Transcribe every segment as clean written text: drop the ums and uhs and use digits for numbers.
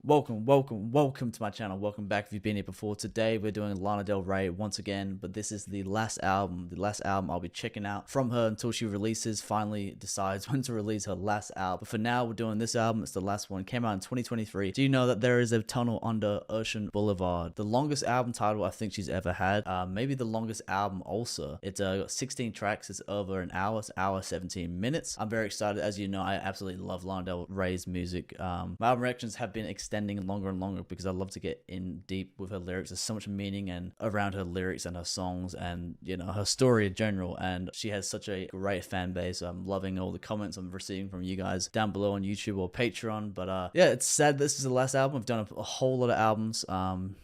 Welcome to my channel. Welcome back if you've been here before. Today we're doing Lana Del Rey once again, but this is the last album I'll be checking out from her until she finally decides when to release her last album. But for now, we're doing this album. It's the last one. It came out in 2023. Do you know that there is a tunnel under Ocean Boulevard? The longest album title I think she's ever had. Maybe the longest album also. It's got 16 tracks. It's over an hour. It's an hour 17 minutes. I'm very excited. As you know, I absolutely love Lana Del Rey's music. My album reactions have been extending longer and longer because I love to get in deep with her lyrics. There's so much meaning and around her lyrics and her songs and, you know, her story in general, and she has such a great fan base. I'm loving all the comments I'm receiving from you guys down below on YouTube or Patreon. But yeah, it's sad this is the last album. I've done a whole lot of albums.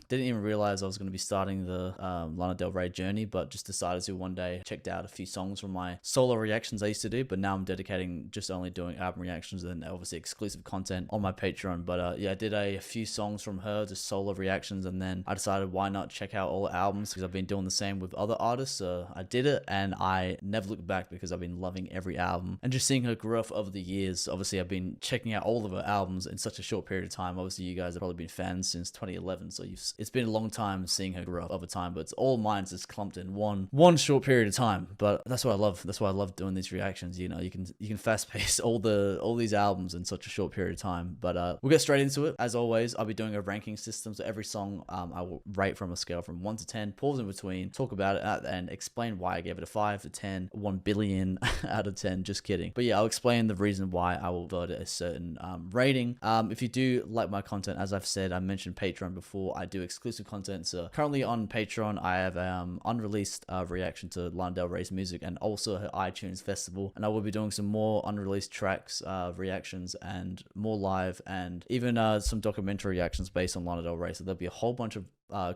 Didn't even realize I was going to be starting the Lana Del Rey journey, but just decided to one day. Checked out a few songs from my solo reactions I used to do, but now I'm dedicating just only doing album reactions and obviously exclusive content on my Patreon. But yeah, I did a few songs from her, just solo reactions, and then I decided why not check out all the albums because I've been doing the same with other artists. So I did it and I never looked back because I've been loving every album and just seeing her growth over the years. Obviously I've been checking out all of her albums in such a short period of time. Obviously you guys have probably been fans since 2011, so it's been a long time seeing her grow over time, but it's all mine's just clumped in one short period of time. But that's what I love. That's why I love doing these reactions. You know, you can fast pace all these albums in such a short period of time. But we'll get straight into it. As always, I'll be doing a ranking system, so every song I will rate from a scale from 1 to 10, pause in between, talk about it, and explain why I gave it a 5 to 10, 1 billion out of 10. Just kidding. But yeah, I'll explain the reason why I will vote it a certain rating. If you do like my content, as I've said, I mentioned Patreon before, I do exclusive content. So currently on Patreon, I have unreleased reaction to Lana Del Rey's music and also her iTunes festival, and I will be doing some more unreleased tracks reactions and more live and even some documentary reactions based on Lana Del Rey. So there'll be a whole bunch of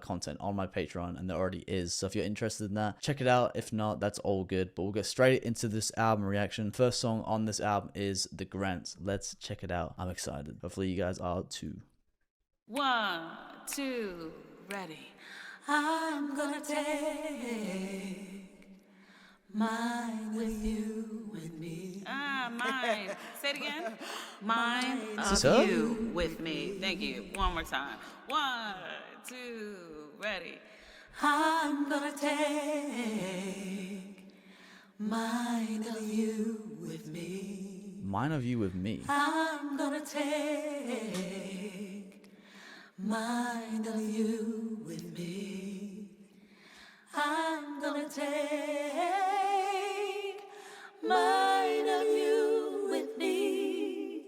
content on my Patreon, and there already is. So if you're interested in that, check it out. If not, that's all good. But we'll get straight into this album reaction. First song on this album is The Grants. Let's check it out. I'm excited. Hopefully you guys are too. 1, 2, ready. I'm gonna take mine with you, with me. Mine. Say it again. Mine of you with me. Thank you. One more time. 1, 2, ready. I'm gonna take mine of you with me. Mine of you with me. I'm gonna take mine of you with me. I'm gonna take mine of you with me,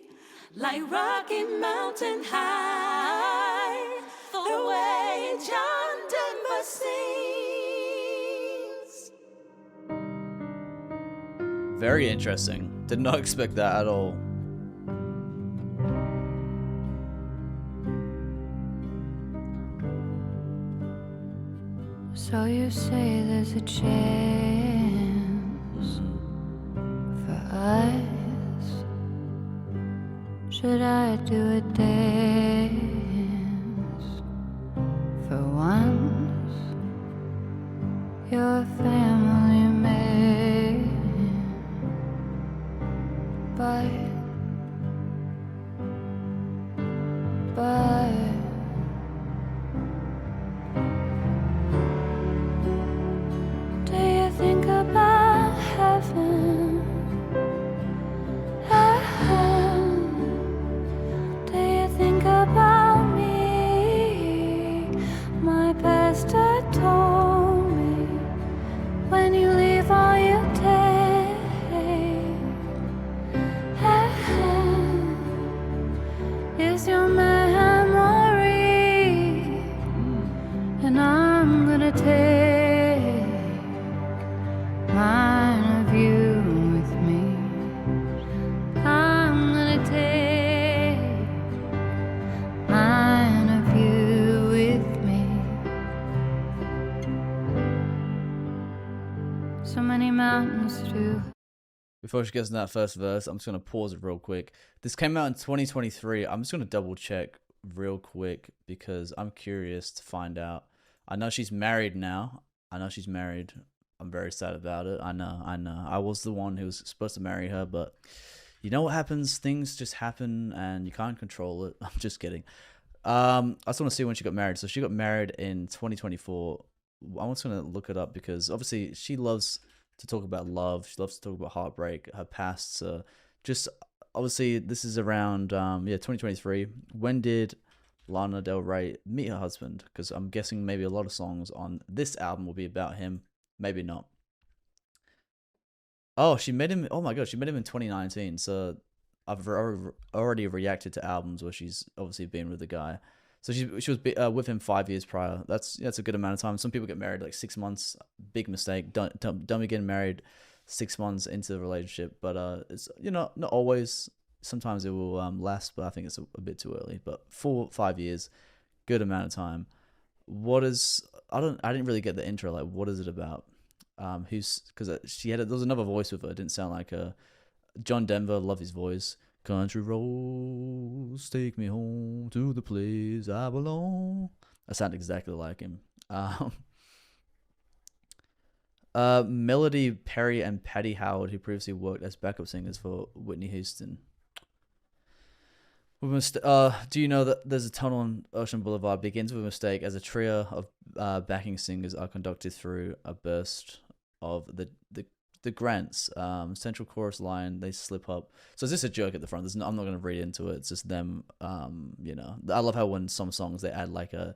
like Rocky Mountain High, the way John Denver sings. Very interesting. Did not expect that at all. So you say there's a chance for us. Should I do a dance for once? You're a family man, but do you think about heaven? Do you think about me? My pastor told me when you leave all you take, is your memory, and I'm gonna take mine of you with me. I'm gonna take mine of you with me. So many mountains to. Before she gets in that first verse, I'm just going to pause it real quick. This came out in 2023. I'm just going to double check real quick because I'm curious to find out. I know she's married now. I'm very sad about it. I know. I was the one who was supposed to marry her, but you know what happens? Things just happen and you can't control it. I'm just kidding. I just want to see when she got married. So she got married in 2024. I'm just gonna look it up because obviously she loves to talk about love. She loves to talk about heartbreak, her past. So just obviously this is around 2023. When did Lana Del Rey meet her husband? Because I'm guessing maybe a lot of songs on this album will be about him. Maybe not. Oh, she met him. Oh my god, she met him in 2019. So I've already reacted to albums where she's obviously been with the guy. So she was with him 5 years prior. That's a good amount of time. Some people get married like 6 months. Big mistake. Don't be getting married 6 months into the relationship. But it's not always. Sometimes it will last, but I think it's a bit too early. But 4 5 years, good amount of time. What is I didn't really get the intro. Like, what is it about? Who's because there was another voice with her. It didn't sound like her. John Denver, love his voice. Country roads take me home to the place I belong. I sound exactly like him. Melody Perry and Patty Howard, who previously worked as backup singers for Whitney Houston. Do you know that there's a tunnel on Ocean Boulevard begins with a mistake as a trio of backing singers are conducted through a burst of the Grants central chorus line. They slip up. So is this a joke at the front? I'm not going to read into it. It's just them. I love how when some songs they add like an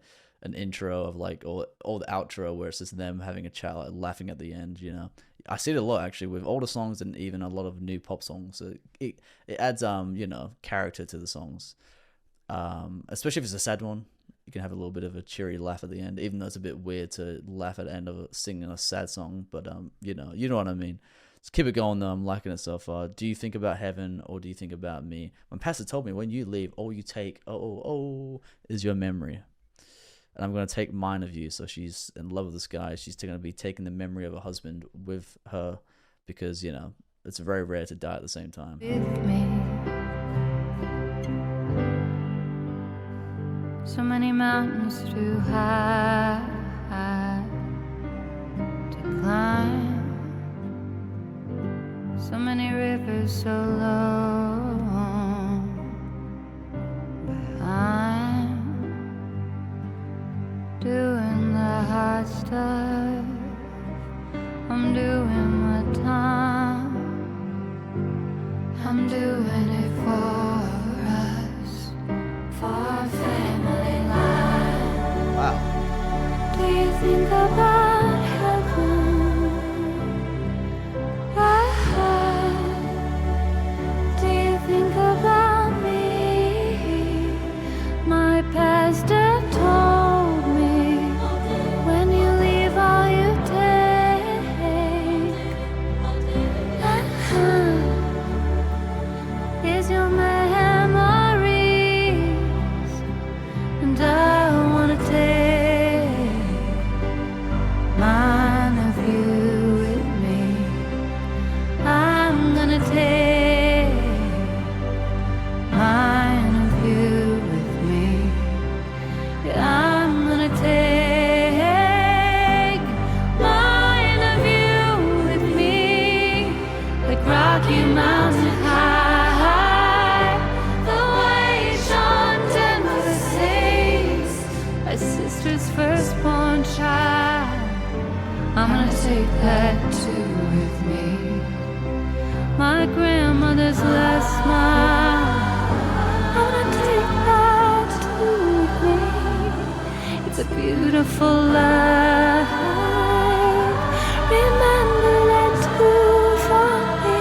intro of like or the outro where it's just them having a chat, like, laughing at the end. I see it a lot actually with older songs and even a lot of new pop songs. So it adds character to the songs, especially if it's a sad one. You can have a little bit of a cheery laugh at the end, even though it's a bit weird to laugh at the end of singing a sad song. But you know what I mean. Let's keep it going though. I'm liking it so far. Do you think about heaven or do you think about me? My pastor told me when you leave, all you take, is your memory. And I'm going to take mine of you. So she's in love with this guy. She's going to be taking the memory of her husband with her because, it's very rare to die at the same time. With me. So many mountains too high to climb. So many rivers so long. But I'm doing the hard stuff. I'm doing my time. I'm doing it for us, for our family life. Wow. Do you think about heaven? Do you think about me? My pastor told me when you leave all you take is your memories, and I wanna take mine of you with me. I'm gonna take mine of you with me. Yeah, I'm gonna take mine of you with me, like Rocky Mountain High. The way John Denver sings, my sister's firstborn child. I'm gonna take that too with me. My grandmother's last smile, I'm gonna take that too with me. It's a beautiful life. Remember that too for me.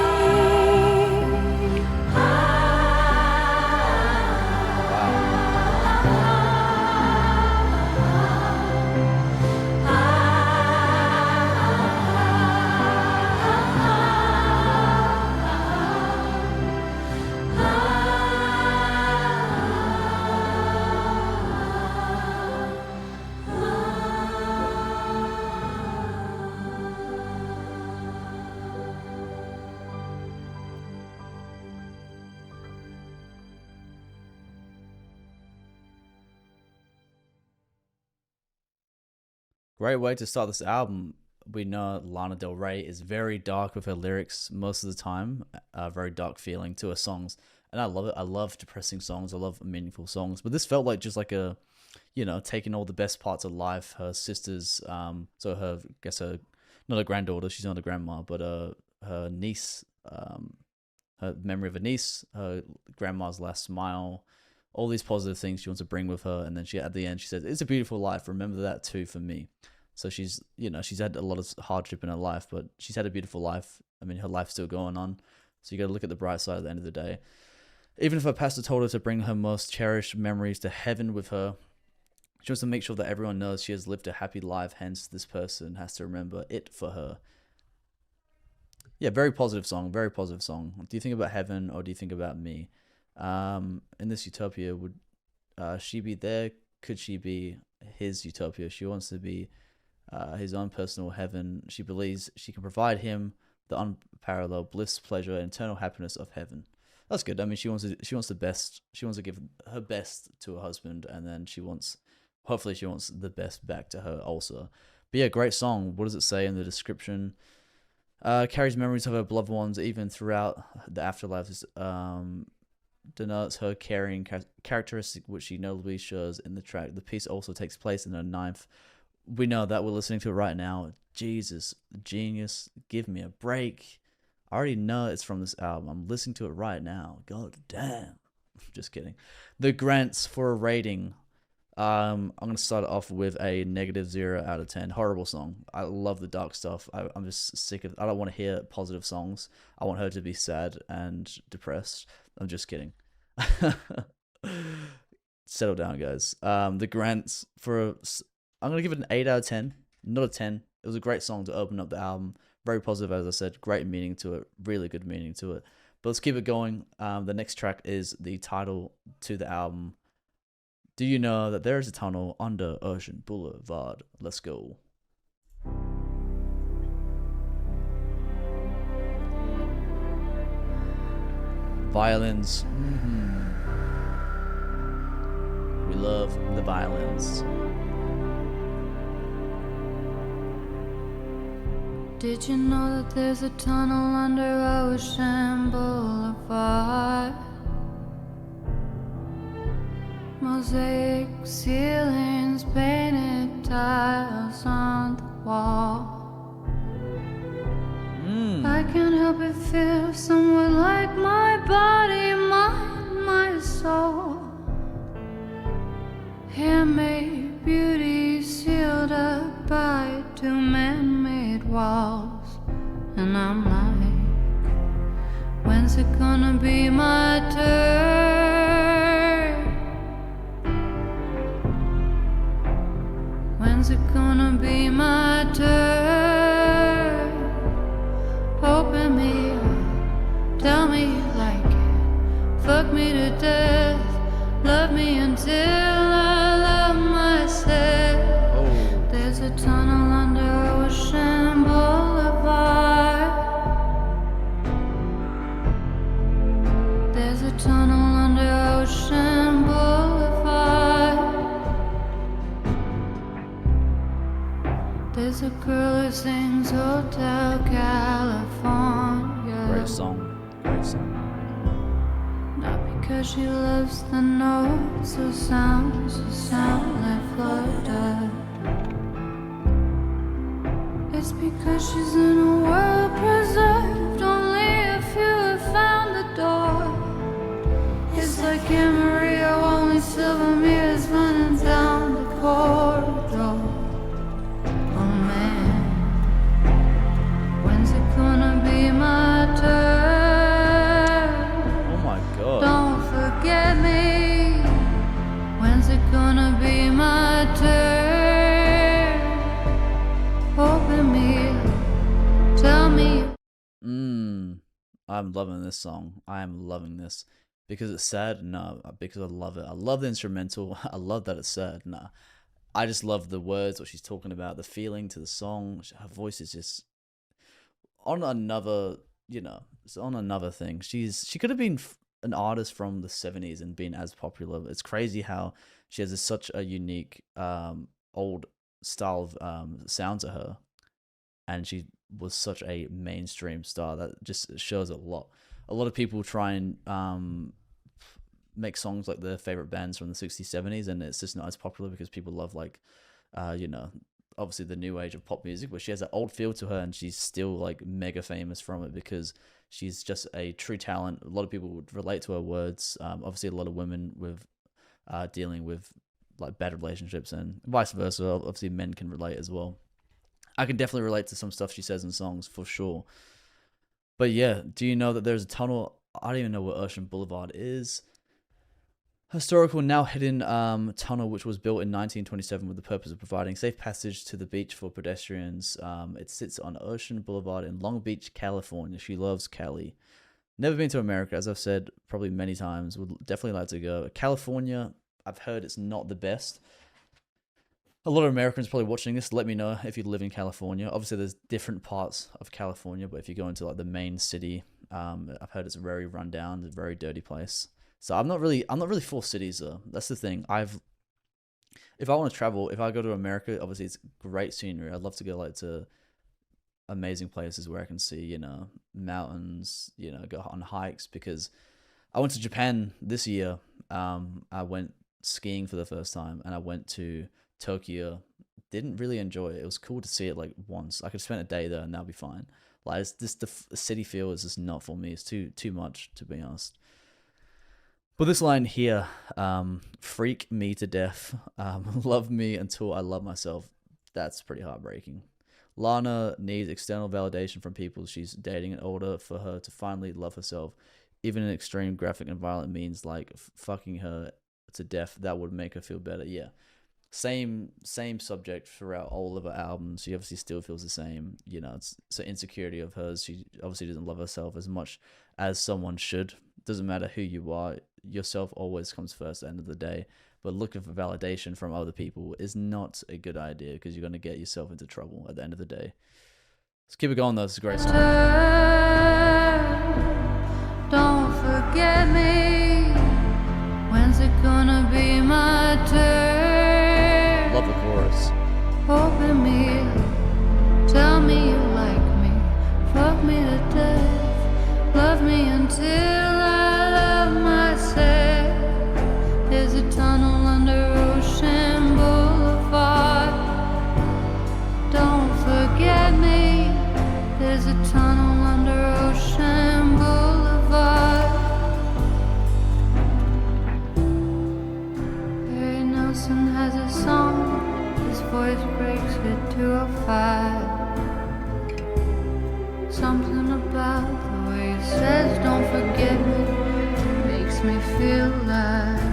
Great way to start this album. We know Lana Del Rey is very dark with her lyrics most of the time, a very dark feeling to her songs. and I love it. I love depressing songs. I love meaningful songs. But this felt like just like a, taking all the best parts of life. Her sisters, so her, I guess her, not a granddaughter. She's not a grandma, but her niece, her memory of a niece, her grandma's last smile, all these positive things she wants to bring with her. And then she, at the end, she says, "It's a beautiful life. Remember that too for me." So she's, she's had a lot of hardship in her life, but she's had a beautiful life. I mean, her life's still going on. So you got to look at the bright side at the end of the day. Even if her pastor told her to bring her most cherished memories to heaven with her, she wants to make sure that everyone knows she has lived a happy life. Hence, this person has to remember it for her. Yeah, very positive song. Very positive song. Do you think about heaven or do you think about me? In this utopia, would she be there? Could she be his utopia? She wants to be his own personal heaven. She believes she can provide him the unparalleled bliss, pleasure, and eternal happiness of heaven. That's good. I mean, she wants the best. She wants to give her best to her husband, and then hopefully she wants the best back to her also. But yeah, great song. What does it say in the description? Carries memories of her beloved ones even throughout the afterlife. Denotes her caring characteristic, which she notably shows in the track. The piece also takes place in her ninth. We know that we're listening to it right now. Jesus, genius, give me a break. I already know it's from this album. I'm listening to it right now. God damn. Just kidding. The grants for a rating. I'm going to start off with a -0 out of 10. Horrible song. I love the dark stuff. I'm just sick of. I don't want to hear positive songs. I want her to be sad and depressed. I'm just kidding. Settle down, guys. The grants for. I'm going to give it an 8 out of 10. Not a 10. It was a great song to open up the album. Very positive, as I said. Great meaning to it. Really good meaning to it. But let's keep it going. The next track is the title to the album. Do you know that there is a tunnel under Ocean Blvd? Let's go. Violins. We love the violins. Did you know that there's a tunnel under Ocean Blvd? Mosaic ceilings, painted tiles on the wall. I can't help but feel somewhat like my body, mind, my soul. Handmade beauty sealed up by two man-made walls. And I'm like, when's it gonna be my turn? When's it gonna be my turn? Open me up, tell me you like it. Fuck me to death, love me until I love myself. There's a tunnel under Ocean Blvd. There's a tunnel under Ocean Blvd. There's a girl who sings Hotel California. Great song. Great song. Not because she loves the notes or sounds that sound like Florida. It's because she's in a world preserved. Only a few have found the door. It's like Anne Maria, only silver mirrors running down the corridor. Oh man, when's it gonna be my turn? Oh my god. Don't forget me. When's it gonna be my turn? Open me, tell me. I'm loving this song. I am loving this. Because it's sad? No. Because I love it. I love the instrumental. I love that it's sad. No. I just love the words, what she's talking about, the feeling to the song. Her voice is just on another, it's on another thing. She could have been an artist from the 70s and been as popular. It's crazy how she has such a unique old style of sound to her, and she was such a mainstream star. That just shows a lot. A lot of people try and make songs like their favorite bands from the 60s, 70s, and it's just not as popular because people love like, you know, obviously the new age of pop music, but she has an old feel to her, and she's still like mega famous from it because she's just a true talent. A lot of people would relate to her words. Obviously, a lot of women with dealing with like bad relationships, and vice versa. Obviously, men can relate as well. I can definitely relate to some stuff she says in songs for sure. But yeah, do you know that there's a tunnel? I don't even know what Ocean Boulevard is. Historical, now hidden tunnel, which was built in 1927 with the purpose of providing safe passage to the beach for pedestrians. It sits on Ocean Boulevard in Long Beach, California. She loves Cali. Never been to America, as I've said probably many times. Would definitely like to go. California, I've heard it's not the best. A lot of Americans probably watching this. Let me know if you live in California. Obviously, there's different parts of California, but if you go into like the main city, I've heard it's a very rundown, a very dirty place. So I'm not really for cities though. That's the thing. If I want to travel, if I go to America, obviously it's great scenery. I'd love to go like to amazing places where I can see, you know, mountains, you know, go on hikes, because I went to Japan this year. I went skiing for the first time, and I went to Tokyo. Didn't really enjoy it. It was cool to see it like once. I could spend a day there and that'll be fine. Like it's just the city feel is just not for me. It's too much, to be honest. But this line here, freak me to death, love me until I love myself. That's pretty heartbreaking. Lana needs external validation from people she's dating in order for her to finally love herself. Even in extreme graphic and violent means like fucking her to death, that would make her feel better. Yeah. Same subject throughout all of her albums. She obviously still feels the same. You know, it's an insecurity of hers. She obviously doesn't love herself as much as someone should. Doesn't matter who you are. Yourself always comes first at the end of the day. But looking for validation from other people is not a good idea, because you're going to get yourself into trouble at the end of the day. Let's keep it going though. It's a great song. Don't forget me. When's it gonna be my turn? Love the chorus. Open me up. Tell me you like me. Fuck me to death. Love me until I love myself. There's a tunnel under Ocean Boulevard. Don't forget me. There's a tunnel under Ocean Boulevard. Barry Nelson has a song. His voice breaks at 2:05. Something about the way he says don't forget me makes me feel alive.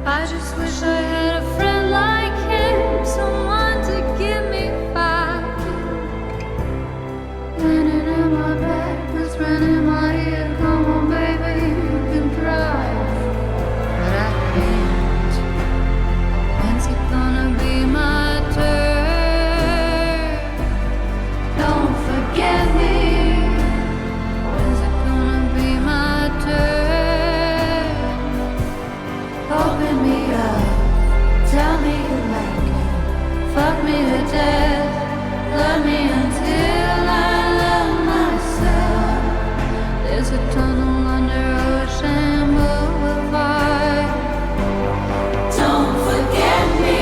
I just wish I had a friend like him, someone to give me five. Running in my back, whispering in my ear, come on baby, you can drive. But I can't. When's it gonna be my turn? Don't forget me. When's it gonna be my turn? Open me up, tell me you like it. Fuck me to death, love me until I love myself. There's a tunnel under Ocean Boulevard. Don't forget me.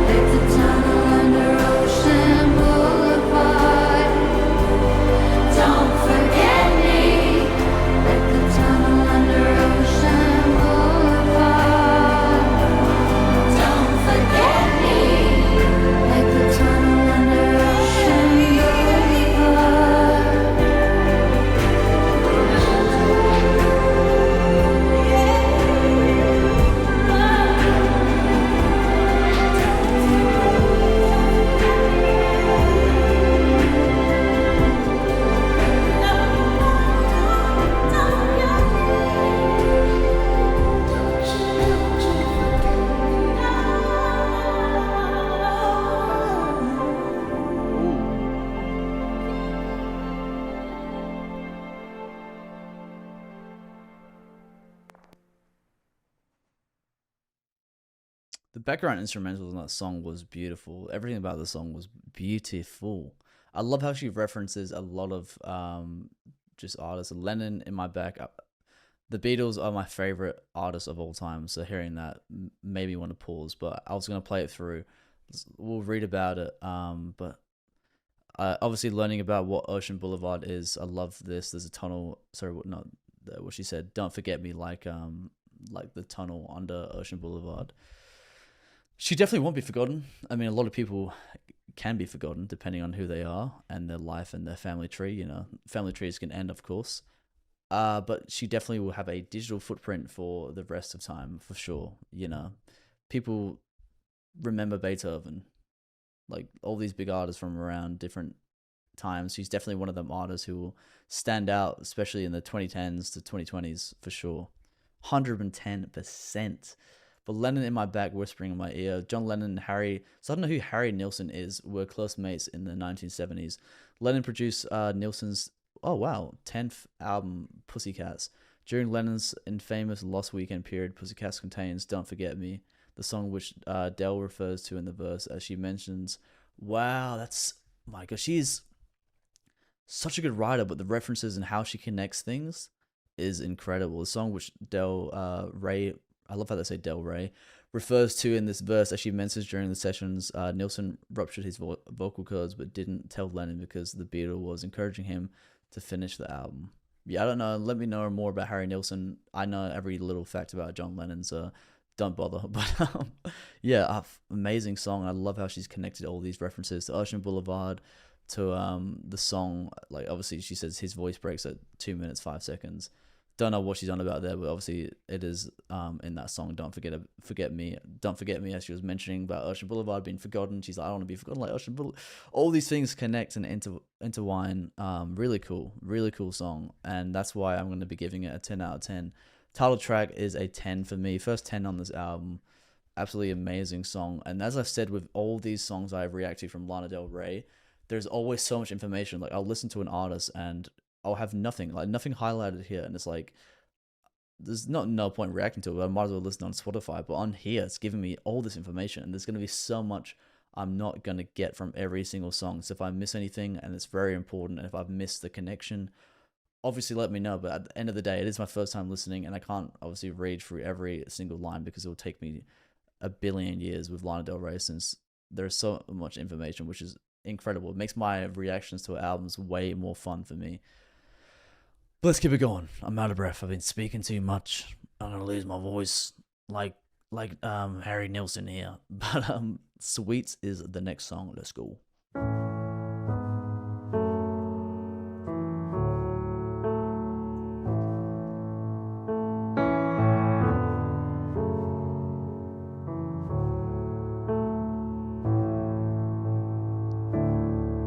There's a tunnel under Ocean Boulevard. Don't forget me. Like the tunnel under Ocean Boulevard. Don't forget me. Like the tunnel under Ocean Boulevard. The background instrumentals in that song was beautiful. Everything about the song was beautiful. I love how she references a lot of just artists. Lennon in my back. The Beatles are my favorite artists of all time, so hearing that made me want to pause. But I was gonna play it through. We'll read about it. But obviously learning about what Ocean Boulevard is. I love this. There's a tunnel. Sorry, what she said. Don't forget me, like the tunnel under Ocean Boulevard. She definitely won't be forgotten. I mean, a lot of people can be forgotten depending on who they are and their life and their family tree. You know, family trees can end, of course. But she definitely will have a digital footprint for the rest of time, for sure. You know, people remember Beethoven, like all these big artists from around different times. She's definitely one of them artists who will stand out, especially in the 2010s to 2020s, for sure. 110%. But Lennon in my back, whispering in my ear. John Lennon and Harry. So I don't know who Harry Nilsson is. Were close mates in the 1970s. Lennon produced Nilsson's 10th album, Pussycats. During Lennon's infamous Lost Weekend period, Pussycats contains Don't Forget Me, the song which Dell refers to in the verse as she mentions. Wow, that's, my gosh, she's such a good writer, but the references and how she connects things is incredible. The song which Del Rey, I love how they say Del Rey, refers to in this verse as she mentions during the sessions, Nilsson ruptured his vocal cords but didn't tell Lennon because the Beatle was encouraging him to finish the album. Yeah, I don't know. Let me know more about Harry Nilsson. I know every little fact about John Lennon, so don't bother. But yeah, amazing song. I love how she's connected all these references to Ocean Boulevard, to the song. Like, obviously she says his voice breaks at 2 minutes 5 seconds. Don't know what she's on about there, but obviously it is in that song. Don't forget me, as she was mentioning about Ocean Boulevard being forgotten. She's like, I don't want to be forgotten like Ocean Boulevard. All these things connect and intertwine. Really cool song, and that's why I'm going to be giving it a 10 out of 10. Title track is a 10 for me. First 10 on this album. Absolutely amazing song. And as I've said with all these songs I've reacted from Lana Del Rey, there's always so much information. Like, I'll listen to an artist and I'll have nothing highlighted here, and it's like, there's no point reacting to it, but I might as well listen on Spotify. But on here, it's giving me all this information, and there's going to be so much I'm not going to get from every single song. So if I miss anything, and it's very important, and if I've missed the connection, obviously let me know. But at the end of the day, it is my first time listening, and I can't obviously read through every single line because it will take me a billion years with Lana Del Rey, since there's so much information, which is incredible. It makes my reactions to her albums way more fun for me. But let's keep it going. I'm out of breath. I've been speaking too much. I'm gonna lose my voice like Harry Nilsson here. But Sweets is the next song. Let's go.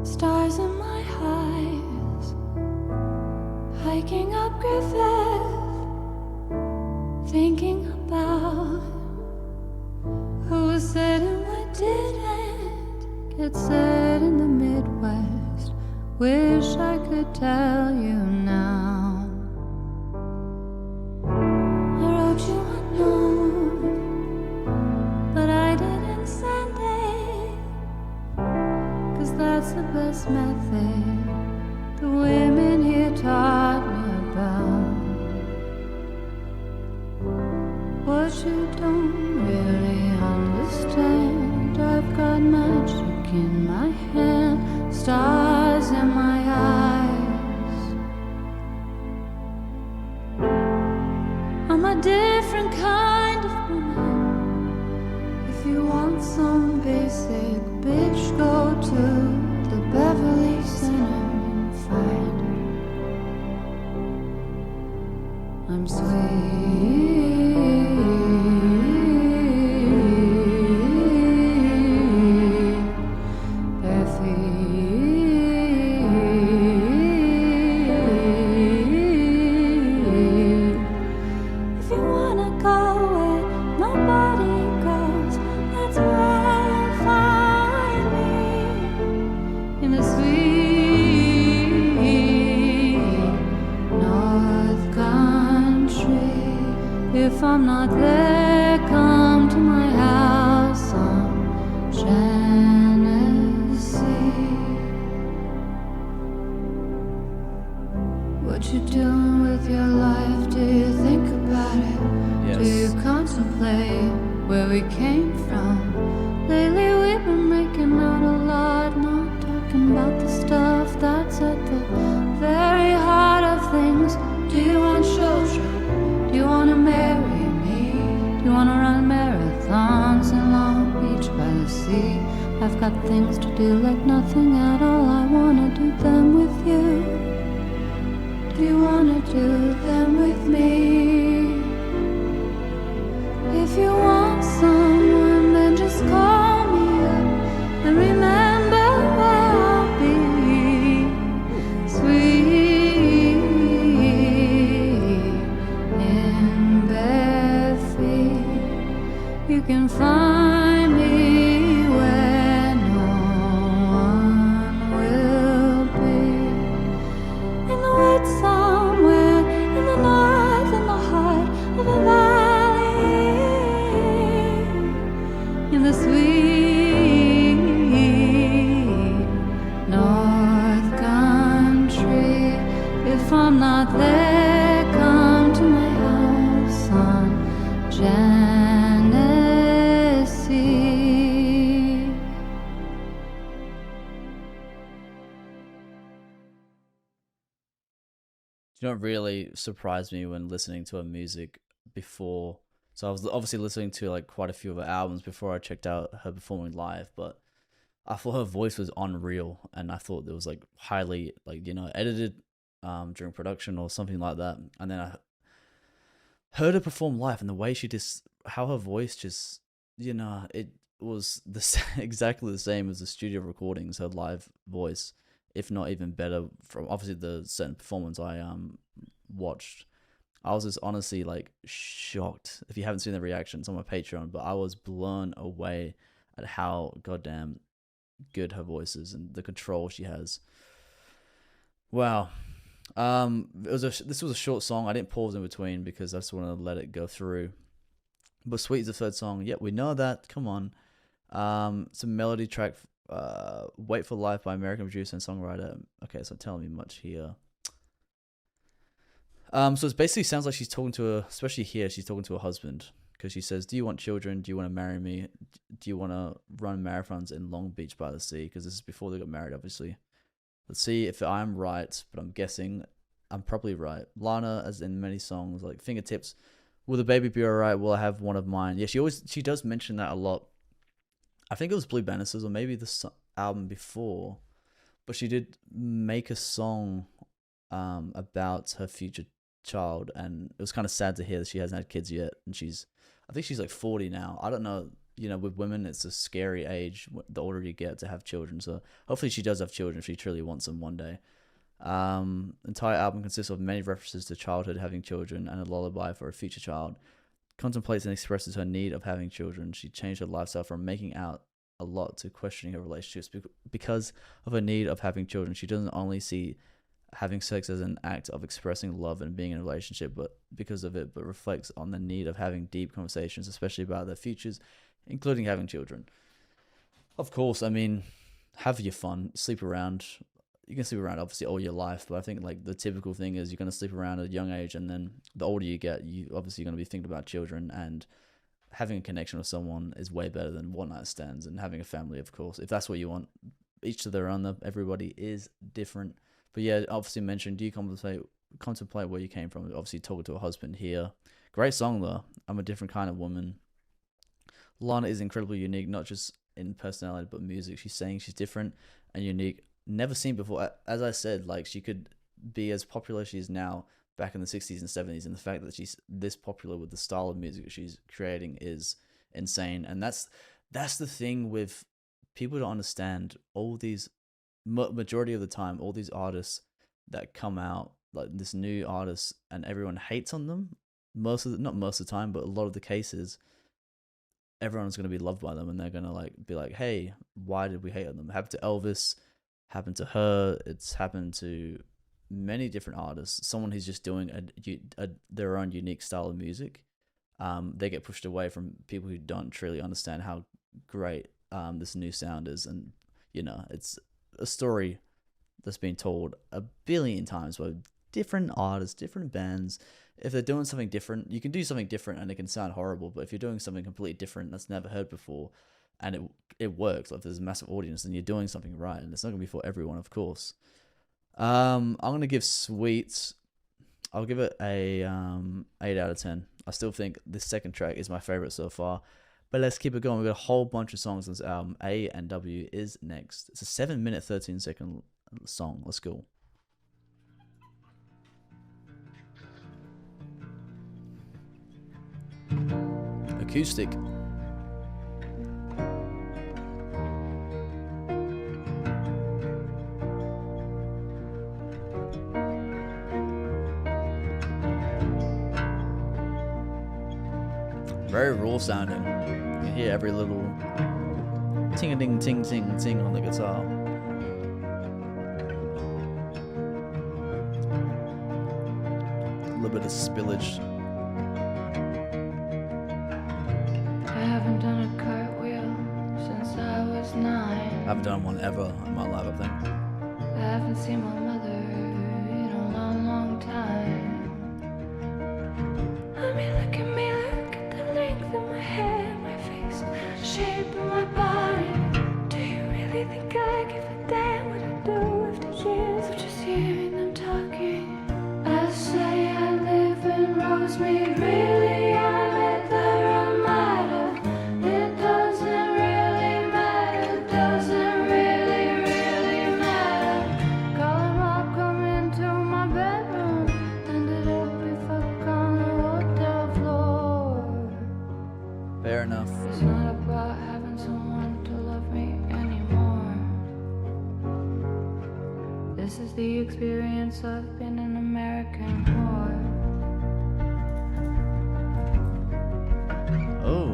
Stars in my eyes, hiking up Griffith, thinking about who was said and what didn't get said in the Midwest. Wish I could tell you now. I wrote you a note, but I didn't send it, 'cause that's the best method the women here taught me about. What you don't really understand, I've got magic in my hand, stars in my eyes. I'm a different kind of woman. If you want some basic bitch, go to the Beverly Center and find her. I'm sweet. Find where we came from. Lately we've been making out a lot, not talking about the stuff that's at the very heart of things. Do you want children? Do you want to marry me? Do you want to run marathons in Long Beach by the sea? I've got things to do like nothing at all. I want to do them with you. Do you want to do them with me? If you want someone, then just call me up and remember where I'll be. Sweet in bare feet, you can find me where no one will be. In the woods somewhere, in the north, in the heart of a valley, in the sweet North Country. If I'm not there, come to my house on Genesee. You know what really surprised me when listening to her music before? So I was obviously listening to like quite a few of her albums before I checked out her performing live, but I thought her voice was unreal, and I thought it was like highly like edited during production or something like that. And then I heard her perform live, and the way she just how her voice just it was exactly the same as the studio recordings, her live voice, if not even better from obviously the certain performance I watched. I was just honestly like shocked. If you haven't seen the reactions on my Patreon, but I was blown away at how goddamn good her voice is and the control she has. Wow. This was a short song. I didn't pause in between because I just wanted to let it go through. But Sweet is the third song. Yep, we know that. Come on. It's a melody track. Wait for Life by American producer and songwriter. Okay, it's not telling me much here. So it basically sounds like she's talking to especially here, she's talking to her husband, because she says, do you want children? Do you want to marry me? Do you want to run marathons in Long Beach by the sea? Because this is before they got married, obviously. Let's see if I'm right, but I'm guessing I'm probably right. Lana, as in many songs, like Fingertips, will the baby be alright? Will I have one of mine? Yeah, she does mention that a lot. I think it was Blue Banisters or maybe the album before, but she did make a song about her future child, and it was kind of sad to hear that she hasn't had kids yet, and I think she's like 40 now. I don't know, with women it's a scary age the older you get to have children, so hopefully she does have children if she truly wants them one day. Entire album consists of many references to childhood, having children, and a lullaby for a future child. Contemplates and expresses her need of having children. She changed her lifestyle from making out a lot to questioning her relationships because of her need of having children. She doesn't only see having sex as an act of expressing love and being in a relationship, but reflects on the need of having deep conversations, especially about their futures, including having children. Of course, I mean, have your fun, sleep around. You can sleep around obviously all your life, but I think like the typical thing is you're going to sleep around at a young age, and then the older you get, you obviously going to be thinking about children, and having a connection with someone is way better than one night stands, and having a family, of course, if that's what you want. Each to their own, though. Everybody is different. But yeah, obviously mentioned, do you contemplate where you came from? Obviously talking to a husband here. Great song though. I'm a different kind of woman. Lana is incredibly unique, not just in personality, but music. She's saying she's different and unique, never seen before. As I said, like she could be as popular as she is now back in the 60s and 70s, and the fact that she's this popular with the style of music that she's creating is insane. And that's the thing with people don't understand. All these majority of the time, all these artists that come out, like this new artists, and everyone hates on them not most of the time, but a lot of the cases, everyone's going to be loved by them, and they're going to like be like, hey, why did we hate on them? It happened to Elvis, happened to her, it's happened to many different artists. Someone who's just doing their own unique style of music, they get pushed away from people who don't truly understand how great this new sound is. And it's a story that's been told a billion times by different artists, different bands. if they're doing something different, you can do something different and it can sound horrible. But if you're doing something completely different that's never heard before, and it works, like there's a massive audience, then you're doing something right, and it's not gonna be for everyone, of course. I'm gonna give Sweet. I'll give it a 8 out of 10. I still think this second track is my favorite so far. But let's keep it going. We've got a whole bunch of songs on this album. A and W is next. It's a 7-minute, 13-second song. Let's go. Acoustic. Very raw sounding. You can hear every little ting-a-ding, ting-ting-ting on the guitar. A little bit of spillage. I haven't done a cartwheel since I was 9. I haven't done one ever in my life, I think. I haven't seen my mother in a long, long time. I mean, look at me, look at the length of my hair, my face, the shape of my body. Do you really think I give a damn what I do after years of just hearing them talking? I say I live in Rosemead, really I'm at the Ramada. It doesn't really matter, doesn't really, really matter. Call him up, come into my bedroom, ended up with fuck on the hotel floor. Fair enough. It's not about having someone to love me anymore. This is the experience of being an American whore. Oh.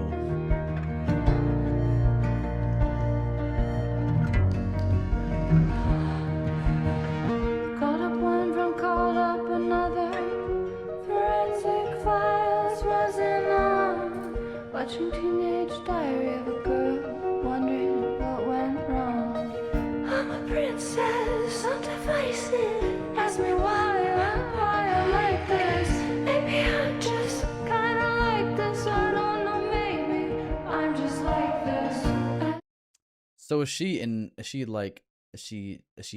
Called up one from called up another. Forensic files wasn't on. Watching Teenage Diary of a Girl, wondering what went wrong. I'm a princess, I'm divisive. Ask me why I'm like this. Maybe I'm just kinda like this. I don't know, maybe I'm just like this. So is she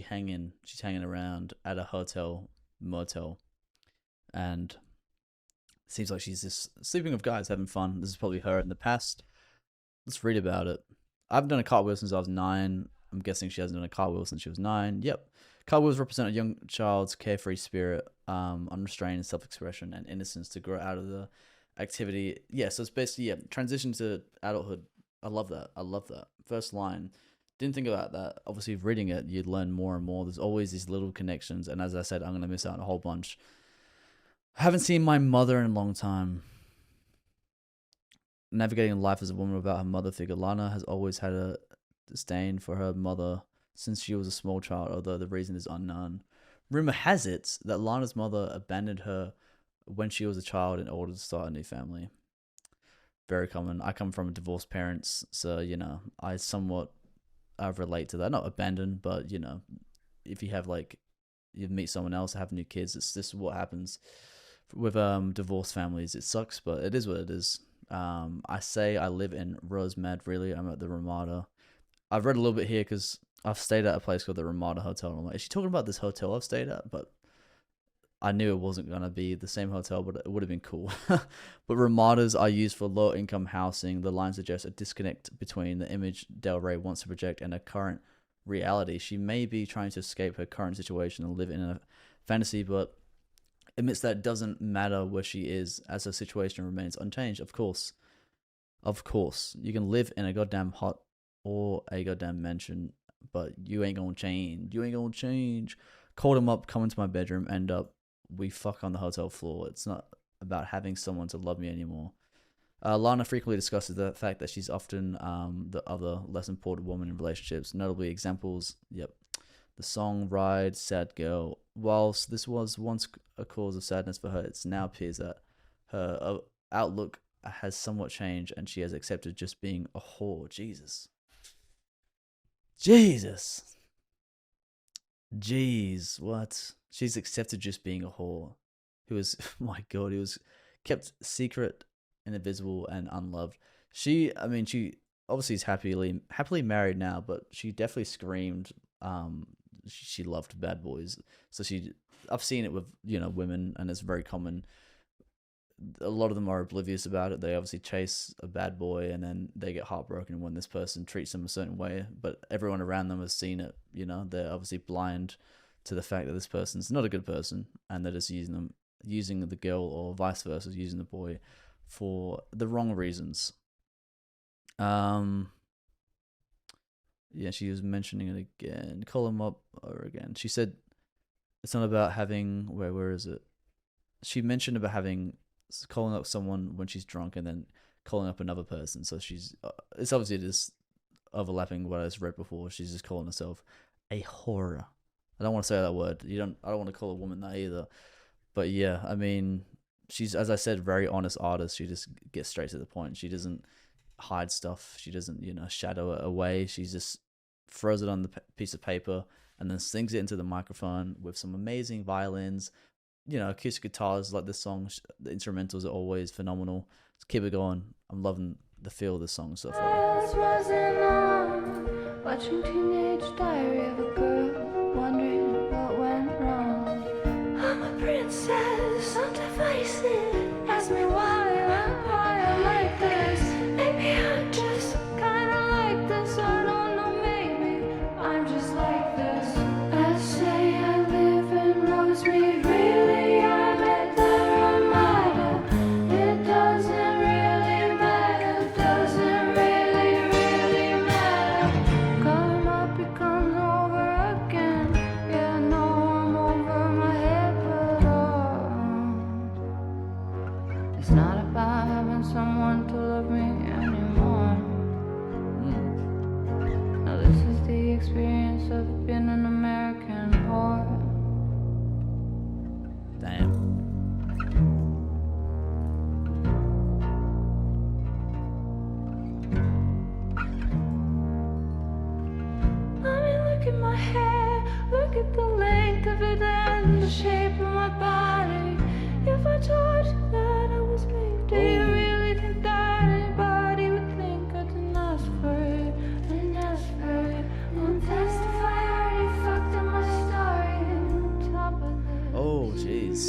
hanging? She's hanging around at a hotel, motel, and it seems like she's just sleeping with guys, having fun. This is probably her in the past. Let's read about it. I haven't done a cartwheel since I was 9. I'm guessing she hasn't done a cartwheel since she was 9. Yep. Cartwheels represent a young child's carefree spirit, unrestrained self-expression, and innocence to grow out of the activity. Yeah, so it's basically, transition to adulthood. I love that. I love that. First line. Didn't think about that. Obviously, reading it, you'd learn more and more. There's always these little connections, and as I said, I'm going to miss out on a whole bunch. I haven't seen my mother in a long time. Navigating life as a woman without her mother figure. Lana has always had a disdain for her mother since she was a small child, although the reason is unknown. Rumor has it that Lana's mother abandoned her when she was a child in order to start a new family. Very common. I come from divorced parents, so, I somewhat relate to that. Not abandoned, but, if you have, you meet someone else, have new kids, this is what happens with divorced families. It sucks, but it is what it is. I say I live in Rosemead, really. I'm at the Ramada. I've read a little bit here because I've stayed at a place called the Ramada Hotel. And I'm like, is she talking about this hotel I've stayed at? But I knew it wasn't going to be the same hotel, but it would have been cool. But Ramadas are used for low-income housing. The line suggests a disconnect between the image Del Rey wants to project and her current reality. She may be trying to escape her current situation and live in a fantasy, but admits that it doesn't matter where she is as her situation remains unchanged. Of course, you can live in a goddamn hut or a goddamn mansion, but you ain't gonna change. Called him up, come into my bedroom, end up we fuck on the hotel floor. It's not about having someone to love me anymore. Lana frequently discusses the fact that she's often the other less important woman in relationships. Notably examples, the song Ride, Sad Girl. Whilst this was once a cause of sadness for her, it now appears that her outlook has somewhat changed and she has accepted just being a whore. Jesus. Jeez, what? She's accepted just being a whore. He was, my God, he was kept secret and invisible and unloved. She obviously is happily married now, but she definitely screamed. She loved bad boys. So I've seen it with women, and it's very common. A lot of them are oblivious about it. They obviously chase a bad boy, and then they get heartbroken when this person treats them a certain way. But everyone around them has seen it. They're obviously blind to the fact that this person's not a good person, and they're just using the girl, or vice versa, using the boy for the wrong reasons. Yeah, she was mentioning it again. Call him up or again. She said it's not about having where is it? She mentioned about calling up someone when she's drunk and then calling up another person. So it's obviously just overlapping what I just read before. She's just calling herself a whore. I don't want to say that word. I don't want to call a woman that either. But yeah, I mean, she's, as I said, very honest artist. She just gets straight to the point. She doesn't hide stuff. She doesn't, shadow it away. She just throws it on the piece of paper and then sings it into the microphone with some amazing violins, acoustic guitars. Like this song, the instrumentals are always phenomenal. Let's keep it going. I'm loving the feel of the song so far. Watching Teenage Diary of a Girl, wondering what went wrong. I'm a princess, I'm divisive. Ask me why I'm like this. Maybe I'm just kinda like this. I don't know, maybe I'm just like this. I say I live in Rosemead, really I'm at the Ramada. It doesn't really matter, doesn't really matter. Come up, it comes over again. Yeah, I know I'm over my head, but it's not about having someone to love me anymore. Now this is the experience of being an American whore. Damn. I mean, look at my hair, look at the length of it and the shape of my body. If I told you that I was made, do you really think that anybody would think I didn't ask for it? I didn't ask for it. Won't testify, I already fucked up my story. On top of this, Oh, jeez.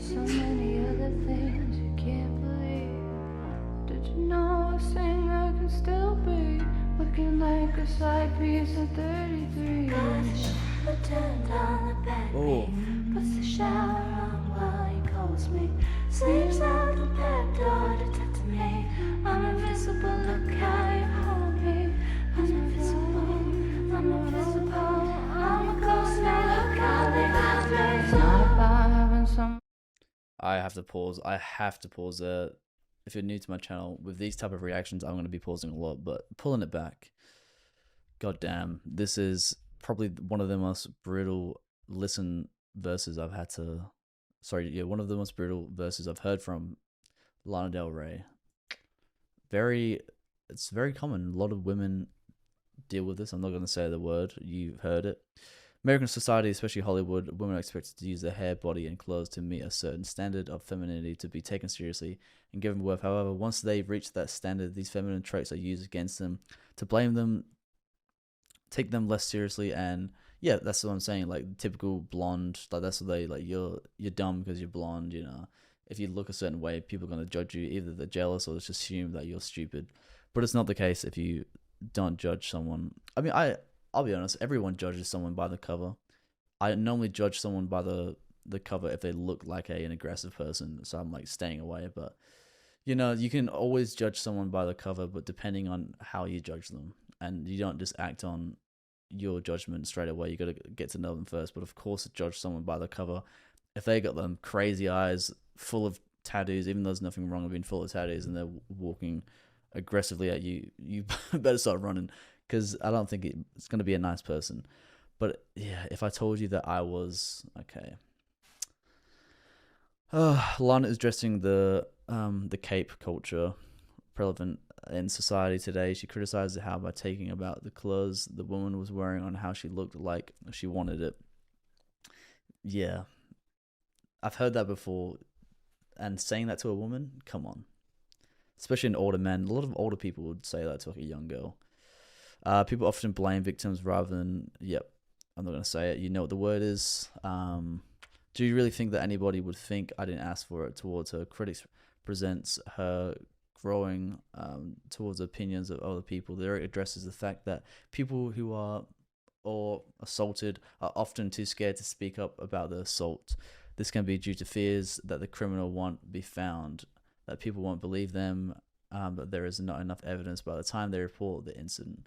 so many other things you can't believe. Did you know a singer can still be looking like a side piece at 33? Gosh, I turned on the bed, Oh. puts the shower on while he calls me. Sleeps out the back door to talk to me. I'm invisible, look how you hold me. I'm invisible, I'm invisible. I'm a ghost now, look how they hold me. It's not about having some. I have to pause there. If you're new to my channel, with these type of reactions, I'm going to be pausing a lot, but pulling it back. God damn, this is probably one of the most brutal verses I've had to. One of the most brutal verses I've heard from Lana Del Rey. It's very common. A lot of women deal with this. I'm not going to say the word. You've heard it. American society, especially Hollywood, women are expected to use their hair, body, and clothes to meet a certain standard of femininity to be taken seriously and given worth. However, once they've reached that standard, these feminine traits are used against them to blame them, take them less seriously, and yeah, that's what I'm saying. Like typical blonde, like that's what they like. You're dumb because you're blonde. If you look a certain way, people are gonna judge you. Either they're jealous or just assume that you're stupid. But it's not the case if you don't judge someone. I mean, I'll be honest. Everyone judges someone by the cover. I normally judge someone by the cover if they look like an aggressive person. So I'm like staying away. But you can always judge someone by the cover, but depending on how you judge them, and you don't just act on your judgment straight away. You got to get to know them first. But of course, judge someone by the cover. If they got them crazy eyes, full of tattoos, even though there's nothing wrong with being full of tattoos, and they're walking aggressively at you, you better start running, because I don't think it's going to be a nice person. But yeah, if I told you that I was okay. Lana is dressing the cape culture prevalent in society today. She criticized how by taking about the clothes the woman was wearing on how she looked like she wanted it. Yeah. I've heard that before, and saying that to a woman, come on. Especially an older man. A lot of older people would say that to like a young girl. People often blame victims rather than, I'm not going to say it. You know what the word is. Do you really think that anybody would think I didn't ask for it towards her? Critics presents her growing towards opinions of other people. There it addresses the fact that people who are or assaulted are often too scared to speak up about the assault. This can be due to fears that the criminal won't be found, that people won't believe them, that there is not enough evidence by the time they report the incident.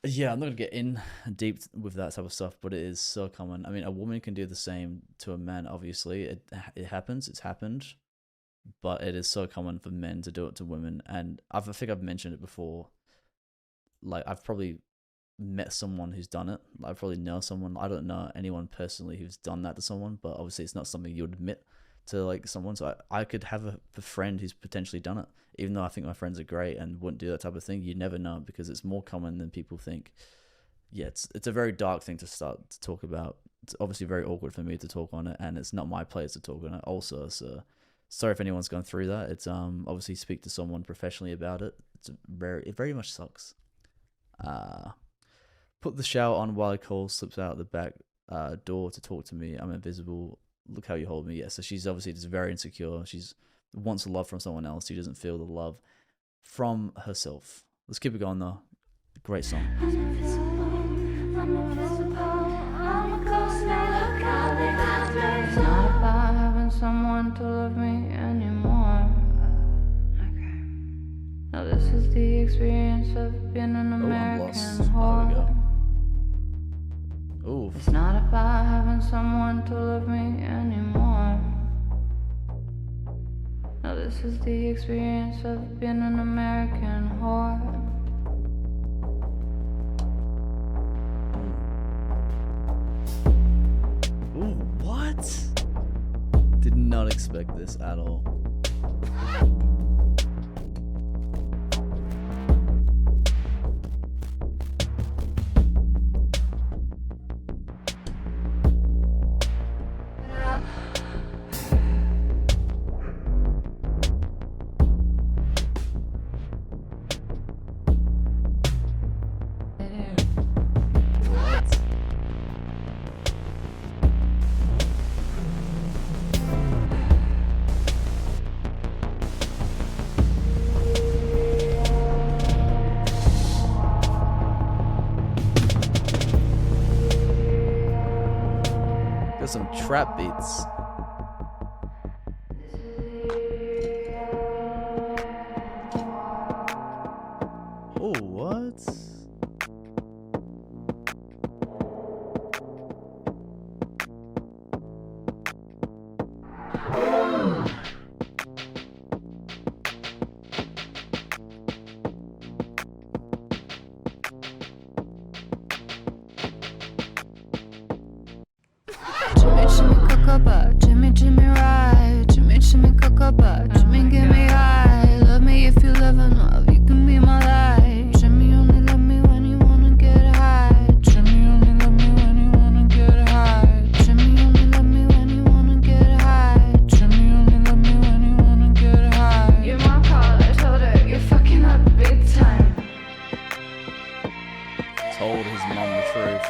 Yeah, I'm not going to get in deep with that type of stuff, but it is so common. I mean, a woman can do the same to a man, obviously. It happens, it's happened, but it is so common for men to do it to women. And I think I've mentioned it before. Like, I've probably met someone who's done it. I probably know someone. I don't know anyone personally who's done that to someone, but obviously it's not something you would admit to like someone. So I could have a friend who's potentially done it, even though I think my friends are great and wouldn't do that type of thing. You never know, because it's more common than people think. Yeah, it's a very dark thing to start to talk about. It's obviously very awkward for me to talk on it, and it's not my place to talk on it also. So sorry if anyone's gone through that. It's obviously speak to someone professionally about it. It very much sucks. Put the shower on while I call, slips out the back door to talk to me. I'm invisible. Look how you hold me. Yeah, so she's obviously just very insecure. She's wants love from someone else. She doesn't feel the love from herself. Let's keep it going though. Great song. It's not about having someone to love me anymore. Okay. Now this is the experience of being an American whore. There we go. Ooh. It's not about having someone to love me anymore. Now this is the experience of being an American whore. Ooh, what? Did not expect this at all. Some trap beats. Oh, what? Jimmy right, Jimmy cocoa, Jimmy get me high. Love me if you love enough, you can be my life. Jimmy only love me when you wanna get high. Jimmy only love me when you wanna get high. Jimmy only love me when you wanna get high. Jimmy only love me when you wanna get high. Your mom called, I told her you're fucking up big time. Told his mom the truth.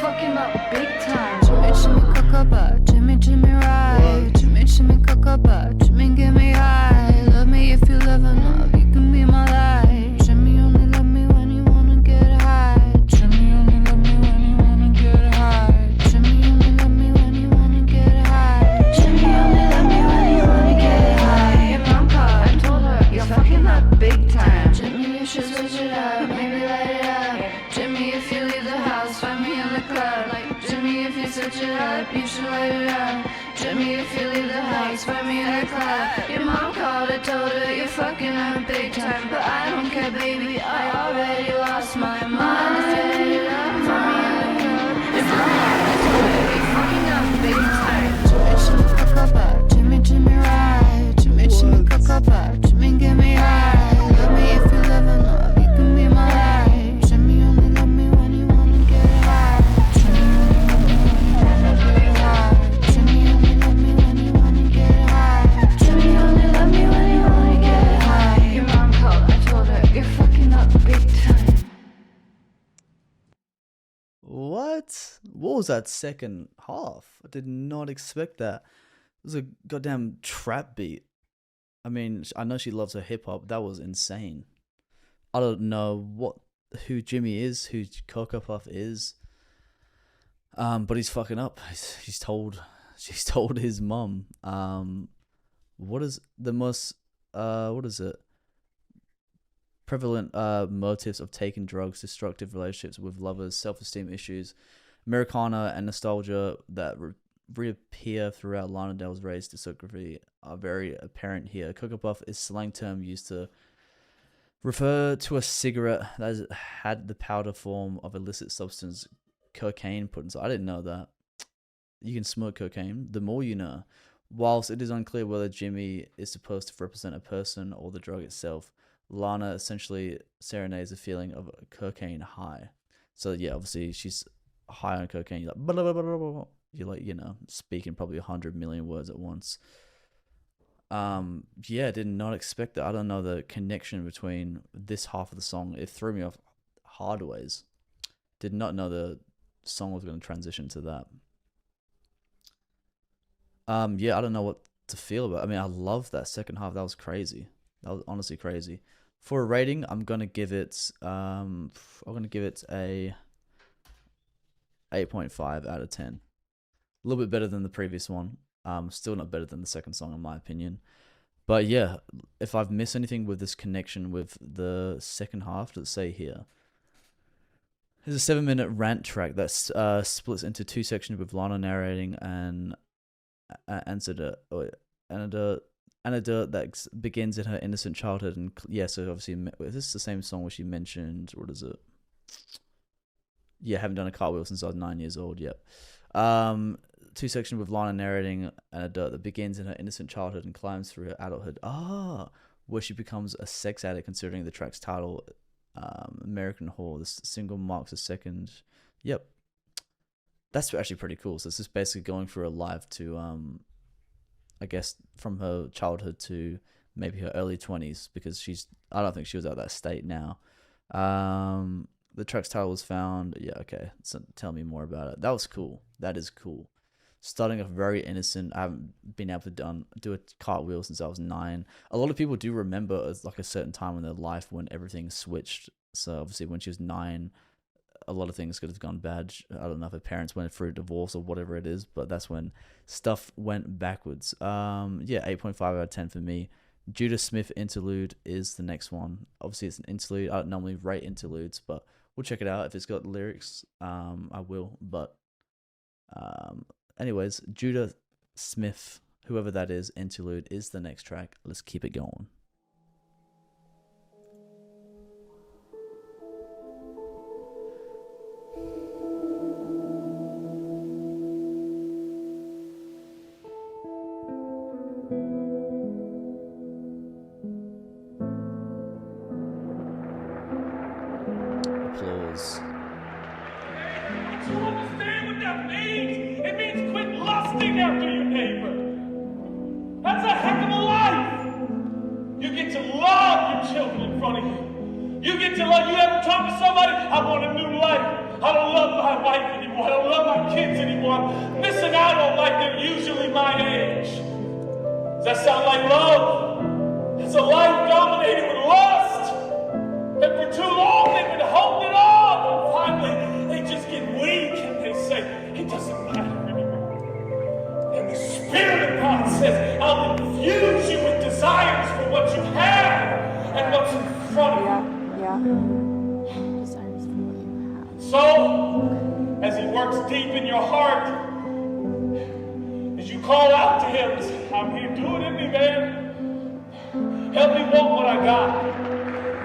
Fucking up big time. Jimmy cocoa, Jimmy right. Jimmy cocoa, Jimmy get me high. Love me if you love enough, you can be my life. Jimmy only love me when you wanna get high. Jimmy only love me when you wanna get high. Jimmy only love me when you wanna get high. Jimmy only love me when you wanna get high. Your mom called, I told her you're fucking up big time. Jimmy, you should switch it up, maybe light it up. Jimmy, if you leave the house, find me in the club. Like Jimmy, if you switch it up, you should light it up. Jimmy, if you leave the house, find me in the club. Your mom called, I told her you're fucking up big time, but I don't care, baby. I already lost my mind. If you light it up, find me in the club. Your mom called, I told her you're fucking up big time. Jimmy right. Jimmy cocoa, Jimmy get me high. Love me if you love enough, you can be my life. Jimmy only was that second half? I did not expect that. It was a goddamn trap beat. I mean, I know she loves her hip hop. That was insane. I don't know who Jimmy is, who Cocoa Puff is. But he's fucking up. She's told his mum. What is the most prevalent motives of taking drugs, destructive relationships with lovers, self-esteem issues, Americana, and nostalgia that reappear throughout Lana Del Rey's discography are very apparent here. Cocoa Puff is slang term used to refer to a cigarette that has had the powder form of illicit substance cocaine put inside. I didn't know that. You can smoke cocaine. The more you know. Whilst it is unclear whether Jimmy is supposed to represent a person or the drug itself, Lana essentially serenades a feeling of a cocaine high. So yeah, obviously she's high on cocaine. You're like, blah, blah, blah, blah, blah. You're like, speaking probably 100 million words at once. Yeah, did not expect that. I don't know the connection between this half of the song. It threw me off hard ways. Did not know the song was going to transition to that. Yeah, I don't know what to feel about. I mean, I love that second half. That was crazy. That was honestly crazy. For a rating, I'm gonna give it a 8.5 out of 10. A little bit better than the previous one. Still not better than the second song in my opinion. But yeah, if I've missed anything with this connection with the second half, let's say here. There's a 7-minute rant track that splits into 2 sections with Lana narrating and anecdote that begins in her innocent childhood. And yeah, so obviously this is the same song where she mentioned, what is it? Yeah, haven't done a cartwheel since I was 9 years old. Yep. 2 sections with Lana narrating an anecdote that begins in her innocent childhood and climbs through her adulthood. Where she becomes a sex addict, considering the track's title, American Whore. This single marks a second. Yep. That's actually pretty cool. So it's just basically going through her life to, I guess, from her childhood to maybe her early 20s, because I don't think she was at that state now. The track's title was found. Yeah, okay. So tell me more about it. That was cool. That is cool. Starting off very innocent. I haven't been able to do a cartwheel since I was 9. A lot of people do remember as like a certain time in their life when everything switched. So obviously when she was 9, a lot of things could have gone bad. I don't know if her parents went through a divorce or whatever it is, but that's when stuff went backwards. Yeah, 8.5 out of 10 for me. Judah Smith interlude is the next one. Obviously it's an interlude. I don't normally rate interludes, but we'll check it out. If it's got lyrics, I will. But anyways, Judah Smith, whoever that is, interlude is the next track. Let's keep it going. Applause. Do you understand what that means? It means quit lusting after your neighbor. That's a heck of a life. You get to love your children in front of you. You get to love. You ever talk to somebody? I want a new life. I don't love my wife anymore. I don't love my kids anymore. I'm missing out on life. They're usually my age. Does that sound like love? It's a life dominated with lust. And for too long they've been holding on. And finally they just get weak and they say, it doesn't matter anymore. And the Spirit of God says, I'll infuse you with desires for what you have and what's in front of you. Yeah. Desires for what you have. So, as He works deep in your heart, as you call out to Him, say, I'm here, do it in me, man. Help me want what I got.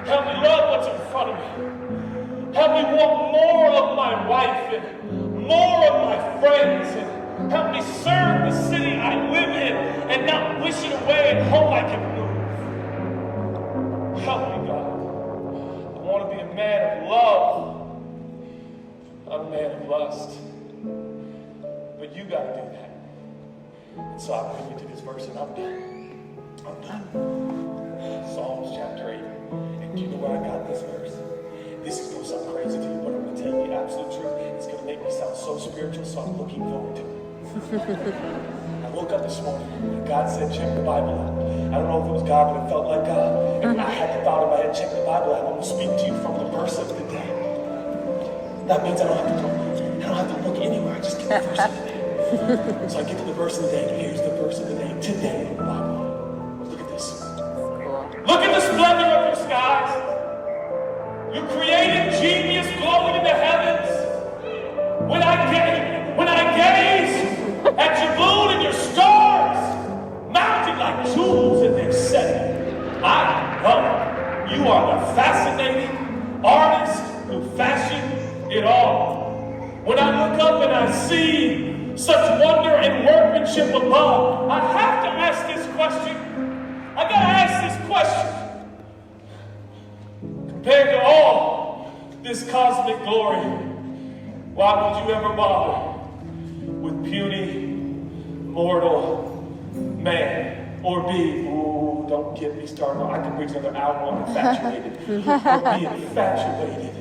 Help me love what's in front of me. Help me want more of my wife and more of my friends. And help me serve the city I live in and not wish it away and hope I can move. Help me, God. I want to be a man of love, not a man of lust. But you got to do that. And so I bring you to this verse and I'm done. Psalms chapter 8. And do you know where I got this verse? This is going to sound crazy to you, but I'm going to tell you the absolute truth. It's going to make me sound so spiritual, so I'm looking forward to it. I woke up this morning and God said, check the Bible out. I don't know if it was God, but it felt like God. And I had the thought in my head, check the Bible out. I'm going to speak to you from the verse of the day. That means I don't have to look anywhere. I just get the verse of the day. So I get to the verse of the day, and here's the verse of the day today in the Bible. Look at this. Look at the splendor of your skies. Your creative genius glowing in the heavens. When I gaze at your moon and your stars, mounted like jewels in their setting, I know you are the fascinating artist who fashioned it all. When I look up and I see such wonder and workmanship above, I have to ask this question. I gotta ask this question. Compared to all this cosmic glory, why would you ever bother with puny, mortal man or be? Ooh, don't get me started. I can preach another hour on infatuated. Or be infatuated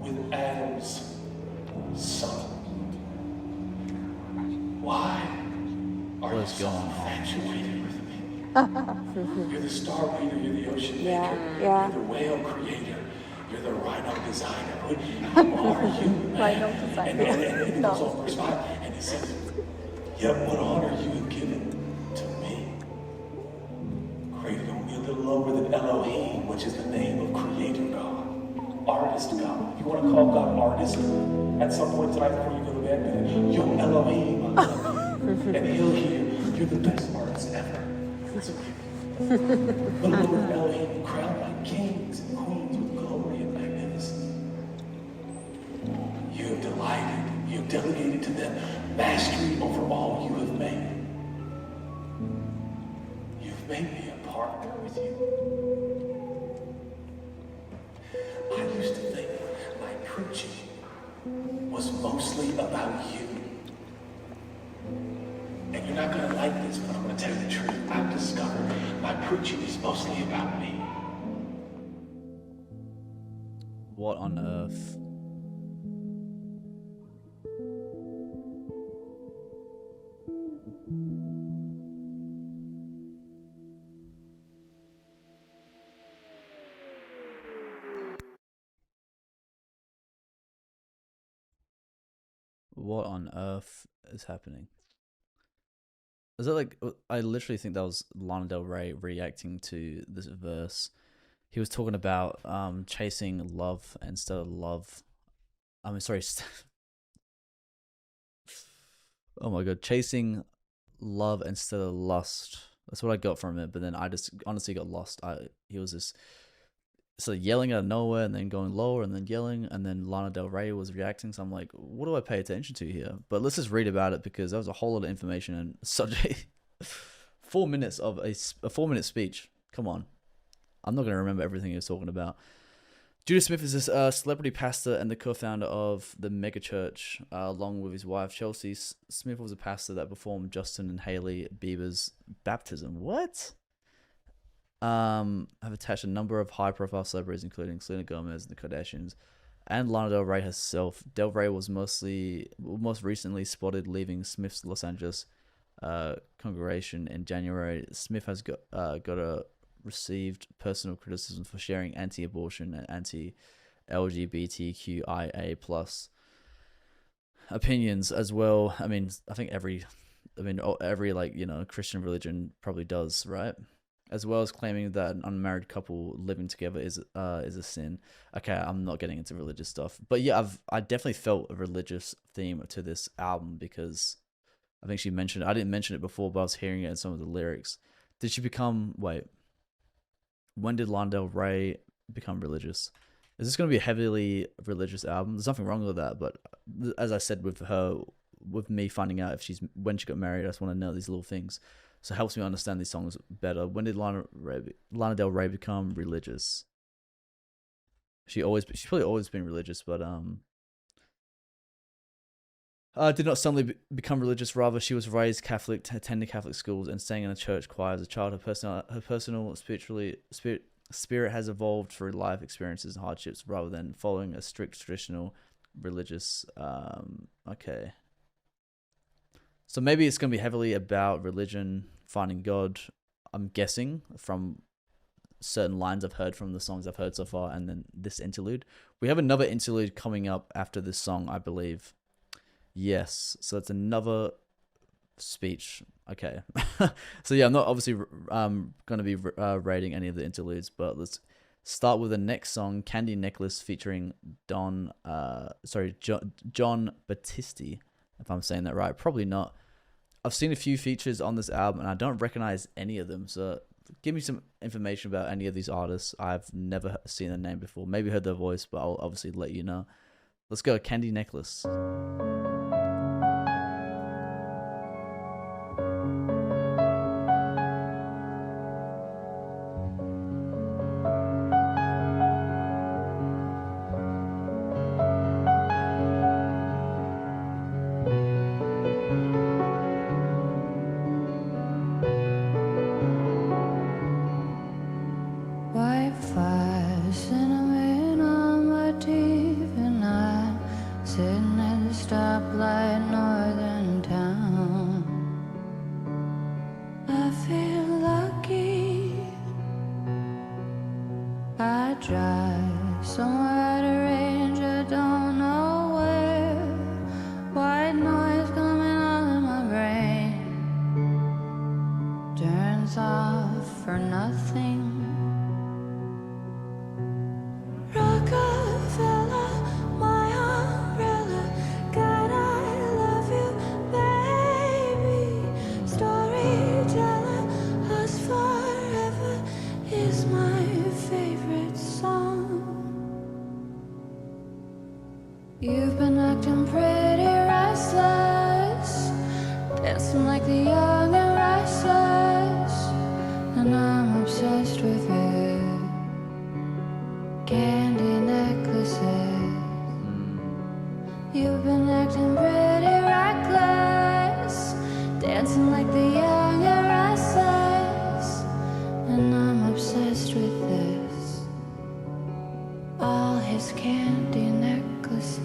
with Adam's son. Why are you so infatuated with me? You're the star reader, you're the ocean maker, you're the whale creator, you're the rhino designer. Who are you, man? Rhino designer. And it goes on verse 5, and it says, yet what honor you have given to me. Created only a little lower than Elohim, which is the name of creator God, artist God. You want to call God artist at some point tonight before you go to bed? Yo, Elohim, I love you. And he'll hear, you're the best artist ever. That's okay. The Lord Elohim crowned by kings and queens with glory and magnificence. You have delighted, you have delegated to them mastery over all you have made. You've made me a partner with you. I used to think my preaching was mostly about you. And you're not going to like this, but I'm going to tell you the truth. I've discovered my preaching is mostly about me. What on earth? What on earth is happening? Is it like, I literally think that was Lana Del Rey reacting to this verse. He was talking about chasing love instead of love. I mean, sorry. Oh my god, chasing love instead of lust. That's what I got from it. But then I just honestly got lost. He was just sort of yelling out of nowhere and then going lower and then yelling, and then Lana Del Rey was reacting. So I'm like, what do I pay attention to here? But let's just read about it, because that was a whole lot of information and such a 4 minutes of a 4-minute speech. Come on. I'm not going to remember everything he was talking about. Judah Smith is this celebrity pastor and the co-founder of the megachurch, along with his wife Chelsea. Smith was a pastor that performed Justin and Hailey Bieber's baptism. What? Have attached a number of high-profile celebrities, including Selena Gomez, the Kardashians, and Lana Del Rey herself. Del Rey was most recently spotted leaving Smith's Los Angeles congregation in January. Smith has received personal criticism for sharing anti-abortion and anti-LGBTQIA plus opinions as well. I mean, I think every Christian religion probably does, right? As well as claiming that an unmarried couple living together is a sin. Okay, I'm not getting into religious stuff, but yeah, I definitely felt a religious theme to this album, because I think she mentioned it. I didn't mention it before, but I was hearing it in some of the lyrics. Did she become when did Lana Del Rey become religious? Is this going to be a heavily religious album? There's nothing wrong with that, but as I said with me finding out when she got married, I just want to know these little things. So it helps me understand these songs better. When did Lana Del Rey become religious? She's probably always been religious, but did not suddenly become religious. Rather, she was raised Catholic, attended Catholic schools, and sang in a church choir as a child. Her personal spirit has evolved through life experiences and hardships rather than following a strict traditional religious. Okay. So maybe it's going to be heavily about religion, finding God. I'm guessing from certain lines I've heard from the songs I've heard so far, and then this interlude. We have another interlude coming up after this song, I believe. Yes, so it's another speech. Okay. So yeah, I'm not obviously going to be rating any of the interludes, but let's start with the next song, Candy Necklace, featuring John Battisti, if I'm saying that right. Probably not. I've seen a few features on this album and I don't recognize any of them, so give me some information about any of these artists. I've never seen their name before. Maybe heard their voice, but I'll obviously let you know. Let's go, Candy Necklace. Wi-Fi, cinnamon on my teeth, and I'm sitting at the stoplight, northern town. I feel lucky. I drive somewhere at a range, I don't know where. White noise coming on in my brain turns off for nothing. Rockefeller, my umbrella, God, I love you, baby. Storyteller, us forever is my favorite song. You've been acting pretty restless, dancing like the young and restless, and I'm obsessed with it. Candy necklaces. You've been acting pretty reckless, dancing like the young and restless, and I'm obsessed with this. All his candy necklaces.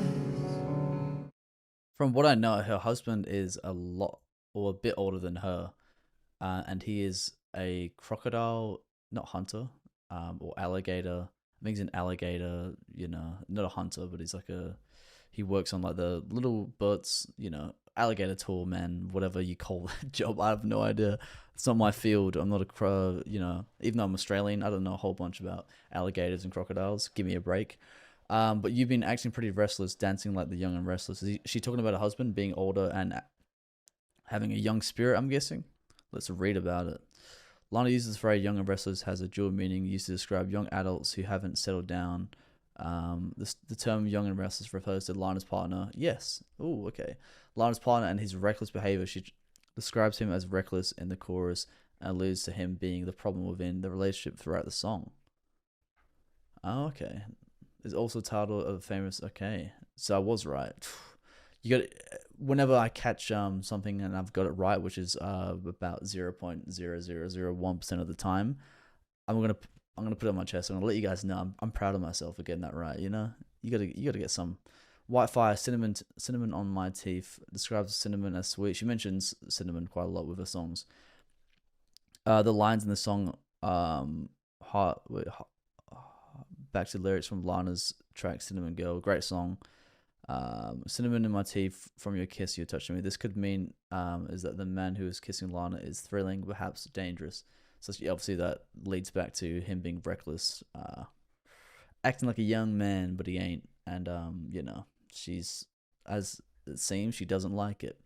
From what I know, her husband is a lot or a bit older than her, and he is a crocodile, not hunter, or alligator. I think he's an alligator, not a hunter, but he works on like the little boats, alligator tour man, whatever you call that job. I have no idea. It's not my field. I'm not a crow, even though I'm Australian, I don't know a whole bunch about alligators and crocodiles. Give me a break. But you've been acting pretty restless, dancing like the young and restless. Is she talking about her husband being older and having a young spirit, I'm guessing? Let's read about it. Lana uses the phrase young and restless has a dual meaning used to describe young adults who haven't settled down. The term young and restless refers to Lana's partner. Yes. Oh, okay. Lana's partner and his reckless behavior. She describes him as reckless in the chorus and alludes to him being the problem within the relationship throughout the song. Oh, okay. It's also titled of famous. Okay. So I was right. You got whenever I catch something and I've got it right, which is about 0.0001% of the time, I'm gonna put it on my chest. I'm gonna let you guys know I'm proud of myself for getting that right. You gotta get some. White fire, cinnamon on my teeth describes cinnamon as sweet. She mentions cinnamon quite a lot with her songs. The lines in the song, back to lyrics from Lana's track "Cinnamon Girl," great song. Cinnamon in my teeth from your kiss, you're touching me. This could mean is that the man who is kissing Lana is thrilling, perhaps dangerous. So obviously that leads back to him being reckless, acting like a young man, but he ain't. And she's, as it seems, she doesn't like it.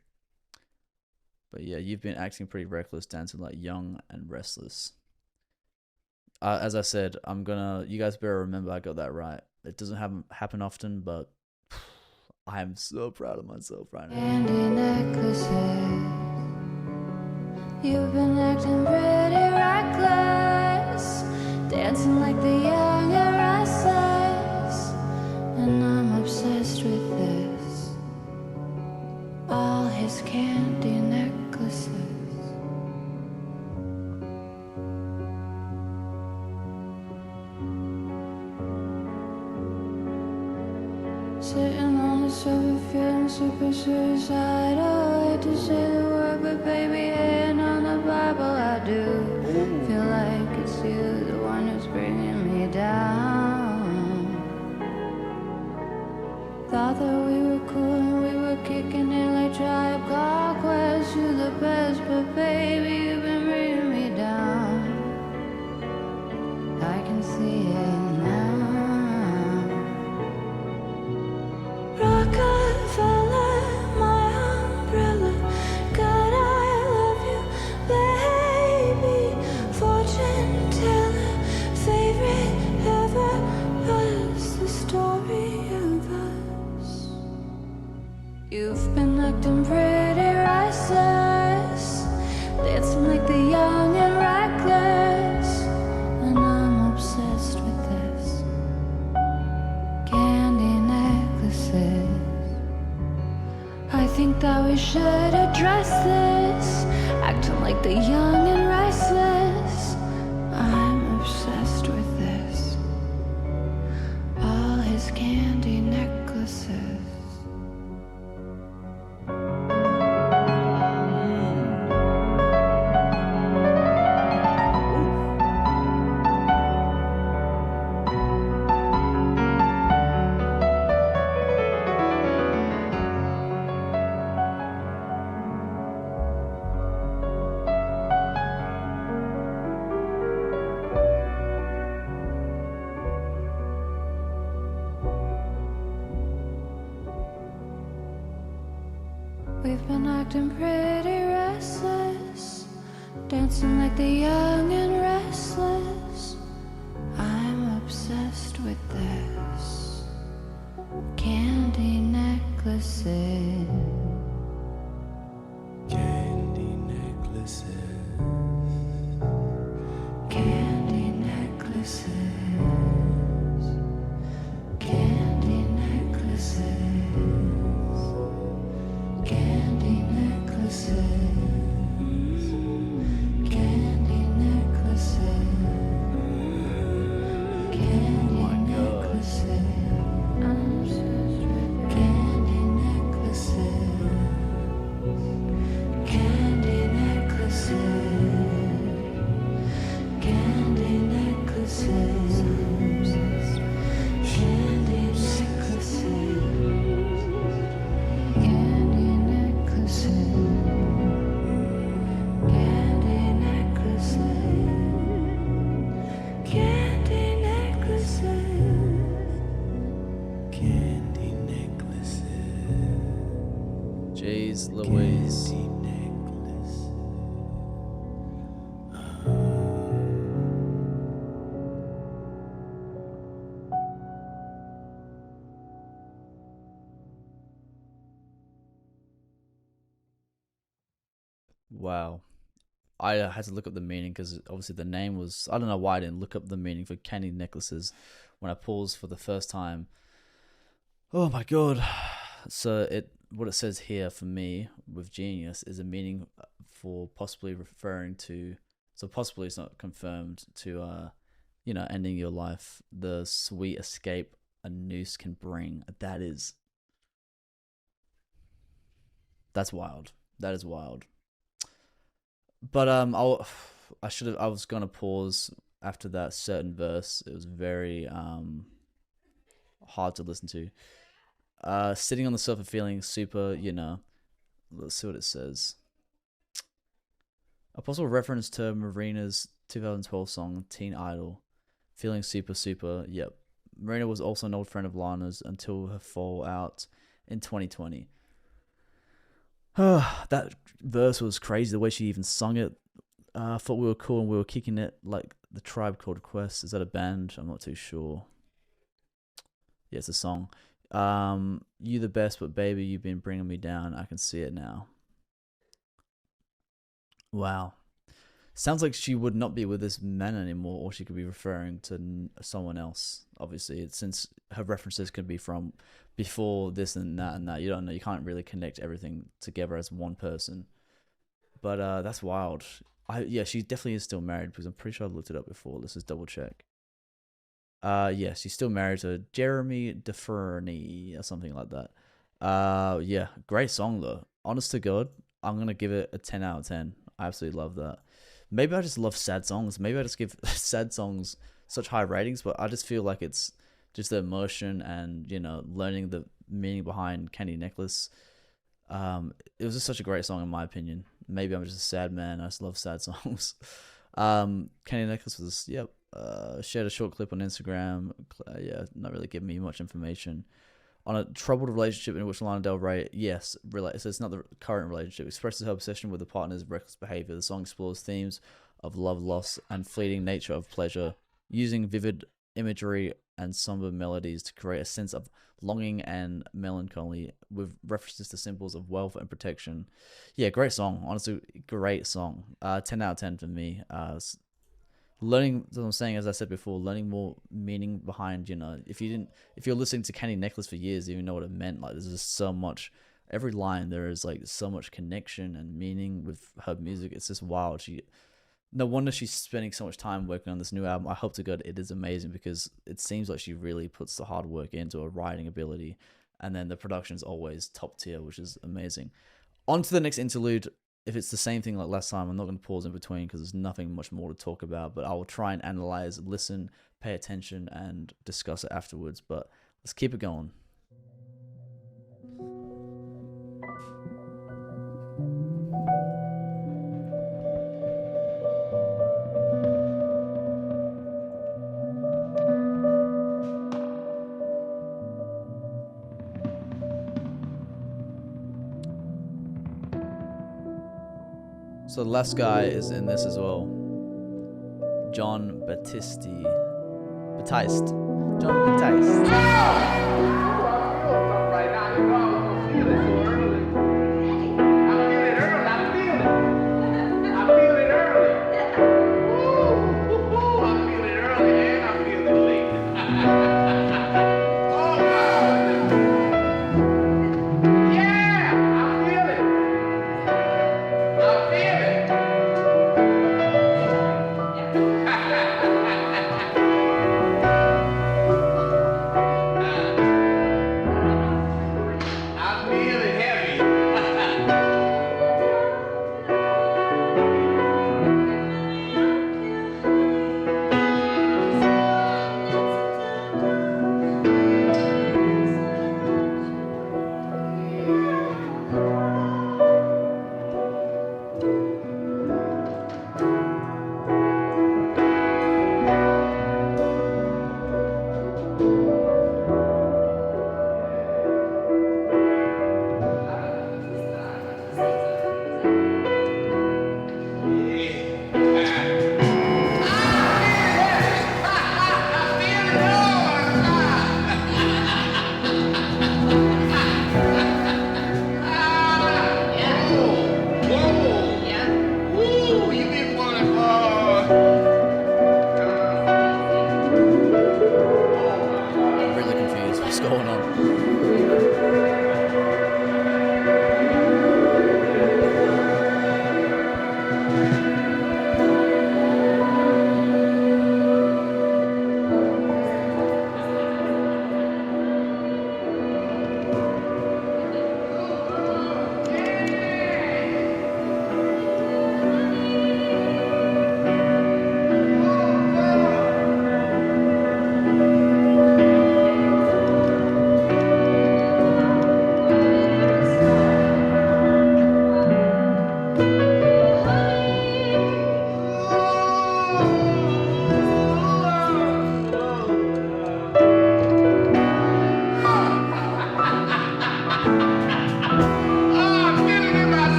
But yeah, you've been acting pretty reckless, dancing like young and restless. As I said, you guys better remember I got that right. It doesn't happen often, but I am so proud of myself right now. Candy necklaces. You've been acting pretty reckless, dancing like the young and restless, and I'm obsessed with this. All his candy necklaces. sitting on the sofa feeling super suicidal. I hate to say the word, but baby, hating on the Bible, I do feel like it's you, the one who's bringing me down. Thought that we were cool and we were kicking it like Tribe Called Quest. You're the best, but baby, you've been bringing me down. I can see it now. Rockefeller, my umbrella. God, I love you, baby. Fortune teller, favorite ever. What's the story of us? You've been acting pretty restless, dancing like the young and reckless, and I'm obsessed with this. Candy necklaces. I think that we should address this, acting like the young and restless. I'm obsessed with this. All his candy necklaces. We've been acting pretty restless, dancing like the young and restless. I'm obsessed with this. Candy necklaces. Candy necklaces. Candy necklaces. Candy necklaces. Candy necklaces. Candy necklaces. Candy necklaces. I'm obsessed with candy necklaces. Candy necklaces. Candy necklaces. Candy necklaces. Candy necklaces. Candy necklaces. Candy necklaces. Candy necklaces. Jeez Louise. Candy necklaces. Wow. I had to look up the meaning because obviously the name was, I don't know why I didn't look up the meaning for candy necklaces when I paused for the first time. Oh my god. So what it says here for me with genius is a meaning for possibly referring to, so possibly it's not confirmed, to ending your life, the sweet escape a noose can bring. That's wild. That is wild. But I was gonna pause after that certain verse. It was very hard to listen to. Sitting on the sofa feeling super, let's see what it says. A possible reference to Marina's 2012 song Teen Idol. Feeling super super, yep. Marina was also an old friend of Lana's until her fallout in 2020. That verse was crazy, the way she even sung it. I thought we were cool and we were kicking it like the Tribe Called Quest. Is that a band? I'm not too sure. Yeah, it's a song. You the best, but baby, you've been bringing me down. I can see it now. Wow. Sounds like she would not be with this man anymore, or she could be referring to someone else. Obviously, since her references could be from before this and that and that. You don't know. You can't really connect everything together as one person. But that's wild. She definitely is still married because I'm pretty sure I looked it up before. Let's just double check. Yeah, she's still married to Jeremy DeFerney or something like that. Yeah, great song though. Honest to God, I'm gonna give it a 10 out of 10. I absolutely love that. Maybe I just love sad songs. Maybe I just give sad songs such high ratings, but I just feel like it's just the emotion and, you know, learning the meaning behind Candy Necklace. It was just such a great song in my opinion. Maybe I'm just a sad man. I just love sad songs. Candy Necklace was, yep, shared a short clip on Instagram. Yeah, not really giving me much information. On a troubled relationship in which Lana Del Rey, yes, so it's not the current relationship, expresses her obsession with the partner's reckless behavior. The song explores themes of love, loss, and fleeting nature of pleasure, using vivid imagery and somber melodies to create a sense of longing and melancholy with references to symbols of wealth and protection. Yeah, great song. Honestly, great song. 10 out of 10 for me. Learning, as I'm saying, as I said before, learning more meaning behind, you know, if you're listening to Candy Necklace for years, you even know what it meant. Like, there's just so much, every line, there is like so much connection and meaning with her music. It's just wild. No wonder she's spending so much time working on this new album. I hope to God it is amazing, because it seems like she really puts the hard work into her writing ability, and then the production's always top tier, which is amazing. On to the next interlude. If it's the same thing like last time, I'm not going to pause in between because there's nothing much more to talk about, but I will try and analyze, listen, pay attention, and discuss it afterwards. But let's keep it going. So the last guy is in this as well. John Batiste. John Batiste.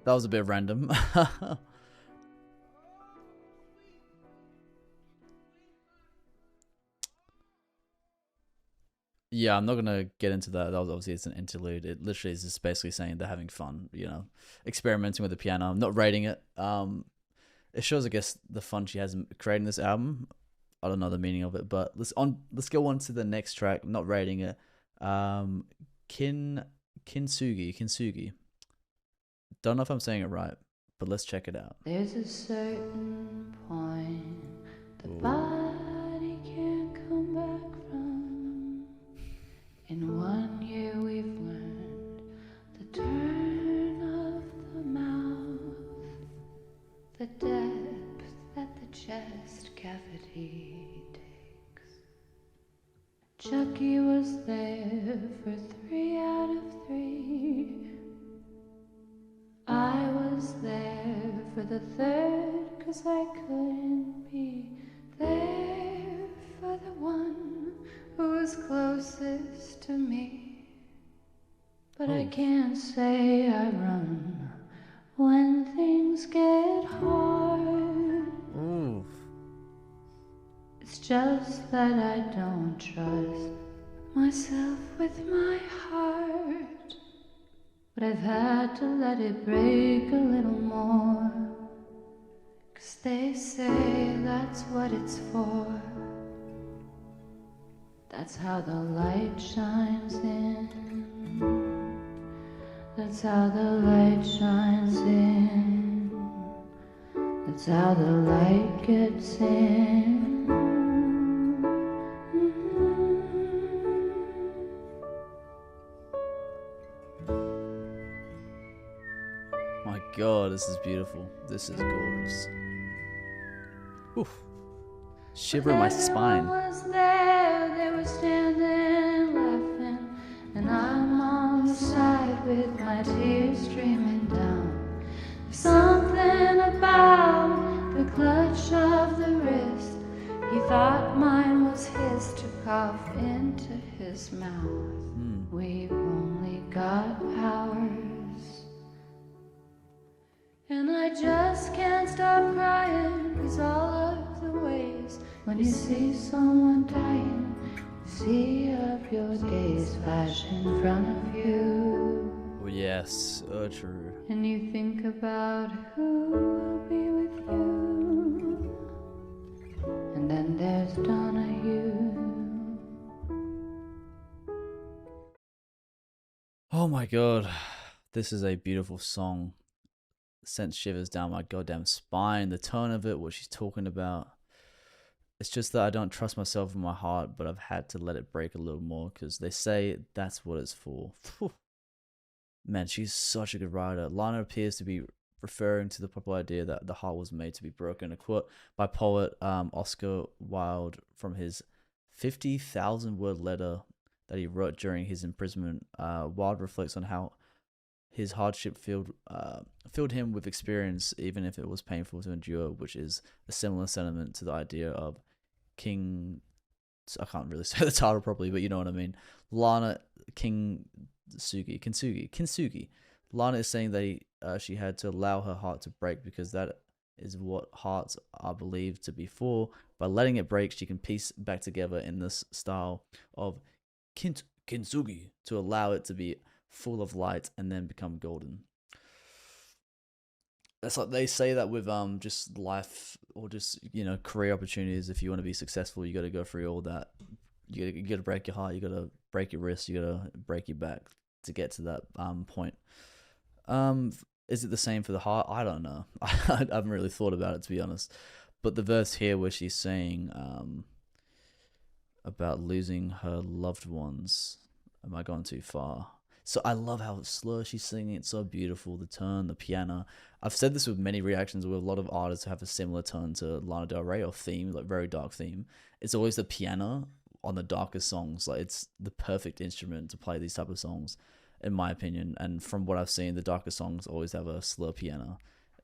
That was a bit random. Yeah, I'm not gonna get into that. That was obviously it's an interlude. It literally is just basically saying they're having fun, experimenting with the piano. I'm not rating it. It shows, I guess, the fun she has in creating this album. I don't know the meaning of it, but let's go on to the next track. I'm not rating it. Um, Kintsugi. Don't know if I'm saying it right, but let's check it out. There's a certain point the body can't come back from. In 1 year we've learned the turn of the mouth, the depth that the chest cavity takes. Chucky was there for 3 out of 3. I was there for the third, 'cause I couldn't be there for the one who was closest to me. But I can't say I run when things get hard. Ooh. It's just that I don't trust myself with my heart. But I've had to let it break a little more, 'cause they say that's what it's for. That's how the light shines in. That's how the light shines in. That's how the light gets in. My God, this is beautiful. This is gorgeous. Oof. Shiver in my spine. Everyone was there, they were standing laughing, and I'm on the side with my tears streaming down. There's something about the clutch of the wrist. He thought mine was his to cough into his mouth. We've only got hours. And I just can't stop crying, 'cause all of the ways when you see someone dying, you see up your days flash in front of you. Oh yes, true. And you think about who will be with you. And then there's Donahue. Oh my God, this is a beautiful song. Sent shivers down my goddamn spine. The tone of it, what she's talking about. It's just that I don't trust myself in my heart, but I've had to let it break a little more, because they say that's what it's for. Whew. Man, she's such a good writer. Lana appears to be referring to the popular idea that the heart was made to be broken. A quote by poet Oscar Wilde from his 50,000 word letter that he wrote during his imprisonment. Wilde reflects on how his hardship filled him with experience, even if it was painful to endure, which is a similar sentiment to the idea of King. I can't really say the title properly, but you know what I mean. Lana Kintsugi. Lana is saying that she had to allow her heart to break, because that is what hearts are believed to be for. By letting it break, she can piece back together in this style of Kintsugi to allow it to be full of light and then become golden. That's like they say that with just life, or just career opportunities. If you want to be successful, you got to go through all that. You got to break your heart, you got to break your wrist, you got to break your back to get to that point. Is it the same for the heart? I don't know. I haven't really thought about it, to be honest. But the verse here where she's saying about losing her loved ones, am I going too far? So I love how slow she's singing. It's so beautiful. The tone, the piano. I've said this with many reactions where a lot of artists have a similar tone to Lana Del Rey, or theme, like very dark theme. It's always the piano on the darkest songs. Like, it's the perfect instrument to play these type of songs, in my opinion. And from what I've seen, the darker songs always have a slow piano.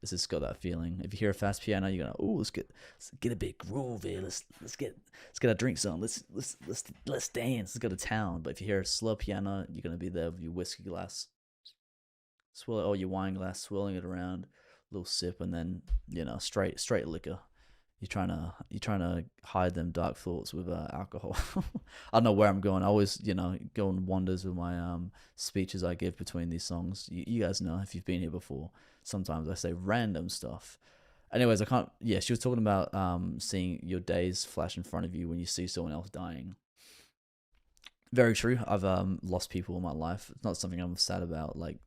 It's just got that feeling. If you hear a fast piano, you're gonna, let's get a bit groovy. Let's get a drink some. Let's dance. Let's go to town. But if you hear a slow piano, you're gonna be there with your whiskey glass, swirl, or your wine glass, swirling it around, a little sip, and then straight liquor. you're trying to hide them dark thoughts with alcohol. I don't know where I'm going. I always, go on wanders with my speeches I give between these songs. You guys know if you've been here before. Sometimes I say random stuff. Anyways, I can't. Yeah, she was talking about seeing your days flash in front of you when you see someone else dying. Very true. I've lost people in my life. It's not something I'm sad about. Like,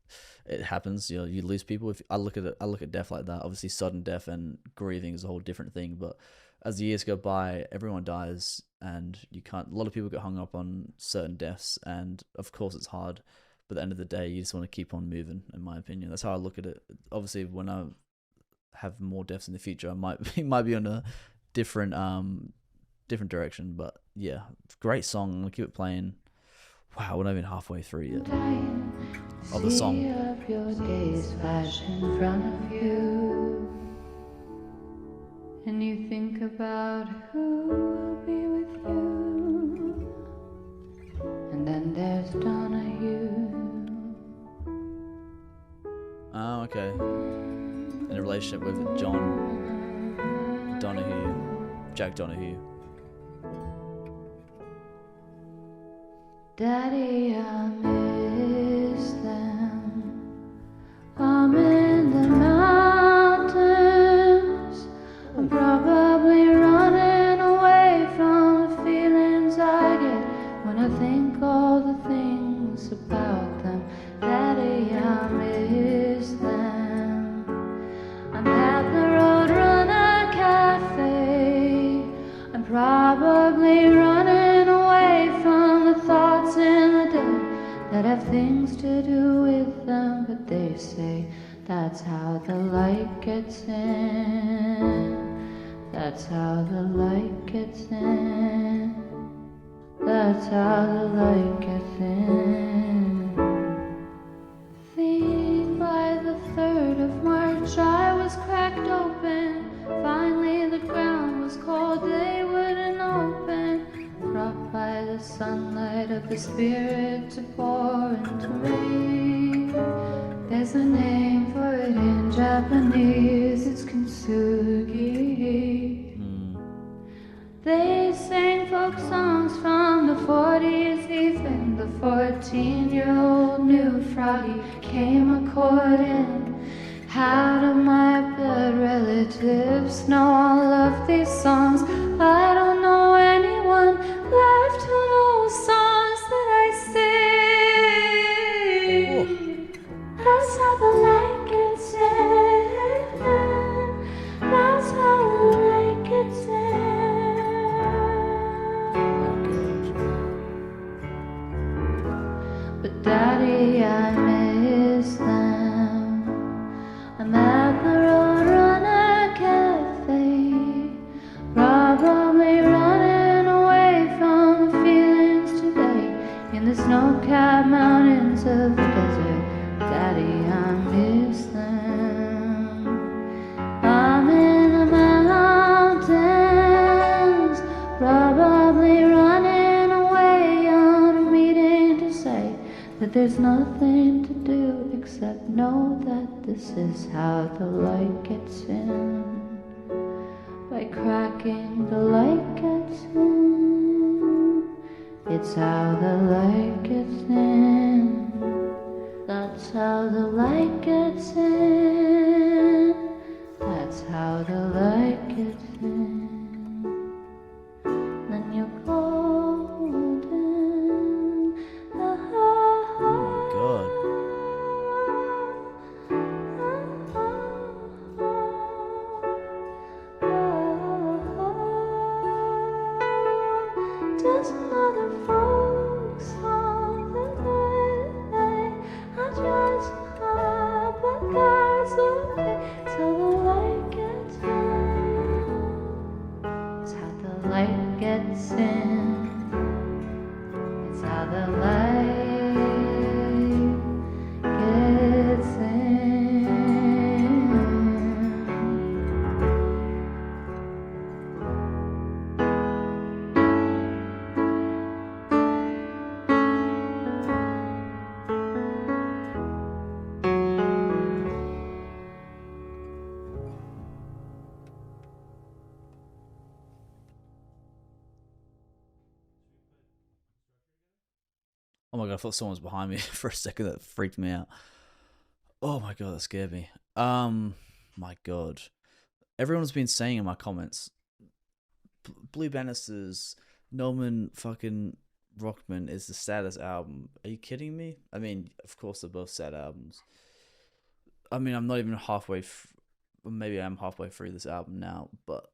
it happens. You lose people. If I look at it, I look at death like that. Obviously, sudden death and grieving is a whole different thing. But as the years go by, everyone dies, and you can't. A lot of people get hung up on certain deaths, and of course, it's hard. But at the end of the day, you just want to keep on moving. In my opinion, that's how I look at it. Obviously, when I have more deaths in the future, I might be on a different direction. But yeah, great song. I'm gonna keep it playing. Wow, we're not even halfway through yet of the song. See of your days flash in front of you, and you think about who will be with you, and then there's Donahue. Oh, okay. In a relationship with Jack Donahue. Daddy, I miss them. I'm in the mountains. I'm probably running away from the feelings I get when I think all the things about them. Daddy, I miss them. I'm at the Roadrunner Cafe. I'm probably running away from the thoughts in the day that have things to do with them, but they say that's how the light gets in. That's how the light gets in. That's how the light gets in. Think by the 3rd of March I was cracked open. Finally the ground was cold, they wouldn't open. Brought by the sunlight of the spirit to pour into me. There's a name for it in Japanese, it's kintsugi. They sang folk songs from the 40s, even the 14-year-old knew Froggy came a-courting. How do my blood relatives know all of these songs? I don't know anyone left who knows songs that I sing. That's how the light gets in. That's how the light gets in. But Daddy, I miss them. I'm at the Roadrunner Cafe, probably running away from the feelings today in the snow-capped mountains of the desert. Daddy, I miss them. I'm in the mountains, probably running away on a meeting to say that there's nothing to do except know that this is how the light gets in. By cracking the light gets in. It's how the light gets in. That's how the light gets in. That's how the light gets in. Then you're golden. Oh my god. Just another folk song that I just heard, but that's okay. Till the light gets in. It's how the light gets in. It's how the light gets in. Oh my god, I thought someone was behind me for a second. That freaked me out. Oh my god, that scared me. My god. Everyone's been saying in my comments, Blue Bannister's Norman fucking Rockman is the saddest album. Are you kidding me? I mean, of course they're both sad albums. I mean, I'm not even halfway. Maybe I'm halfway through this album now, but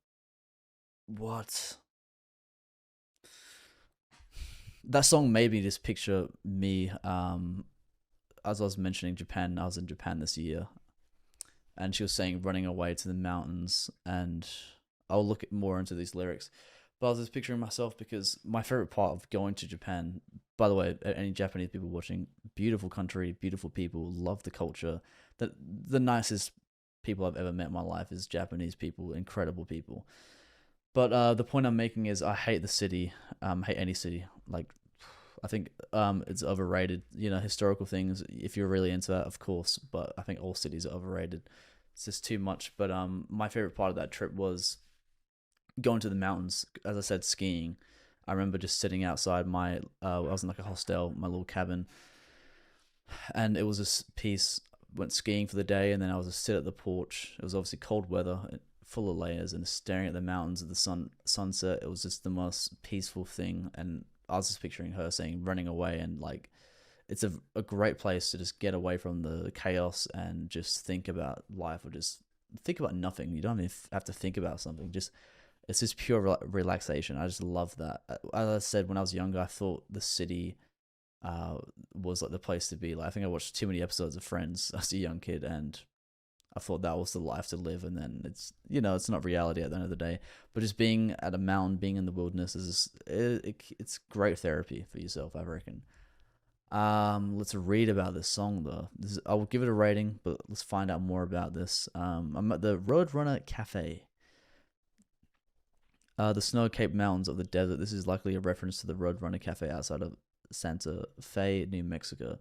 what? That song made me just picture me. As I was mentioning Japan, I was in Japan this year, and she was saying running away to the mountains, and I'll look more into these lyrics. But I was just picturing myself because my favorite part of going to Japan, by the way, any Japanese people watching, beautiful country, beautiful people, love the culture. The nicest people I've ever met in my life is Japanese people, incredible people. But the point I'm making is I hate the city. Hate any city. Like, I think it's overrated. You know, historical things, if you're really into that, of course. But I think all cities are overrated. It's just too much. But my favorite part of that trip was going to the mountains. As I said, skiing. I remember just sitting outside my. I was in like a hostel, my little cabin, and it was this piece. Went skiing for the day, and then I was just sit at the porch. It was obviously cold weather, full of layers, and staring at the mountains at the sunset. It was just the most peaceful thing, and I was just picturing her saying running away, and like it's a great place to just get away from the chaos and just think about life, or just think about nothing. You don't even have to think about something. Just it's just pure relaxation. I just love that. As I said, when I was younger, I thought the city was like the place to be. Like, I think I watched too many episodes of Friends as a young kid, and I thought that was the life to live. And then it's, you know, it's not reality at the end of the day. But just being at a mountain, being in the wilderness is it's great therapy for yourself, I reckon. Let's read about this song though. I will give it a rating, but let's find out more about this. I'm at the Roadrunner Cafe. The snow-capped mountains of the desert. This is likely a reference to the Roadrunner Cafe outside of Santa Fe, New Mexico.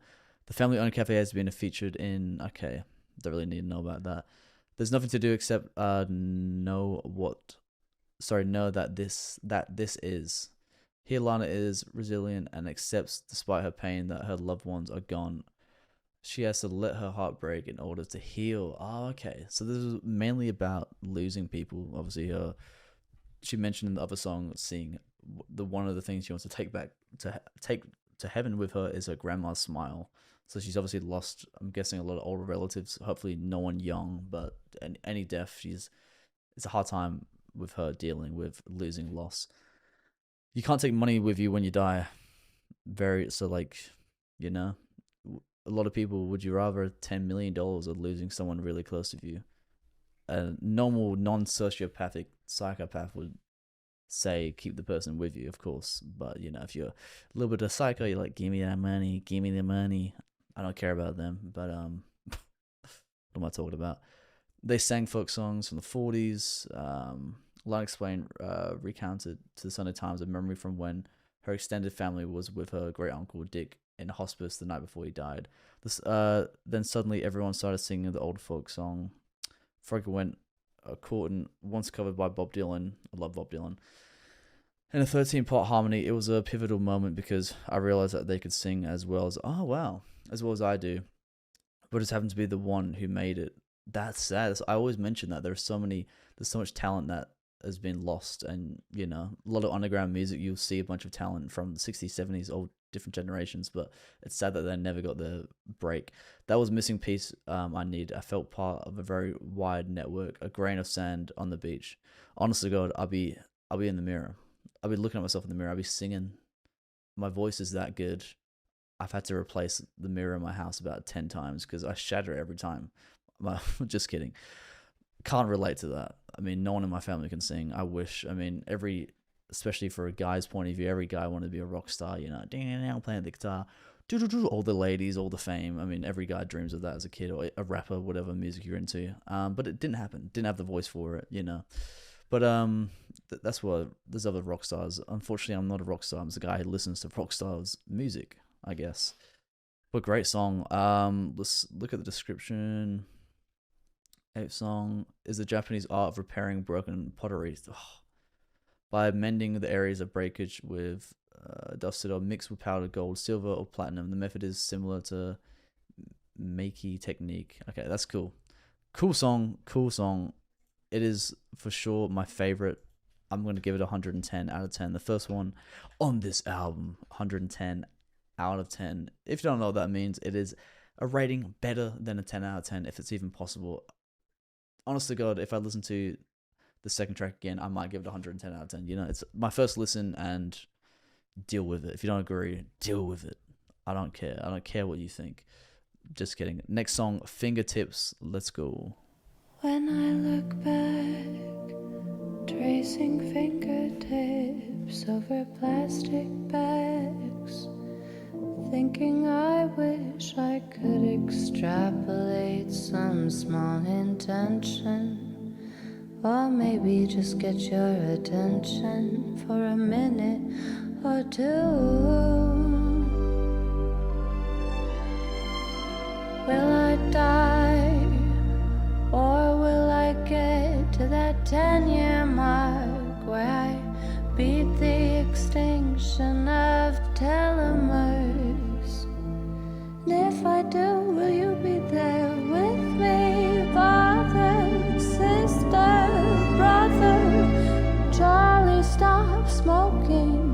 The family-owned cafe has been featured in. Okay, don't really need to know about that. There's nothing to do except know that this is. Here, Lana is resilient and accepts, despite her pain, that her loved ones are gone. She has to let her heart break in order to heal. Oh, okay. So this is mainly about losing people. Obviously, she mentioned in the other song, seeing one of the things she wants to take back to heaven with her is her grandma's smile. So she's obviously lost, I'm guessing, a lot of older relatives. Hopefully no one young, but any death, it's a hard time with her dealing with losing loss. You can't take money with you when you die. You know, a lot of people, would you rather $10 million or losing someone really close to you? A normal, non-sociopathic psychopath would say keep the person with you, of course. But, you know, if you're a little bit of psycho, you're like, give me that money, give me the money. I don't care about them, but what am I talking about? They sang folk songs from the 40s. Lana explained, recounted to the Sunday Times a memory from when her extended family was with her great uncle Dick in a hospice the night before he died. Then suddenly everyone started singing the old folk song. Frogger went Courtin, once covered by Bob Dylan. I love Bob Dylan. In a 13-part harmony, it was a pivotal moment because I realized that they could sing as well as I do. But just happened to be the one who made it. That's sad. I always mention that there's so much talent that has been lost, and you know, a lot of underground music, you'll see a bunch of talent from the 60s, 70s, all different generations, but it's sad that they never got the break. That was a missing piece I need. I felt part of a very wide network, a grain of sand on the beach. Honestly, God, I'll be in the mirror. I'll be looking at myself in the mirror. I'll be singing. My voice is that good. I've had to replace the mirror in my house about 10 times because I shatter it every time. Just kidding. Can't relate to that. I mean, no one in my family can sing. I wish. I mean, especially for a guy's point of view, every guy wanted to be a rock star, you know, playing the guitar, all the ladies, all the fame. I mean, every guy dreams of that as a kid, or a rapper, whatever music you're into. But it didn't happen. Didn't have the voice for it, you know. But that's what there's other rock stars. Unfortunately, I'm not a rock star. I'm just a guy who listens to rock stars' music, I guess. But great song. Let's look at the description. 8th song is the Japanese art of repairing broken pottery by mending the areas of breakage with dusted or mixed with powdered gold, silver, or platinum. The method is similar to Makey technique. Okay, that's cool. Cool song. It is for sure my favorite. I'm going to give it 110 out of 10. The first one on this album, 110 out of 10. If you don't know what that means, it is a rating better than a 10 out of 10, if it's even possible. Honest to God, if I listen to the second track again, I might give it 110 out of 10. You know, it's my first listen, and deal with it. If you don't agree, deal with it. I don't care. I don't care what you think. Just kidding. Next song, Fingertips. Let's go. When I look back, tracing fingertips over plastic bags, thinking I wish I could extrapolate some small intention, or maybe just get your attention for a minute or two. Will I die, or will I get to that 10-year mark where I beat the extinction of telomeres? And if I do, will you be there with me? Father, sister, brother, Charlie, stop smoking.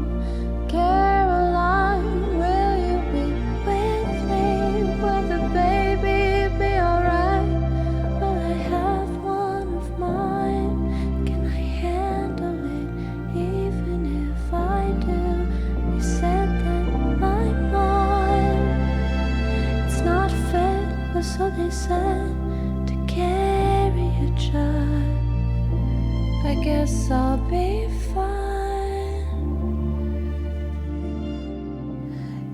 Caroline, will you be with me? Will the baby be alright? Will I have one of mine? Can I handle it even if I do? They said that I'm mine. It's not fit, or so they said, to carry a child. I guess I'll be fine.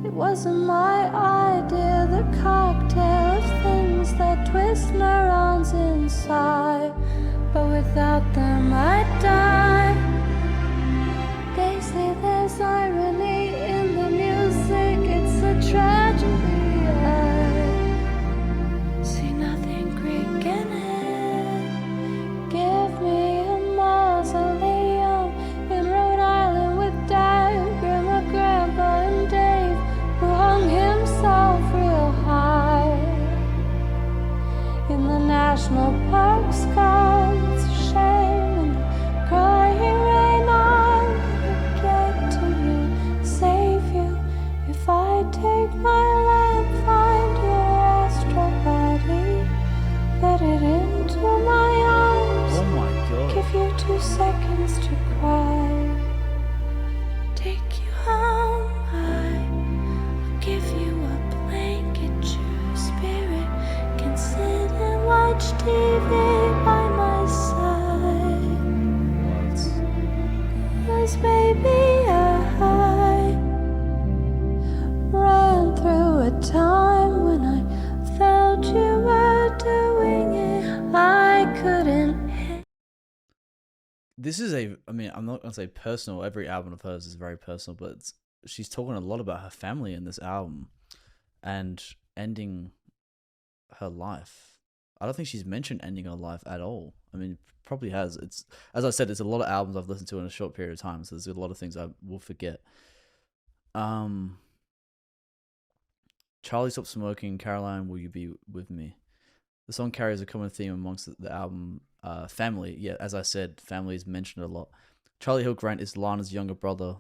It wasn't my idea, the cocktail of things that twist neurons inside, but without them I'd die. They say there's irony in the music, it's a tragedy. I see nothing Greek in it. Give me a mausoleum in Rhode Island with Dad, Grandma, Grandpa, and Dave, who hung himself real high in the national park sky. It's a shame, and crying rain, I'll never get to you, save you. If I take my lamp, find your astral body, put it into my arms, Oh my God. give you 2 seconds to cry, take you home. I'll give you a blanket, your spirit can sit and watch TV by my side. Cause baby, I ran through a time when I felt you were doing it. I couldn't. This is I mean, I'm not going to say personal. Every album of hers is very personal, but she's talking a lot about her family in this album and ending her life. I don't think she's mentioned ending her life at all. I mean, probably has. It's, as I said, it's a lot of albums I've listened to in a short period of time, so there's a lot of things I will forget. Charlie, stop smoking. Caroline, will you be with me? The song carries a common theme amongst the album. Family. Yeah, as I said, family is mentioned a lot. Charlie Hill Grant is Lana's younger brother.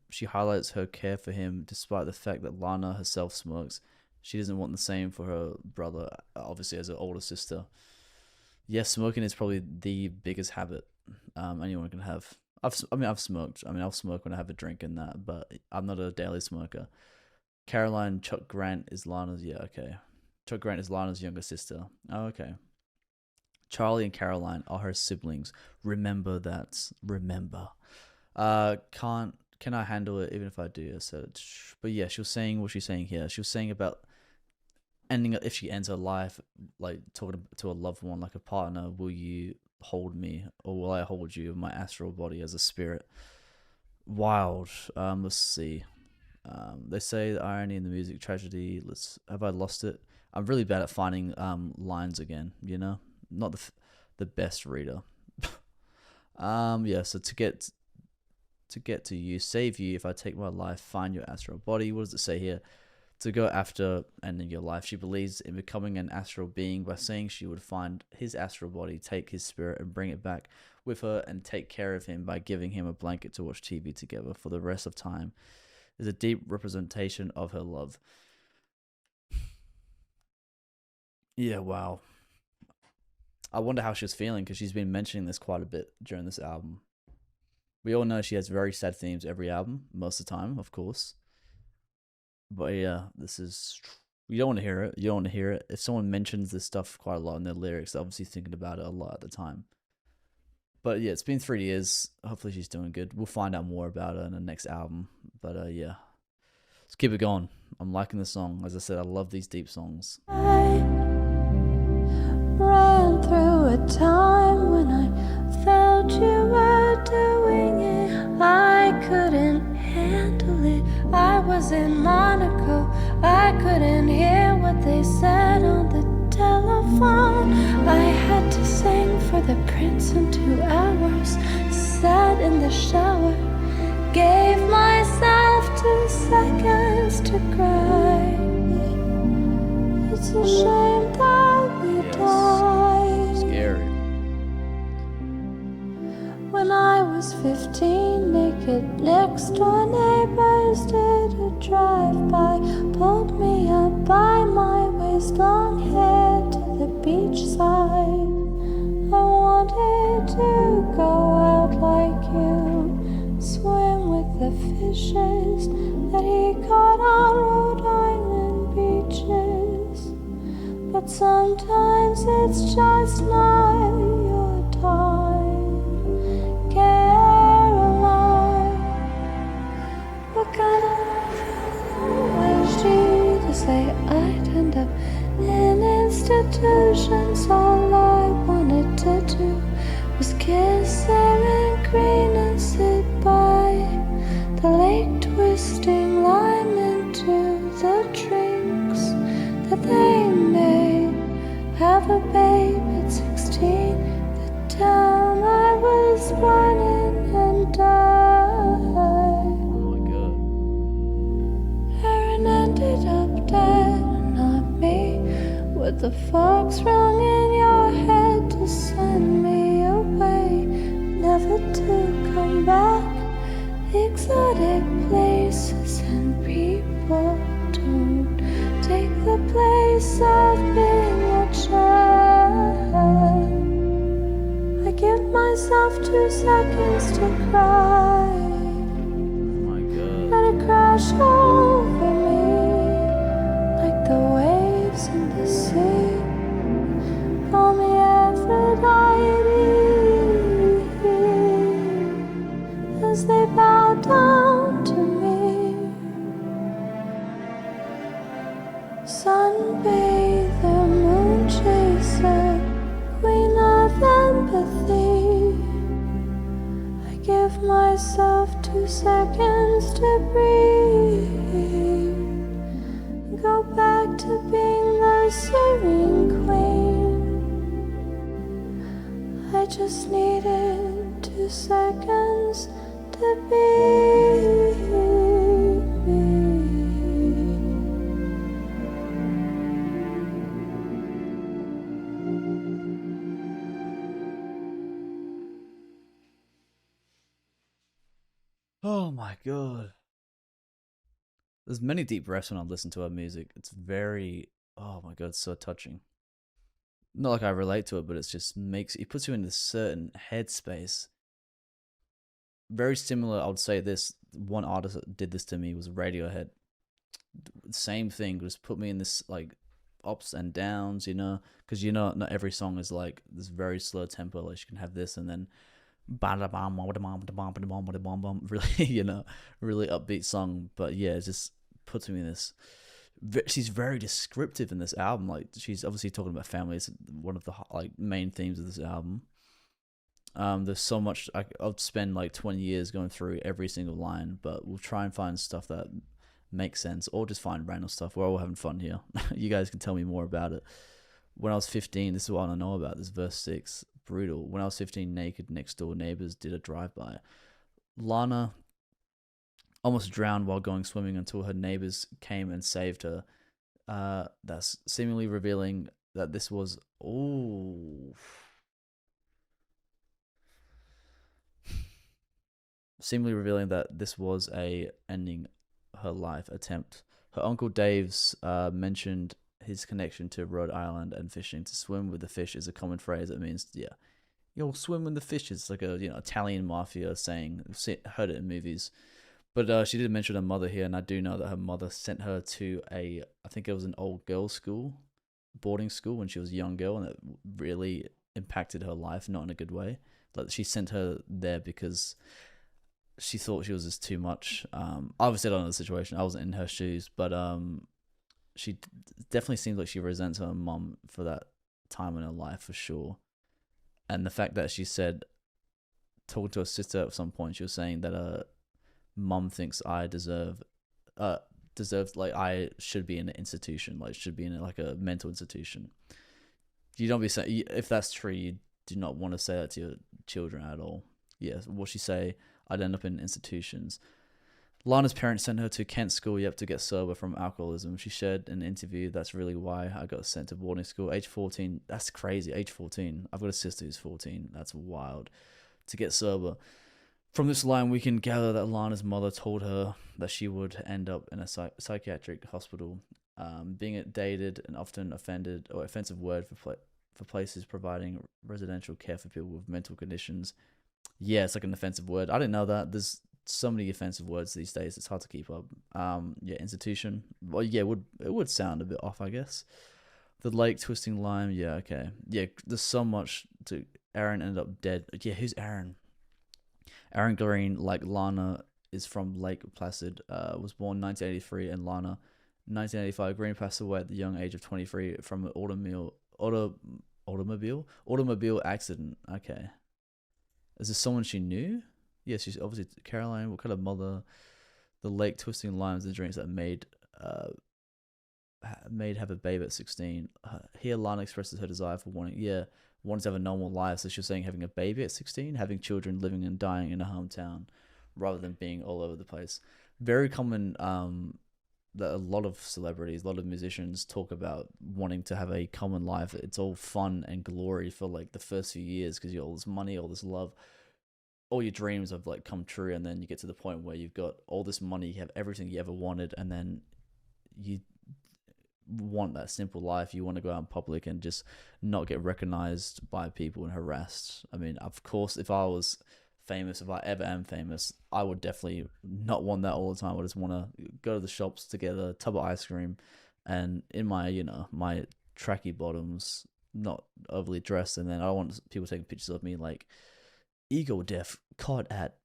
She highlights her care for him despite the fact that Lana herself smokes. She doesn't want the same for her brother, obviously as an older sister. Yes, smoking is probably the biggest habit anyone can have. I've smoked. I'll smoke when I have a drink and that, but I'm not a daily smoker. Caroline, Chuck Grant is Lana's, Chuck Grant is Lana's younger sister. Oh, okay. Charlie and Caroline are her siblings. Remember that. Remember. Can I handle it even if I do? So, but yeah, she was saying what she's saying here. She was saying about ending, if she ends her life, like talking to a loved one, like a partner, will you hold me, or will I hold you in my astral body as a spirit? Wild. Let's see. They say the irony in the music, tragedy. Have I lost it? I'm really bad at finding lines again. You know, not the best reader. So to get to get to you, save you if I take my life, find your astral body. What does it say here? To go after and in your life. She believes in becoming an astral being by saying she would find his astral body, take his spirit and bring it back with her and take care of him by giving him a blanket to watch TV together for the rest of time. Is a deep representation of her love. Yeah, wow. I wonder how she was feeling because she's been mentioning this quite a bit during this album. We all know she has very sad themes every album, most of the time, of course. But yeah, this is... You don't want to hear it. You don't want to hear it. If someone mentions this stuff quite a lot in their lyrics, they're obviously thinking about it a lot at the time. But yeah, it's been 3 years. Hopefully she's doing good. We'll find out more about her in the next album. But yeah, let's keep it going. I'm liking the song. As I said, I love these deep songs. I ran through a time when I felt you were doing it. I couldn't handle it. I was in Monaco. I couldn't hear what they said on the telephone. I had to sing for the prince in 2 hours. Sat in the shower. Gave myself 2 seconds to cry. It's a shame that we died. Scary. When I was 15, naked next door neighbors did a drive-by. Pulled me up by my waist, long hair to the beachside. I wanted to go out like you, swim with the fishes that he caught on Rhode Island beaches. But sometimes it's just not your time, Caroline. What kind of was she to say I'd end up in institutions? All I wanted to do was kiss Sarah Green and sit by the lake, twisting lime into the drinks that they made. Have a babe at 16, the town I was born in, and died. Oh my god. Aaron ended up dead, not me. With the fox rung in your head to send me away, never to come back. Exotic places and people don't take the place of being a child. I give myself 2 seconds to cry. Oh my god. Let it crash over me like the waves in the sea. Call me Aphrodite as they bow down to me. Sunbather, moon chaser, queen of empathy. I give myself 2 seconds to breathe. Go back to being the serene queen. I just needed 2 seconds to be me. Oh my god. There's many deep breaths when I listen to her music. It's very... Oh my god, it's so touching. Not like I relate to it, but it's just makes... It puts you in this certain headspace. Very similar, I would say this. One artist that did this to me was Radiohead. Same thing, just put me in this like ups and downs, you know? Because you know, not every song is like this very slow tempo. Like you can have this and then... Really, you know, really upbeat song. But yeah, it just puts me in this... She's very descriptive in this album. Like she's obviously talking about family. It's one of the like main themes of this album. There's so much. I'll spend like 20 years going through every single line, but we'll try and find stuff that makes sense, or just find random stuff. We're all having fun here. You guys can tell me more about it. When I was 15, this is what I know about this verse 6. Brutal. When I was 15, naked next door neighbors did a drive-by. Lana almost drowned while going swimming until her neighbors came and saved her. That's seemingly revealing that this was seemingly revealing that this was a ending her life attempt. Her uncle Dave's mentioned his connection to Rhode Island and fishing. To swim with the fish is a common phrase that means, yeah, you'll swim with the fish. It's like a Italian mafia saying. Heard it in movies. But she did mention her mother here, and I do know that her mother sent her to I think it was an old girls' school, boarding school when she was a young girl, and it really impacted her life, not in a good way. Like, she sent her there because she thought she was just too much. Obviously, I don't know the situation. I wasn't in her shoes, but she definitely seems like she resents her mom for that time in her life for sure. And the fact that she said, talking to her sister at some point, she was saying that mom thinks I deserves like I should be in an institution, like should be in like a mental institution. You don't be saying, if that's true, you do not want to say that to your children at all. Yeah, what she say? I'd end up in institutions. Lana's parents sent her to Kent School, to get sober from alcoholism. She shared in an interview, that's really why I got sent to boarding school. Age 14, that's crazy. Age 14. I've got a sister who's 14. That's wild. To get sober. From this line, we can gather that Lana's mother told her that she would end up in a psychiatric hospital. Being dated an often offensive word for places providing residential care for people with mental conditions. Yeah, it's like an offensive word. I didn't know that. There's so many offensive words these days. It's hard to keep up. Institution. Well, yeah, it would sound a bit off, I guess. The lake twisting lime. Yeah, okay. Yeah, there's so much to. Aaron ended up dead. Yeah, who's Aaron? Aaron Green, like Lana, is from Lake Placid. Was born 1983, and Lana, 1985. Green passed away at the young age of 23 from an automobile accident. Okay. Is this someone she knew? Yeah, she's obviously Caroline. What kind of mother? The lake twisting limes, the drinks that made have a baby at 16. Here, Lana expresses her desire for wanting to have a normal life. So she's saying having a baby at 16, having children, living and dying in a hometown, rather than being all over the place. Very common. That a lot of celebrities, a lot of musicians talk about wanting to have a common life. It's all fun and glory for like the first few years because you have all this money, all this love, all your dreams have like come true, and then you get to the point where you've got all this money, you have everything you ever wanted, and then you want that simple life. You want to go out in public and just not get recognized by people and harassed. I mean, of course, if I was famous, if I ever am famous, I would definitely not want that all the time. I just want to go to the shops to get a tub of ice cream and in my, my tracky bottoms, not overly dressed. And then I don't want people taking pictures of me like ego deaf, caught at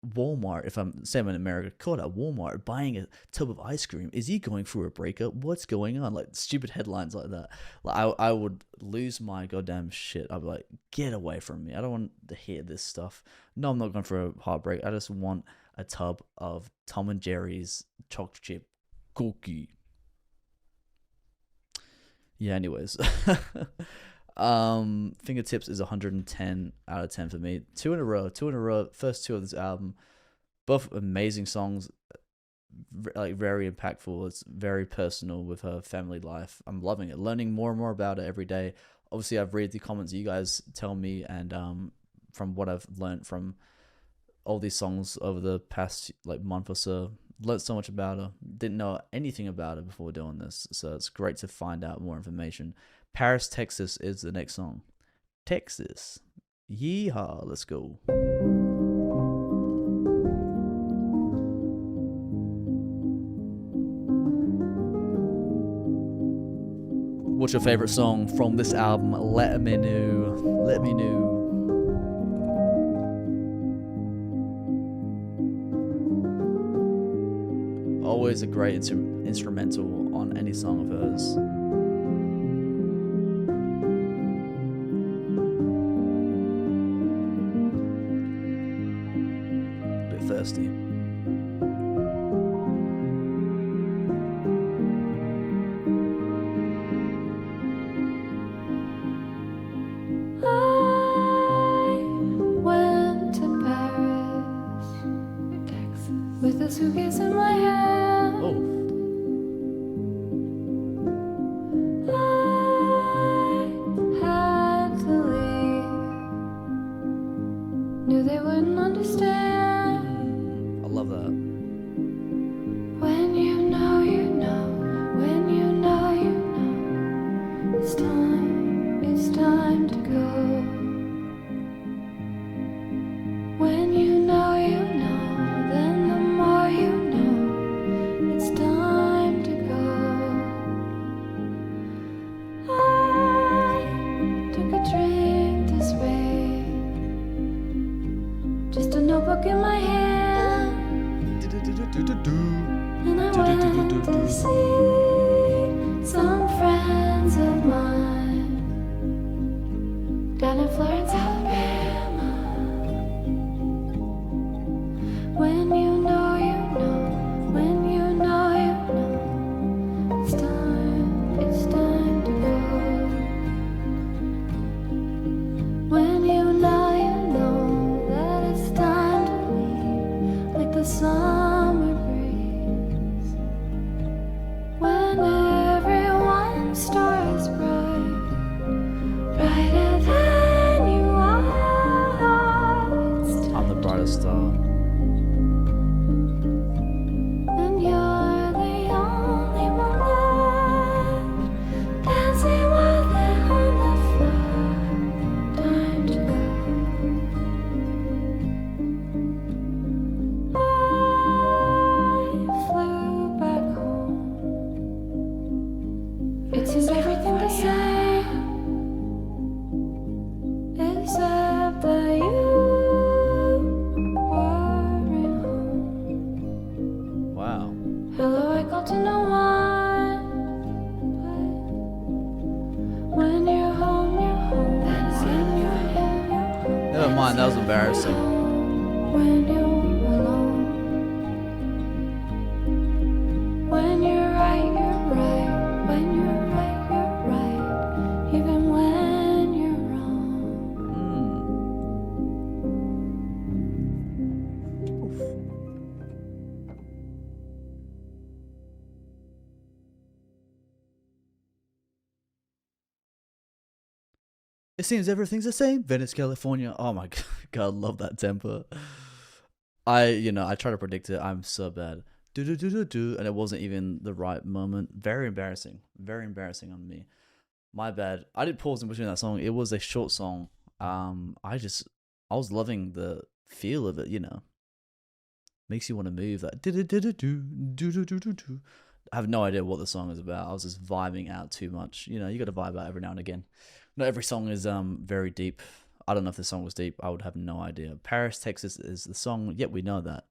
Walmart. If I'm in America, caught at Walmart buying a tub of ice cream. Is he going through a breakup? What's going on? Like stupid headlines like that. Like I would lose my goddamn shit. I'd be like, get away from me. I don't want to hear this stuff. No, I'm not going for a heartbreak. I just want a tub of Tom and Jerry's chocolate chip cookie. Yeah, anyways. Fingertips is 110 out of 10 for me. Two in a row. First two of this album, both amazing songs, like very impactful. It's very personal with her family life. I'm loving it, learning more and more about it every day. Obviously, I've read the comments you guys tell me, and from what I've learned from all these songs over the past like month or so, learned so much about her. Didn't know anything about her before doing this, so it's great to find out more information. Paris, Texas is the next song. Texas. Yeehaw, let's go. What's your favorite song from this album? Let me know. Let me know. Always a great instrumental on any song of hers. Thirsty. I went to Paris, Texas, with the suitcase in my hand. Oh, I had to leave. Knew they wouldn't understand. I love that. When you know, you know. When you know, you know. It's time to go. When you know, you know. Then the more you know, it's time to go. I took a drink this way. Just a notebook in my hand. And I went to see some friends of mine down in Florence, Alabama. When you know, you know. When you know, you know. It's time to go. When you know, you know that it's time to leave, like the summer breeze. When everyone's star is bright, brighter than you are. It's I'm time the brightest star. and you're the only one left, dancing while they're on the floor. Time to go. I flew back home. It seems everything the same, except that you weren't home. Wow. Hello, I called to no one, but when you're home, you're home. That's in your head. Never mind, that was embarrassing. When you're alone, when you're right, you're right. When you're right, you're right. Even when you're wrong. It seems everything's the same. Venice, California. Oh my god, love that tempo. I try to predict it. I'm so bad. Do do do do do, and it wasn't even the right moment. Very embarrassing. Very embarrassing on me. My bad. I did pause in between that song. It was a short song. I was loving the feel of it. Makes you want to move. That do do do do do do do do do. I have no idea what the song is about. I was just vibing out too much. You got to vibe out every now and again. Not every song is very deep. I don't know if the song was deep. I would have no idea. Paris, Texas is the song. Yep, we know that.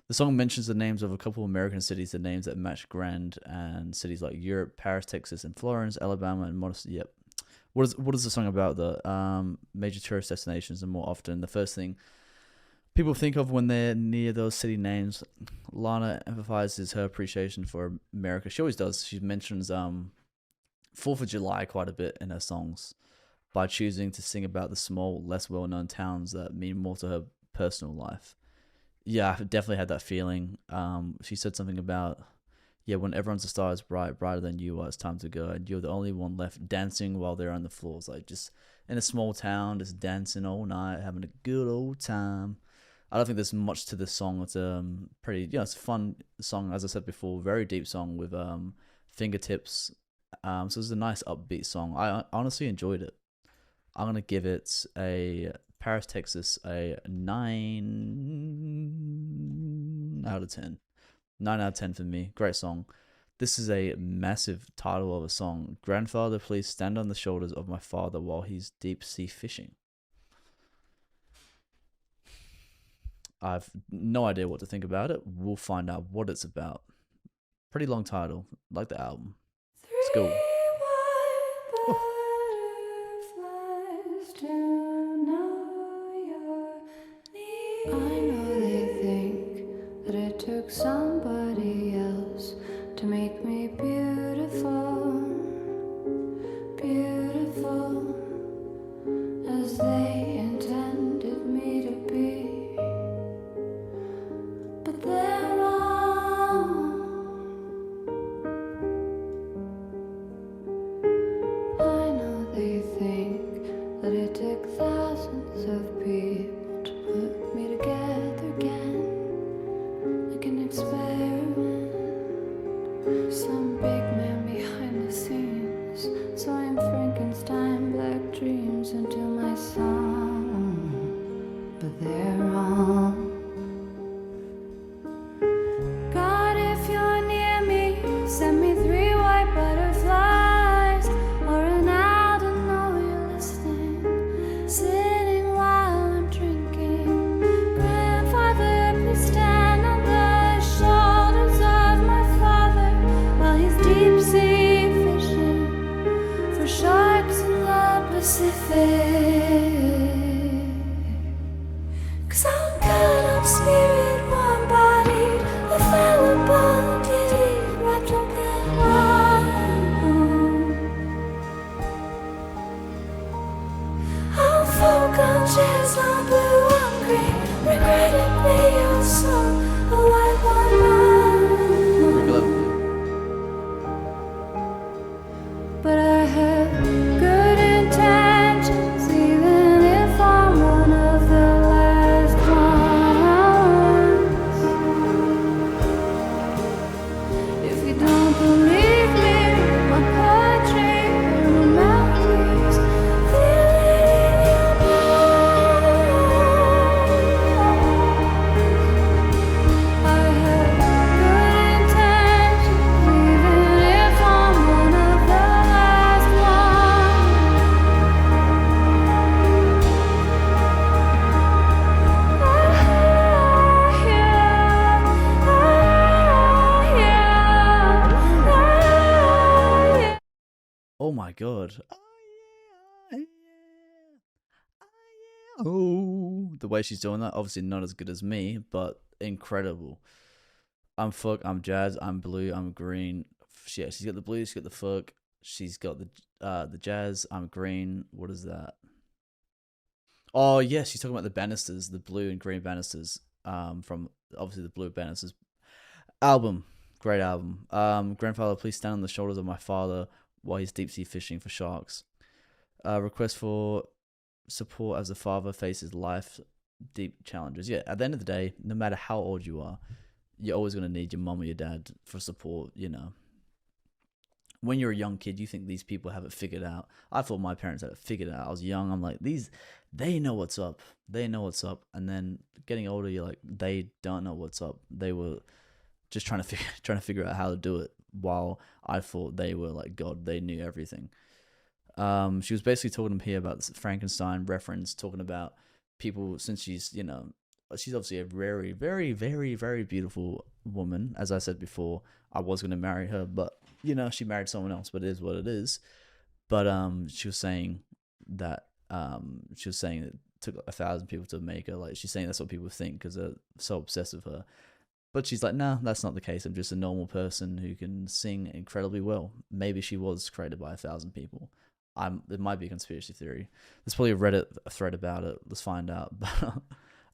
The song mentions the names of a couple of American cities, the names that match grand, and cities like Europe, Paris, Texas, and Florence, Alabama, and Modest. Yep. What is the song about? The major tourist destinations, and more often the first thing people think of when they're near those city names. Lana emphasizes her appreciation for America. She always does. She mentions 4th of July quite a bit in her songs by choosing to sing about the small, less well-known towns that mean more to her personal life. Yeah, I definitely had that feeling. She said something about, when everyone's a star is brighter than you are, it's time to go, and you're the only one left dancing while they're on the floors, like just in a small town, just dancing all night, having a good old time. I don't think there's much to this song. It's pretty, it's a fun song, as I said before, very deep song with fingertips. So it's a nice upbeat song. I honestly enjoyed it. I'm gonna give it a Paris, Texas, a 9 out of 10. 9 out of 10 for me. Great song. This is a massive title of a song. Grandfather, please stand on the shoulders of my father while he's deep sea fishing. I've no idea what to think about it. We'll find out what it's about. Pretty long title, like the album. Let's go. I know they think that it took somebody else to make me beautiful, beautiful as they intended me to be. But there are listen to my song, but they're wrong. God, if you're near me, send me 3 white butterflies, or an owl to know you're listening, sitting while I'm drinking. Grandfather, please stand on the shoulders of my father while he's deep sea fishing for sharks in the Pacific. 'Cause I'm God, I'm spirit, one-bodied, a fallible deity wrapped up in love. I'm folk, I'm jazz, I'm blue, I'm green, regrettably also a white one. But I have good intentions, even if I'm one of the last ones. If you don't believe me, my poetry and my melodies, feel it in your mind. I have good intentions, even if I'm one of the last ones. Oh my god. Oh, the way she's doing that, obviously not as good as me, but incredible. I'm fuck, I'm jazz, I'm blue, I'm green. Yeah, she's got the blue, she's got the fuck, she's got the jazz, I'm green. What is that? Oh yeah, she's talking about the banisters, the blue and green banisters. From obviously the Blue Banisters album. Great album. Grandfather, please stand on the shoulders of my father while he's deep sea fishing for sharks. Request for support as the father faces life deep challenges. Yeah, at the end of the day, no matter how old you are, you're always going to need your mom or your dad for support, you know. When you're a young kid, you think these people have it figured out. I thought my parents had it figured out. I was young. I'm like, they know what's up. They know what's up. And then getting older, you're like, they don't know what's up. They were just trying to figure out how to do it, while I thought they were like God. They knew everything. She was basically talking here about this Frankenstein reference, talking about people, since she's, you know, she's obviously a very, very, very, very beautiful woman. As I said before, I was going to marry her, but, you know, she married someone else, but it is what it is. But she was saying that it took 1,000 people to make her. Like, she's saying that's what people think because they're so obsessed with her. But she's like, no, that's not the case. I'm just a normal person who can sing incredibly well. Maybe she was created by 1,000 people. It might be a conspiracy theory. There's probably a Reddit thread about it. Let's find out. But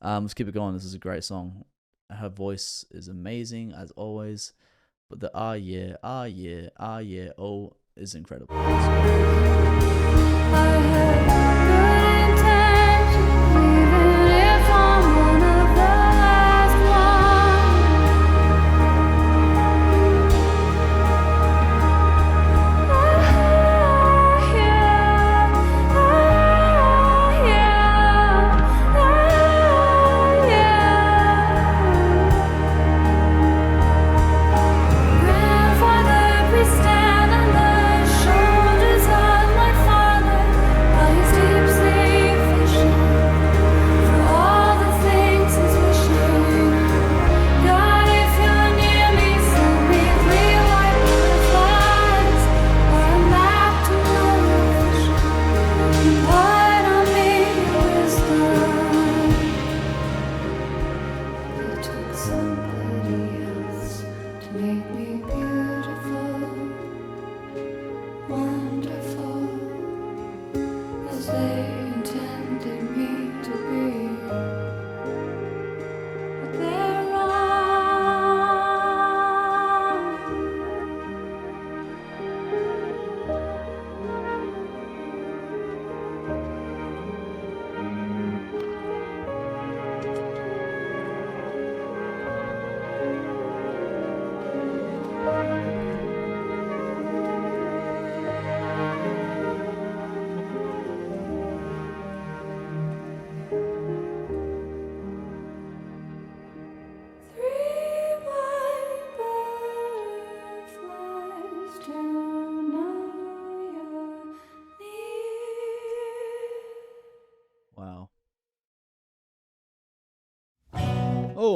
let's keep it going. This is a great song. Her voice is amazing as always. But the oh is incredible. Grandfather, please stand on the shoulders of my father while he's deep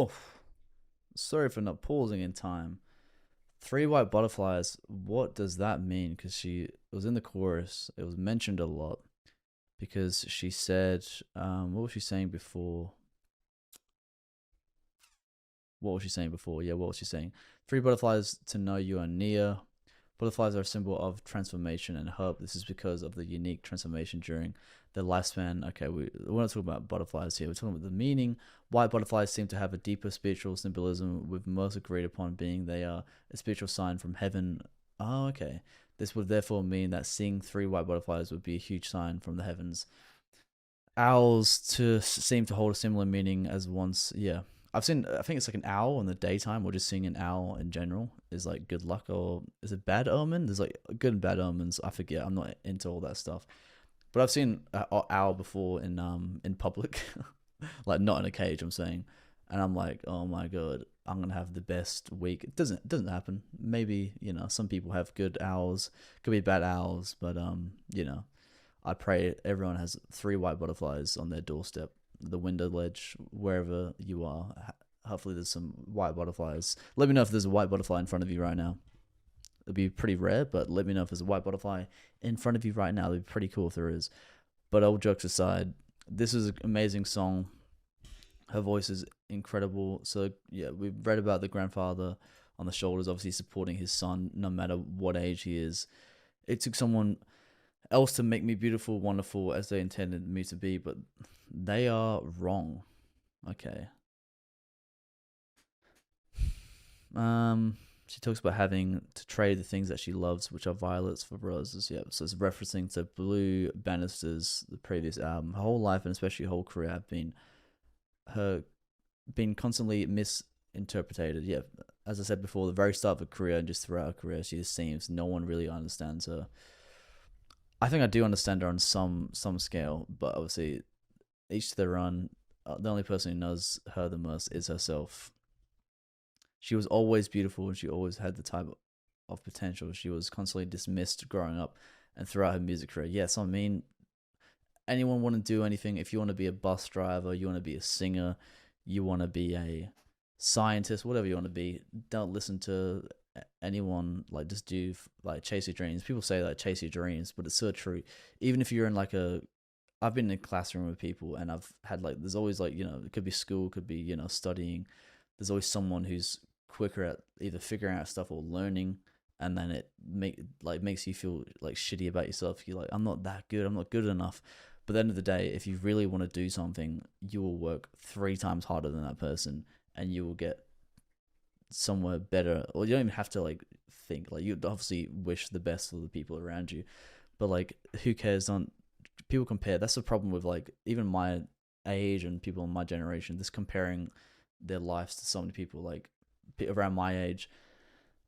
Oh, sorry for not pausing in time. 3 white butterflies. What does that mean? Because she was in the chorus. It was mentioned a lot because she said, what was she saying before? What was she saying before? Yeah, what was she saying? 3 butterflies to know you are near. Butterflies are a symbol of transformation and hope. This is because of the unique transformation during their lifespan. Okay, we're not talking about butterflies here. We're talking about the meaning. White butterflies seem to have a deeper spiritual symbolism, with most agreed upon being they are a spiritual sign from heaven. Oh, okay. This would therefore mean that seeing 3 white butterflies would be a huge sign from the heavens. Owls seem to hold a similar meaning as once. Yeah, I think it's like an owl in the daytime, or just seeing an owl in general is like good luck, or is it bad omen? There's like good and bad omens. I forget. I'm not into all that stuff. But I've seen an owl before in public, like not in a cage. I'm saying, and I'm like, oh my god, I'm gonna have the best week. It doesn't happen. Maybe, some people have good owls, could be bad owls, but I pray everyone has 3 white butterflies on their doorstep, the window ledge, wherever you are. Hopefully there's some white butterflies. Let me know if there's a white butterfly in front of you right now. It'd be pretty rare, but let me know if there's a white butterfly in front of you right now. It'd be pretty cool if there is. But all jokes aside, this is an amazing song. Her voice is incredible. So yeah, we've read about the grandfather on the shoulders, obviously supporting his son no matter what age he is. It took someone else to make me beautiful, wonderful as they intended me to be, but they are wrong. Okay. She talks about having to trade the things that she loves, which are violets, for roses. Yeah, so it's referencing to Blue Bannister's the previous album. Her whole life, and especially her whole career, have been constantly misinterpreted. Yeah, as I said before, the very start of her career and just throughout her career, she just seems no one really understands her. I think I do understand her on some scale, but obviously each to their own. The only person who knows her the most is herself. She was always beautiful, and she always had the type of potential. She was constantly dismissed growing up and throughout her music career. Yes, I mean, anyone want to do anything. If you want to be a bus driver, you want to be a singer, you want to be a scientist, whatever you want to be, don't listen to anyone. Like, just do, like, chase your dreams. People say, like, chase your dreams, but it's so true. Even if you're in like I've been in a classroom with people, and I've had, like, there's always, like, it could be school, could be, studying. There's always someone who's quicker at either figuring out stuff or learning, and then it makes you feel like shitty about yourself. You're like, I'm not that good, I'm not good enough. But at the end of the day, if you really want to do something, you will work 3 times harder than that person, and you will get somewhere better. Or you don't even have to like think. Like, you obviously wish the best for the people around you, but like, who cares? People compare. That's the problem with, like, even my age and people in my generation, this comparing their lives to so many people like around my age.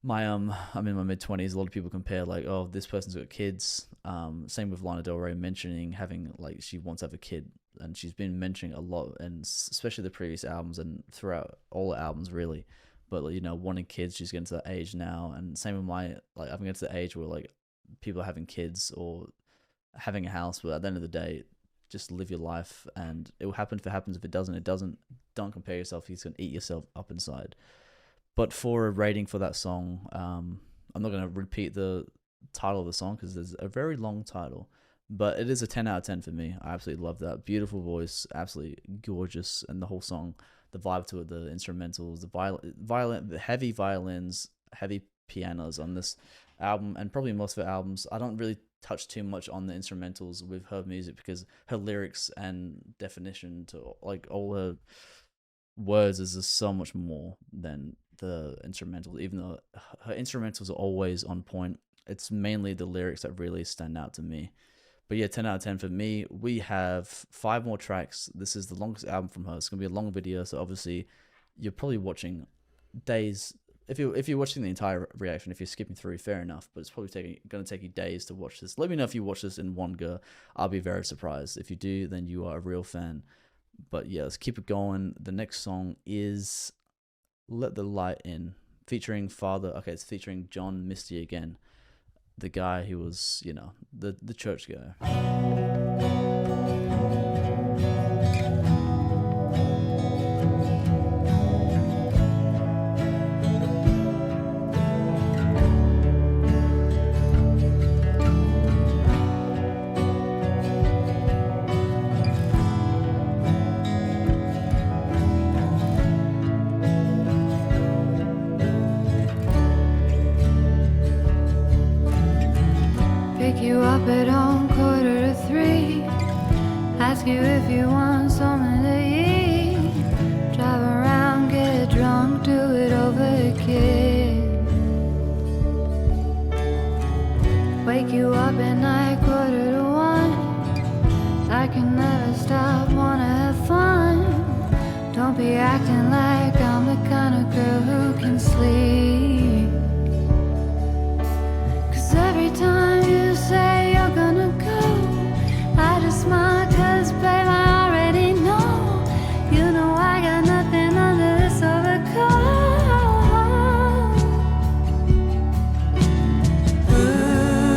I'm in my mid-20s. A lot of people compare, like, oh, this person's got kids. Same with Lana Del Rey mentioning having, like, she wants to have a kid, and she's been mentioning a lot, and especially the previous albums and throughout all the albums really. But, wanting kids, she's getting to that age now. And same with I'm getting to the age where, like, people are having kids or having a house. But at the end of the day, just live your life, and it will happen. If it happens, if it doesn't, it doesn't. Don't compare yourself. You're going to eat yourself up inside. But for a rating for that song, I'm not going to repeat the title of the song because there's a very long title, but it is a 10 out of 10 for me. I absolutely love that. Beautiful voice, absolutely gorgeous, and the whole song, the vibe to it, the instrumentals, the heavy violins, heavy pianos on this album, and probably most of her albums. I don't really touch too much on the instrumentals with her music because her lyrics and definition to, like, all her words is just so much more than the instrumentals. Even though her instrumentals are always on point, it's mainly the lyrics that really stand out to me. But yeah, 10 out of 10 for me. We have 5 more tracks. This is the longest album from her. It's gonna be a long video, so obviously you're probably watching days. If you're watching the entire reaction, if you're skipping through, fair enough. But it's probably gonna take you days to watch this. Let me know if you watch this in one go. I'll be very surprised. If you do, then you are a real fan. But yeah, let's keep it going. The next song is Let the Light In, featuring Father. Okay, it's featuring John Misty again, the guy who was, the church guy. Ask you if you want something to eat. Drive around, get drunk, do it over again. Wake you up at night, 1:45. I can never stop, wanna have fun. Don't be acting like I'm the kind of girl who can sleep. 'Cause every time you say you're gonna go, I just smile 'cause babe I already know. You know I got nothing under this overcoat. Ooh,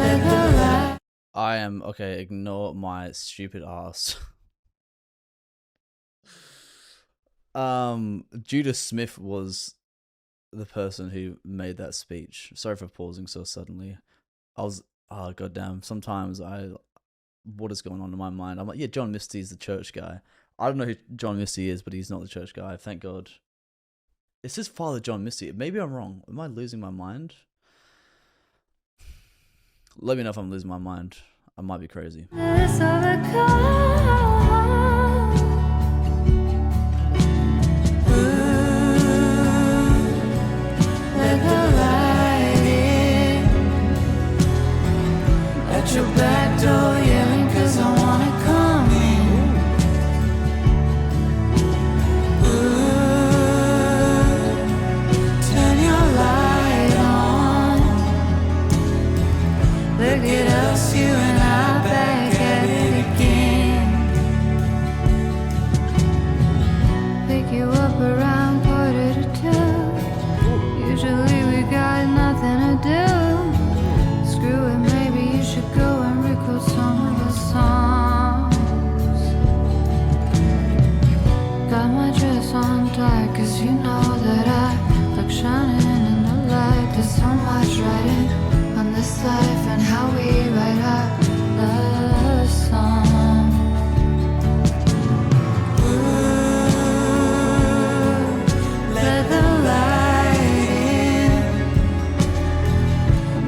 let the light. I am okay. Ignore my stupid ass. Judah Smith was the person who made that speech. Sorry for pausing so suddenly. Oh goddamn. Sometimes what is going on in my mind? I'm like, yeah, John Misty is the church guy. I don't know who John Misty is, but he's not the church guy. Thank God. It says Father John Misty. Maybe I'm wrong. Am I losing my mind? Let me know if I'm losing my mind. I might be crazy. This overcoat. Let the light in at your back door, yelling 'cause I wanna come in. Ooh, turn your light on. Look at us, you and I back at it again. Pick you up around 1:45. Usually we got nothing to do. Screw it, maybe you should go and record some of the songs. Got my dress on tight 'cause you know that I look shining in the light. There's so much writing on this life and how we write our love song. Ooh, let the light in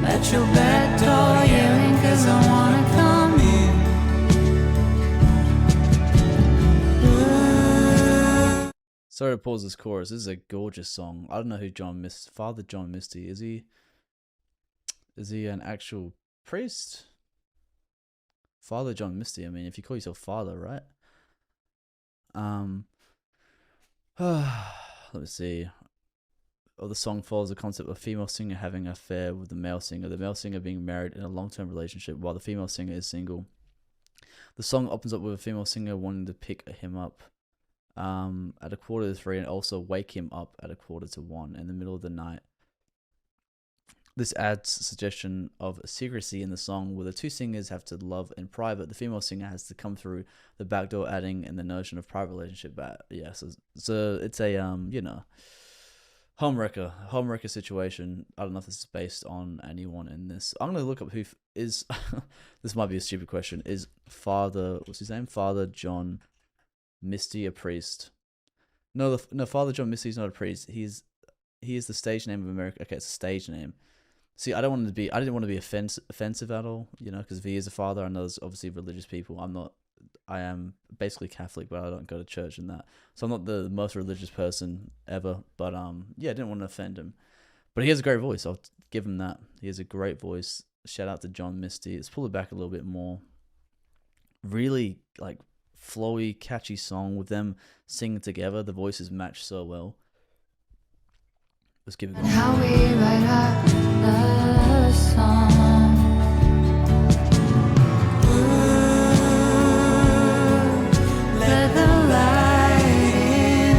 at your back door, yelling 'cause I wanna come in. Ooh. Sorry to pause this chorus. This is a gorgeous song. I don't know who Father John Misty is. He an actual priest? Father John Misty. I mean, if you call yourself father, right? Let me see. The song follows the concept of a female singer having an affair with the male singer. The male singer being married in a long-term relationship while the female singer is single. The song opens up with a female singer wanting to pick him up at 2:45 and also wake him up at 1:45 in the middle of the night. This adds suggestion of secrecy in the song where the two singers have to love in private. The female singer has to come through the back door, adding in the notion of private relationship. But yeah, so it's a homewrecker situation. I don't know if this is based on anyone in this. I'm gonna look up who is. This might be a stupid question. Is what's his name? Father John Misty a priest? No, Father John Misty is not a priest. He is the stage name of America. Okay, it's a stage name. See, I didn't want to be offensive at all, because if he is a father, I know there's obviously religious people. I am basically Catholic, but I don't go to church and that. So I'm not the most religious person ever, but yeah, I didn't want to offend him. But he has a great voice. I'll give him that. He has a great voice. Shout out to John Misty. Let's pull it back a little bit more. Really like flowy, catchy song with them singing together. The voices match so well. Let's give it a go. How we write our love song. Ooh, let the light in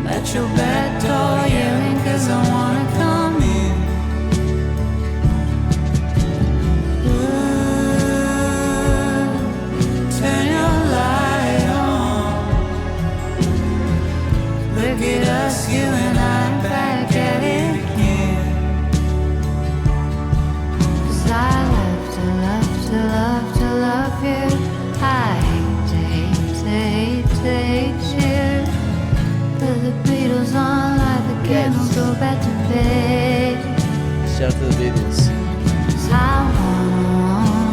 at your back door, yelling 'cause I wanna come in. Ooh, turn your light on. Look at us, you and I back at it again. 'Cause I love to love to love to love you. I hate to hate to hate to hate you. Put the Beatles on, light the candles, go back to bed. Shout out to the Beatles. 'Cause I wanna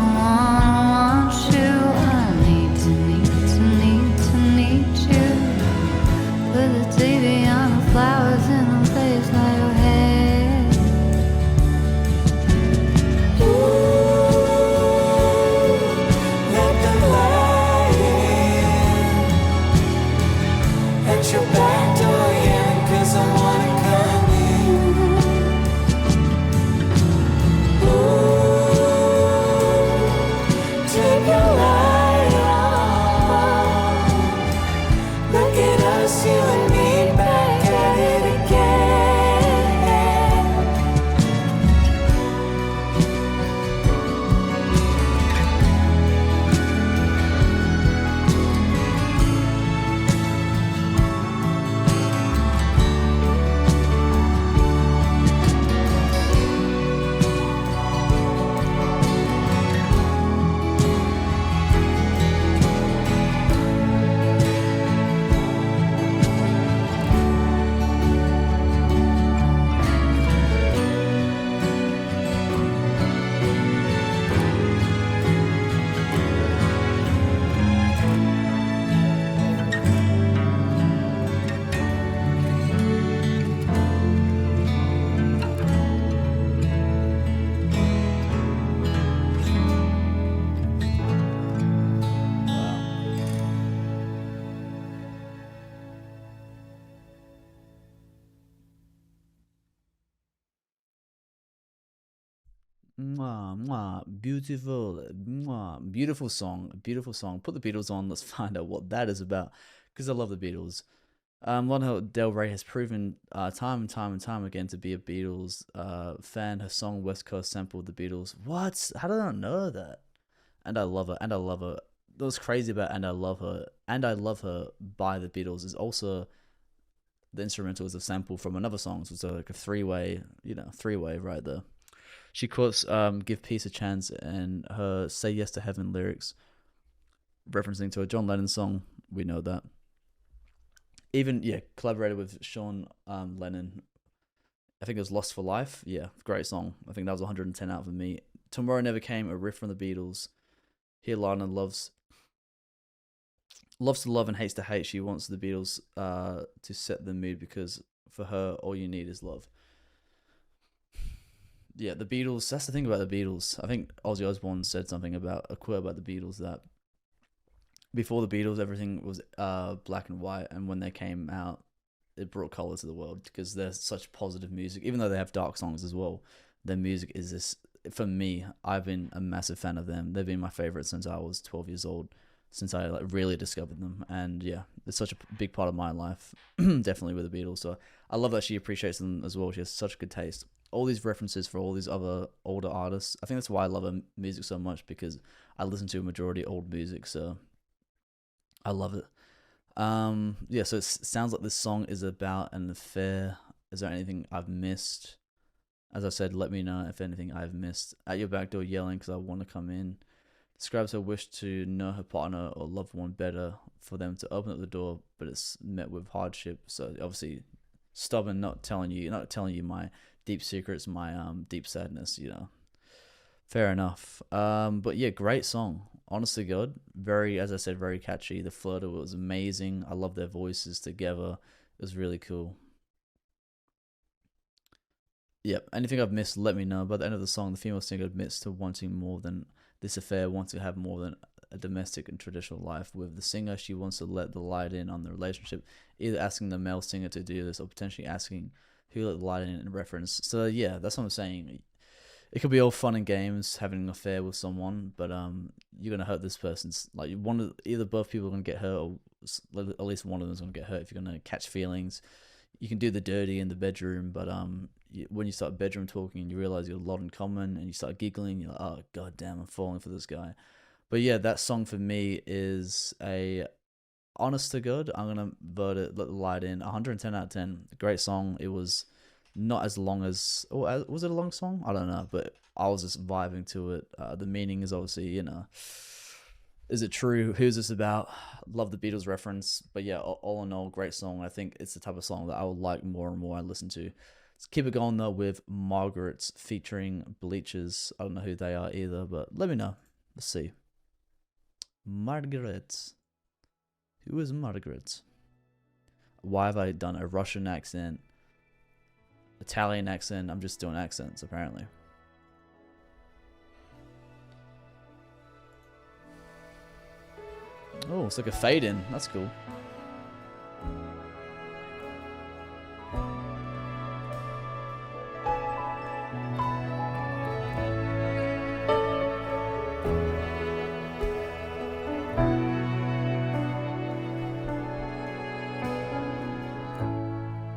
Mwah, mwah, beautiful, mwah, beautiful song, beautiful song. Put the Beatles on. Let's find out what that is about, because I love the Beatles. Lana Del Rey has proven time and time and time again to be a Beatles fan. Her song West Coast sampled the Beatles. What? How did I not know that? And I love her. And I love her. What's crazy about "And I Love Her" and "I Love Her" by the Beatles is also the instrumental is a sample from another song. So it's like a three-way right there. She quotes "Give Peace a Chance" and her "Say Yes to Heaven" lyrics, referencing to a John Lennon song. We know that. Even, collaborated with Sean Lennon. I think it was "Lost for Life." Yeah, great song. I think that was 110 out for me. "Tomorrow Never Came," a riff from the Beatles. Here Lana loves to love and hates to hate. She wants the Beatles to set the mood, because for her, all you need is love. Yeah, the Beatles, that's the thing about the Beatles. I think Ozzy Osbourne said something about a quote about the Beatles, that before the Beatles, everything was black and white, and when they came out, it brought color to the world, because they're such positive music. Even though they have dark songs as well, their music is this, for me, I've been a massive fan of them. They've been my favorite since I was 12 years old, since I really discovered them. And yeah, it's such a big part of my life, definitely with the Beatles. So I love that she appreciates them as well. She has such good taste. All these references for all these other older artists. I think that's why I love her music so much, because I listen to a majority old music, so I love it. So it sounds like this song is about an affair. Is there anything I've missed? As I said, let me know if anything I've missed. At your back door yelling because I want to come in. Describes her wish to know her partner or loved one better, for them to open up the door, but it's met with hardship. So obviously stubborn, not telling you my deep secrets, my deep sadness, Fair enough. But yeah, great song. Honestly, God, very, as I said, very catchy. The flutter was amazing. I love their voices together. It was really cool. Yep, anything I've missed, let me know. By the end of the song, the female singer admits to wanting more than this affair, wants to have more than a domestic and traditional life. With the singer, she wants to let the light in on the relationship, either asking the male singer to do this or potentially asking who let the light in reference. So yeah, that's what I'm saying. It could be all fun and games, having an affair with someone, but you're gonna hurt this person's, either both people are gonna get hurt, or at least one of them's gonna get hurt if you're gonna catch feelings. You can do the dirty in the bedroom, but when you start bedroom talking and you realize you have a lot in common and you start giggling, you're like, oh god damn, I'm falling for this guy. But yeah, that song for me is a honest to God, I'm gonna vote it, Let the Light In, 110 out of 10. Great song. It was not as long as, was it a long song? I don't know, but I was just vibing to it. The meaning is obviously, is it true? Who's this about? Love the Beatles reference. But yeah, all in all, great song. I think it's the type of song that I would like more and more I listen to. Let's keep it going though with Margaret's featuring Bleachers. I don't know who they are either, but let me know. Let's see. Margaret. Who is Margaret? Why have I done a Russian accent? Italian accent? I'm just doing accents apparently. Oh, it's like a fade in. That's cool.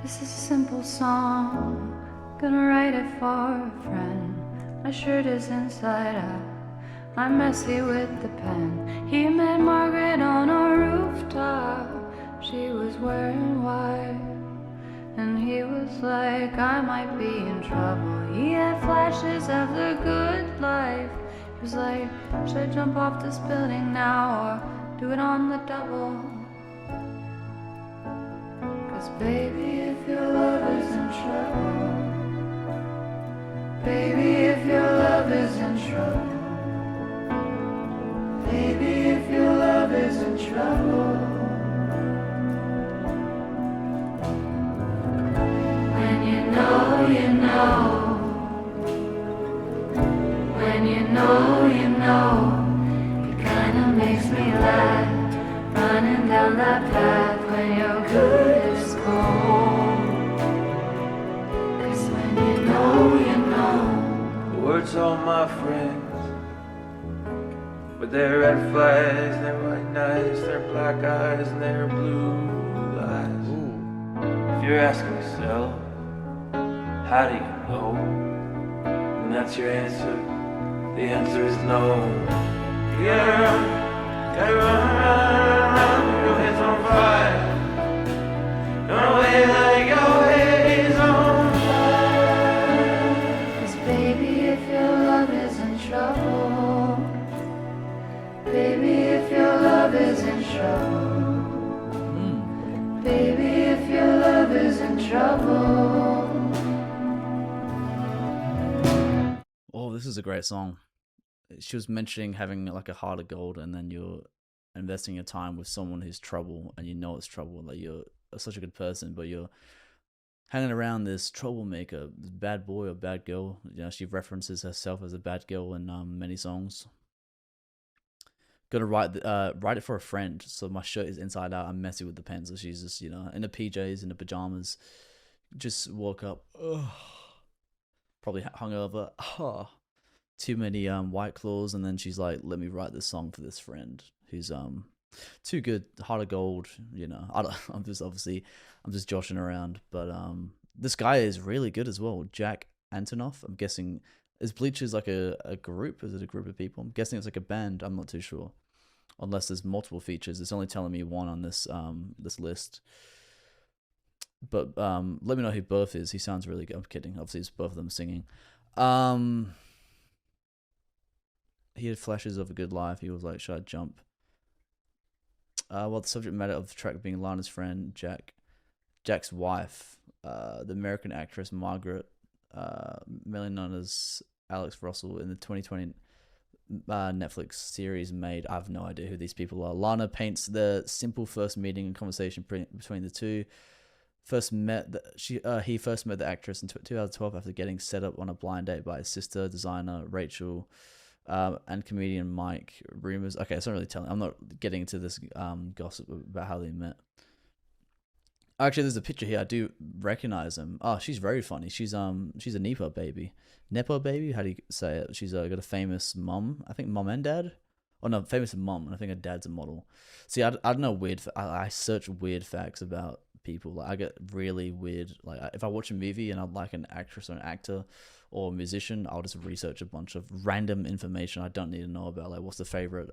This is a simple song, gonna write it for a friend. My shirt is inside out, I'm messy with the pen. He met Margaret on a rooftop, she was wearing white, and he was like, I might be in trouble. He had flashes of the good life. He was like, should I jump off this building now or do it on the double? Cause baby, if your love is in trouble, baby, if your love is in trouble, baby, if your love is in trouble, when you know, you know, when you know, you know, it kinda makes me laugh, running down that path when you're good as gold. Cause when you know, hurts all my friends. With their red flags, their white nights, their black eyes, and their blue eyes. If you're asking yourself, how do you know? And that's your answer. The answer is no. You gotta run, your head's on fire. Run away like your head is on fire. 'Cause baby, if your love is in trouble, baby, if your love is in trouble, baby, if your love is in trouble. Oh, this is a great song. She was mentioning having like a heart of gold, and then you're investing your time with someone who's trouble, and you know it's trouble. Like you're such a good person, but you're hanging around this troublemaker, this bad boy or bad girl. You know, she references herself as a bad girl in many songs. Gonna write it for a friend. So my shirt is inside out. I'm messy with the pen. So she's just, you know, in the PJs, in the pajamas. Just woke up. Ugh. Probably hungover. Oh, too many White Claws, and then she's like, "Let me write this song for this friend who's too good, heart of gold." You know, I'm just joshing around, but this guy is really good as well. Jack Antonoff. I'm guessing is Bleachers like a group? Is it a group of people? I'm guessing it's like a band. I'm not too sure, unless there's multiple features. It's only telling me one on this this list. But let me know who Birth is. He sounds really good. I'm kidding. Obviously, it's both of them singing. He had flashes of a good life. He was like, "Should I jump?" Well, the subject matter of the track being Lana's friend, Jack's wife, the American actress Margaret, mainly known as Alex Russell, in the 2020 Netflix series made. I have no idea who these people are. Lana paints the simple first meeting and conversation between the two. He first met the actress in 2012 after getting set up on a blind date by his sister, designer Rachel, and comedian Mike. Rumors. Okay, it's not really telling. I'm not getting into this gossip about how they met. Actually, there's a picture here. I do recognize him. Oh, she's very funny. She's a Nepo baby. Nepo baby? How do you say it? She's got a famous mom. I think mom and dad. Oh no, famous mom, and I think her dad's a model. See, I don't know I search weird facts about people. Like I get really weird. Like if I watch a movie and I like an actress or an actor or a musician, I'll just research a bunch of random information I don't need to know about. Like what's the favorite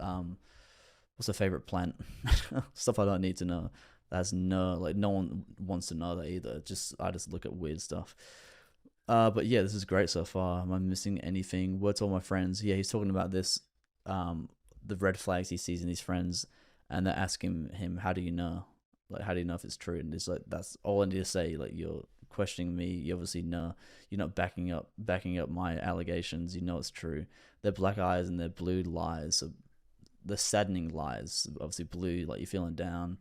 plant? Stuff I don't need to know. That's no one wants to know that either. I just look at weird stuff. But yeah, this is great so far. Am I missing anything? Word to all my friends. Yeah, he's talking about this, the red flags he sees in his friends, and they're asking him, "How do you know? Like, how do you know if it's true?" And it's like, that's all I need to say. Like, you're questioning me. You obviously know. You're not backing up my allegations. You know it's true. They're black eyes and they're blue lies. So they're saddening lies. Obviously blue, like you're feeling down.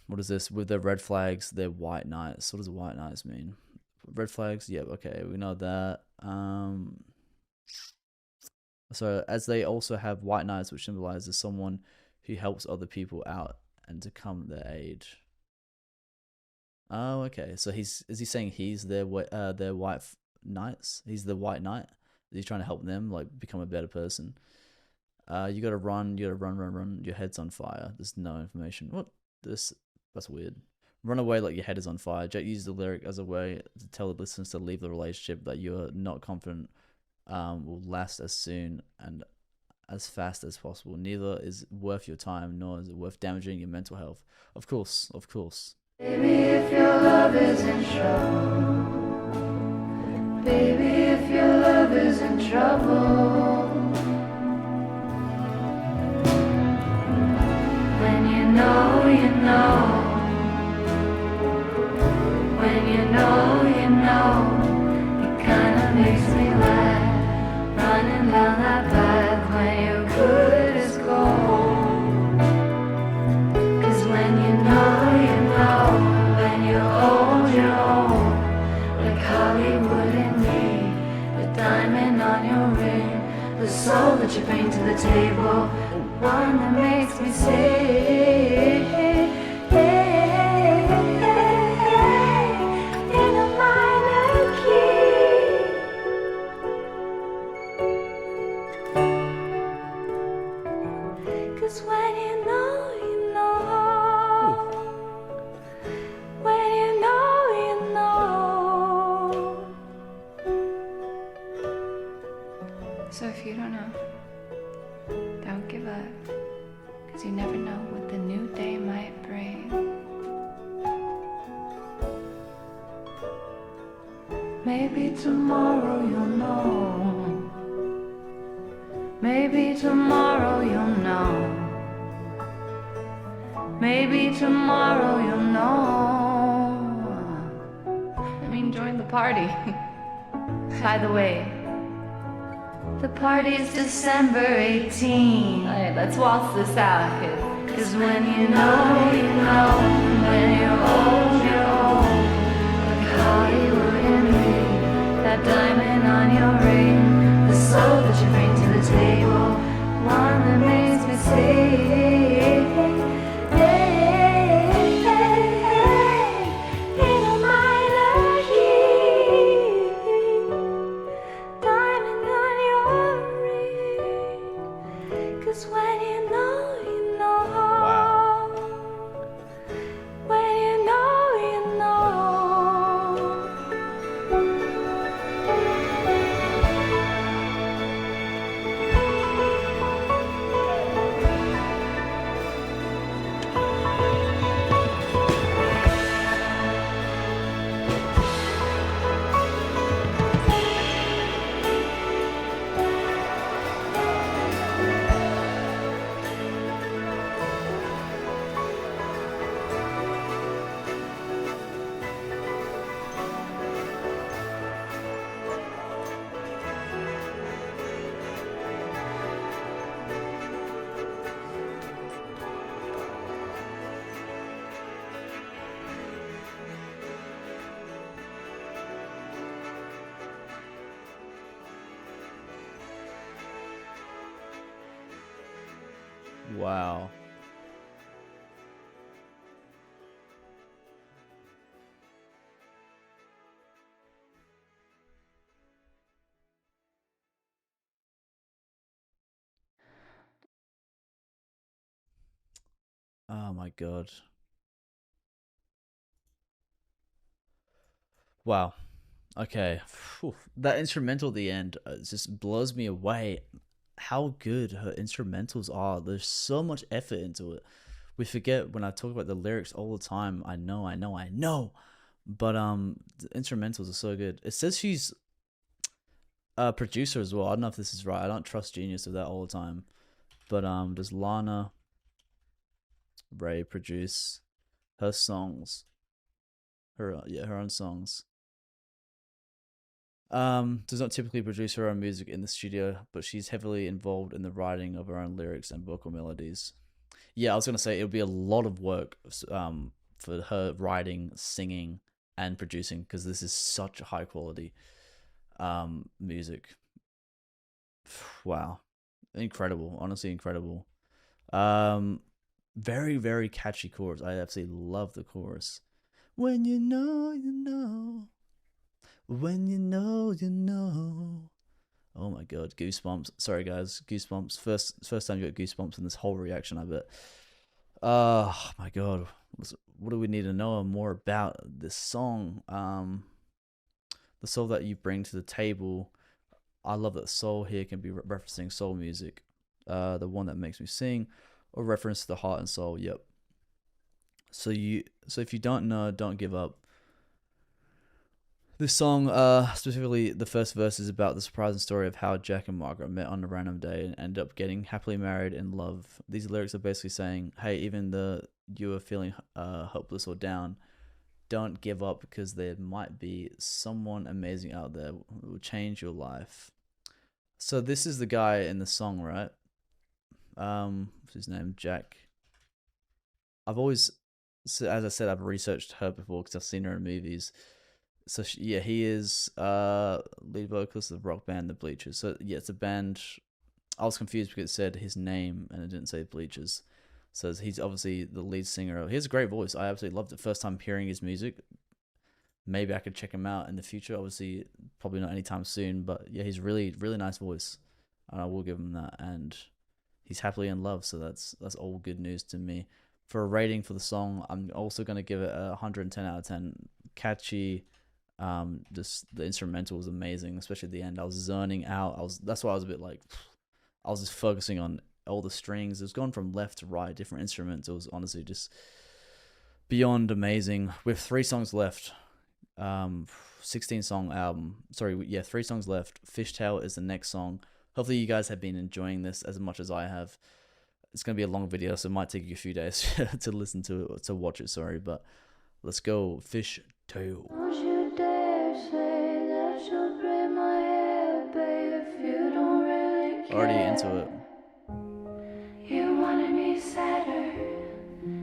What is this? With the red flags, they're white knights. What does white knights mean? Red flags, yeah, okay, we know that. So as they also have white knights, which symbolizes someone who helps other people out and to come their aid. Oh, okay. So is he saying he's their white knights? He's the white knight. He's trying to help them like become a better person. You gotta run. Your head's on fire. There's no information. What? That's weird. Run away like your head is on fire. Jack used the lyric as a way to tell the listeners to leave the relationship that you're not confident will last as soon and as fast as possible. Neither is worth your time, nor is it worth damaging your mental health. Of course. Baby, if your love is in trouble, baby, if your love is in trouble, when you know, you know, when you know, you know, it kinda makes me laugh, running down that path when you're good as gold. 'Cause when you know, you know, when you're old, like Hollywood and me, the diamond on your ring, the soul that you bring to the table, one that makes me say, in a minor key. 'Cause when you know, you know. When you know, you know. So if you don't know, don't give up. 'Cause you never know what the new day might bring. Maybe tomorrow you'll know. Maybe tomorrow you'll know. Maybe tomorrow you'll know. I mean, join the party. By the way, the party's December 18. Alright, let's waltz this out. 'Cause when you know, you know. When you're old, you're old. Look how you were in me. That diamond on your ring. The soul that you bring to the table. One that makes me say, in a minor key. Diamond on your ring. 'Cause when you know, you know. Wow. When you know, you know. Wow. Oh my god. Wow. Okay. Phew. That instrumental at the end just blows me away. How good her instrumentals are. There's so much effort into it. We forget when I talk about the lyrics all the time. I know. But the instrumentals are so good. It says she's a producer as well. I don't know if this is right. I don't trust Genius of that all the time. But does Lana Ray produce her songs? Her own songs. Does not typically produce her own music in the studio, but she's heavily involved in the writing of her own lyrics and vocal melodies. Yeah, I was gonna say it would be a lot of work for her writing, singing, and producing, because this is such high quality music. Wow, incredible! Honestly, incredible. Very very catchy chorus. I absolutely love the chorus. When you know, you know. When you know, you know. Oh my god, goosebumps. Sorry guys, goosebumps. First time you got goosebumps in this whole reaction, I bet. Oh my god. What do we need to know more about this song? The soul that you bring to the table. I love that soul here can be referencing soul music. The one that makes me sing, or reference to the heart and soul. Yep. So if you don't know, don't give up. This song, specifically the first verse, is about the surprising story of how Jack and Margaret met on a random day and ended up getting happily married in love. These lyrics are basically saying, hey, even though you are feeling hopeless or down, don't give up, because there might be someone amazing out there who will change your life. So this is the guy in the song, right? What's his name? Jack. I've always, as I said, I've researched her before because I've seen her in movies. So yeah, he is lead vocalist of the rock band The Bleachers. So yeah, it's a band. I was confused because it said his name and it didn't say Bleachers. So he's obviously the lead singer. He has a great voice. I absolutely loved it. First time hearing his music. Maybe I could check him out in the future. Obviously, probably not anytime soon. But yeah, he's really, really nice voice. And I will give him that. And he's happily in love. So that's all good news to me. For a rating for the song, I'm also gonna give it a 110 out of 10. Catchy. Just the instrumental was amazing, especially at the end. I was zoning out. That's why I was a bit like, I was just focusing on all the strings. It was going from left to right, different instruments. It was honestly just beyond amazing. With 3 songs left, 16-song album. Sorry, yeah, 3 songs left. Fishtail is the next song. Hopefully you guys have been enjoying this as much as I have. It's gonna be a long video, so it might take you a few days to listen to it, to watch it. Sorry, but let's go. Fishtail. Don't you dare say that you'll break my heart, babe, if you don't really care. Already into it. You wanted me sadder,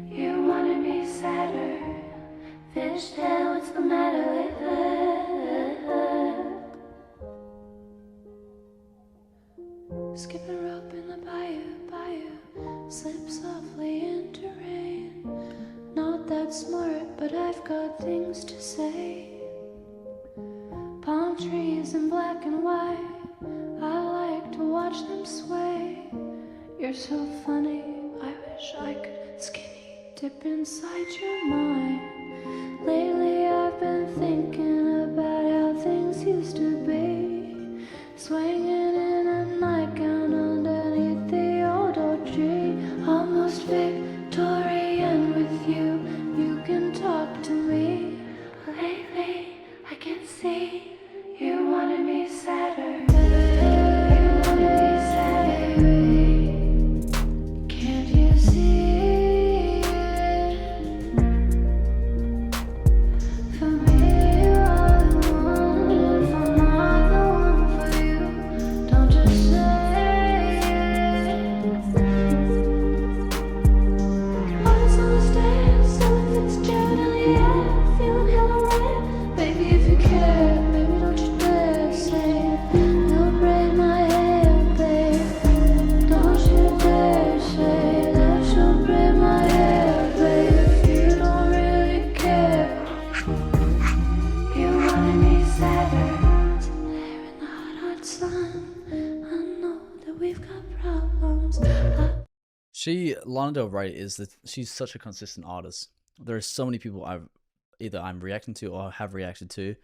you wanted me sadder. Fishtail, what's the matter with her? Skip a rope in the bayou, slip softly into rain. Not that smart, but I've got things to say. Palm trees in black and white, I like to watch them sway. You're so funny, I wish I could skinny dip inside your mind. Lately I've been thinking about how things used to be. Swinging in a nightgown underneath the old oak tree. Almost Victorian with you, you can talk to me. Lately I can see you wanted me sadder. You wanted me sadder. Can't you see it? For me you are the one. If I'm not the one for you, don't just say it. Artists on the stage, selling Fitzgerald in the air, feeling hella right. Baby, if you care, baby, don't you dare say it. You'll break my head, babe. Don't you dare say that you'll break my head, babe, if you don't really care. You wanted me sadder. There in the hot, hot sun, I know that we've got problems. Lana Del Rey she's such a consistent artist. There are so many people I'm reacting to or have reacted to,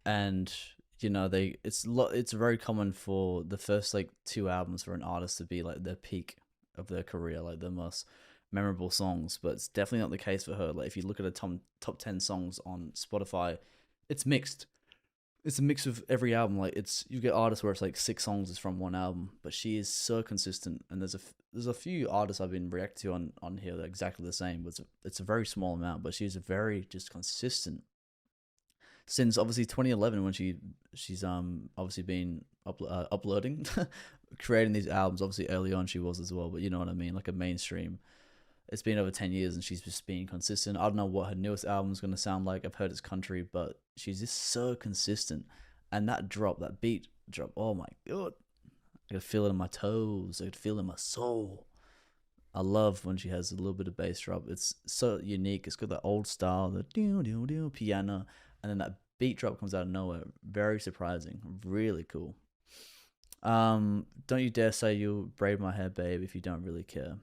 and you know it's very common for the first like 2 albums for an artist to be like their peak of their career, like the most memorable songs. But it's definitely not the case for her. Like if you look at the top 10 songs on Spotify, it's mixed. It's a mix of every album. Like you get artists where it's like 6 songs is from one album, but she is so consistent. And there's a few artists I've been reacting to on here that are exactly the same, but it's a very small amount. But she's very just consistent since obviously 2011 when she's obviously been uploading, creating these albums. Obviously early on she was as well, but you know what I mean, like a mainstream. It's been over 10 years and she's just been consistent. I don't know what her newest album is going to sound like. I've heard it's country, but she's just so consistent. And that beat drop, oh my God. I could feel it in my toes. I could feel it in my soul. I love when she has a little bit of bass drop. It's so unique. It's got that old style, the do piano, and then that beat drop comes out of nowhere. Very surprising. Really cool. Don't you dare say you'll braid my hair, babe, if you don't really care.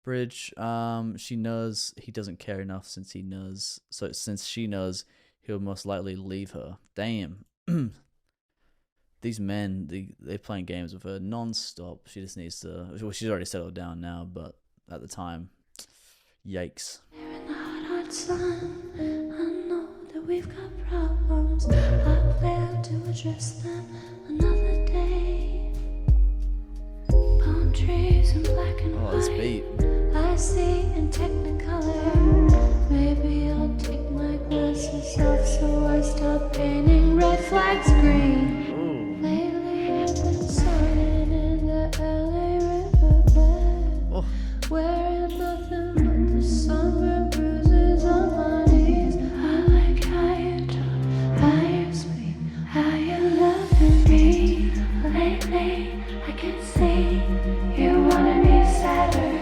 Bridge, she knows he doesn't care enough since she knows he'll most likely leave her. Damn. These men, they're playing games with her non-stop. She just needs to, well, she's already settled down now, but at the time, yikes. In the hot, hot sun, I know that we've got problems. I plan to address them another day. Palm trees in black and white. Oh, this beat. I see in technicolor. Maybe I'll take my glasses off so I stop painting red flags green. Lately I've been sunning in the LA riverbed, wearing nothing but the sunburn bruises on my knees. I like how you talk, how you speak, how you loving me. Lately I can see you wanted me sadder.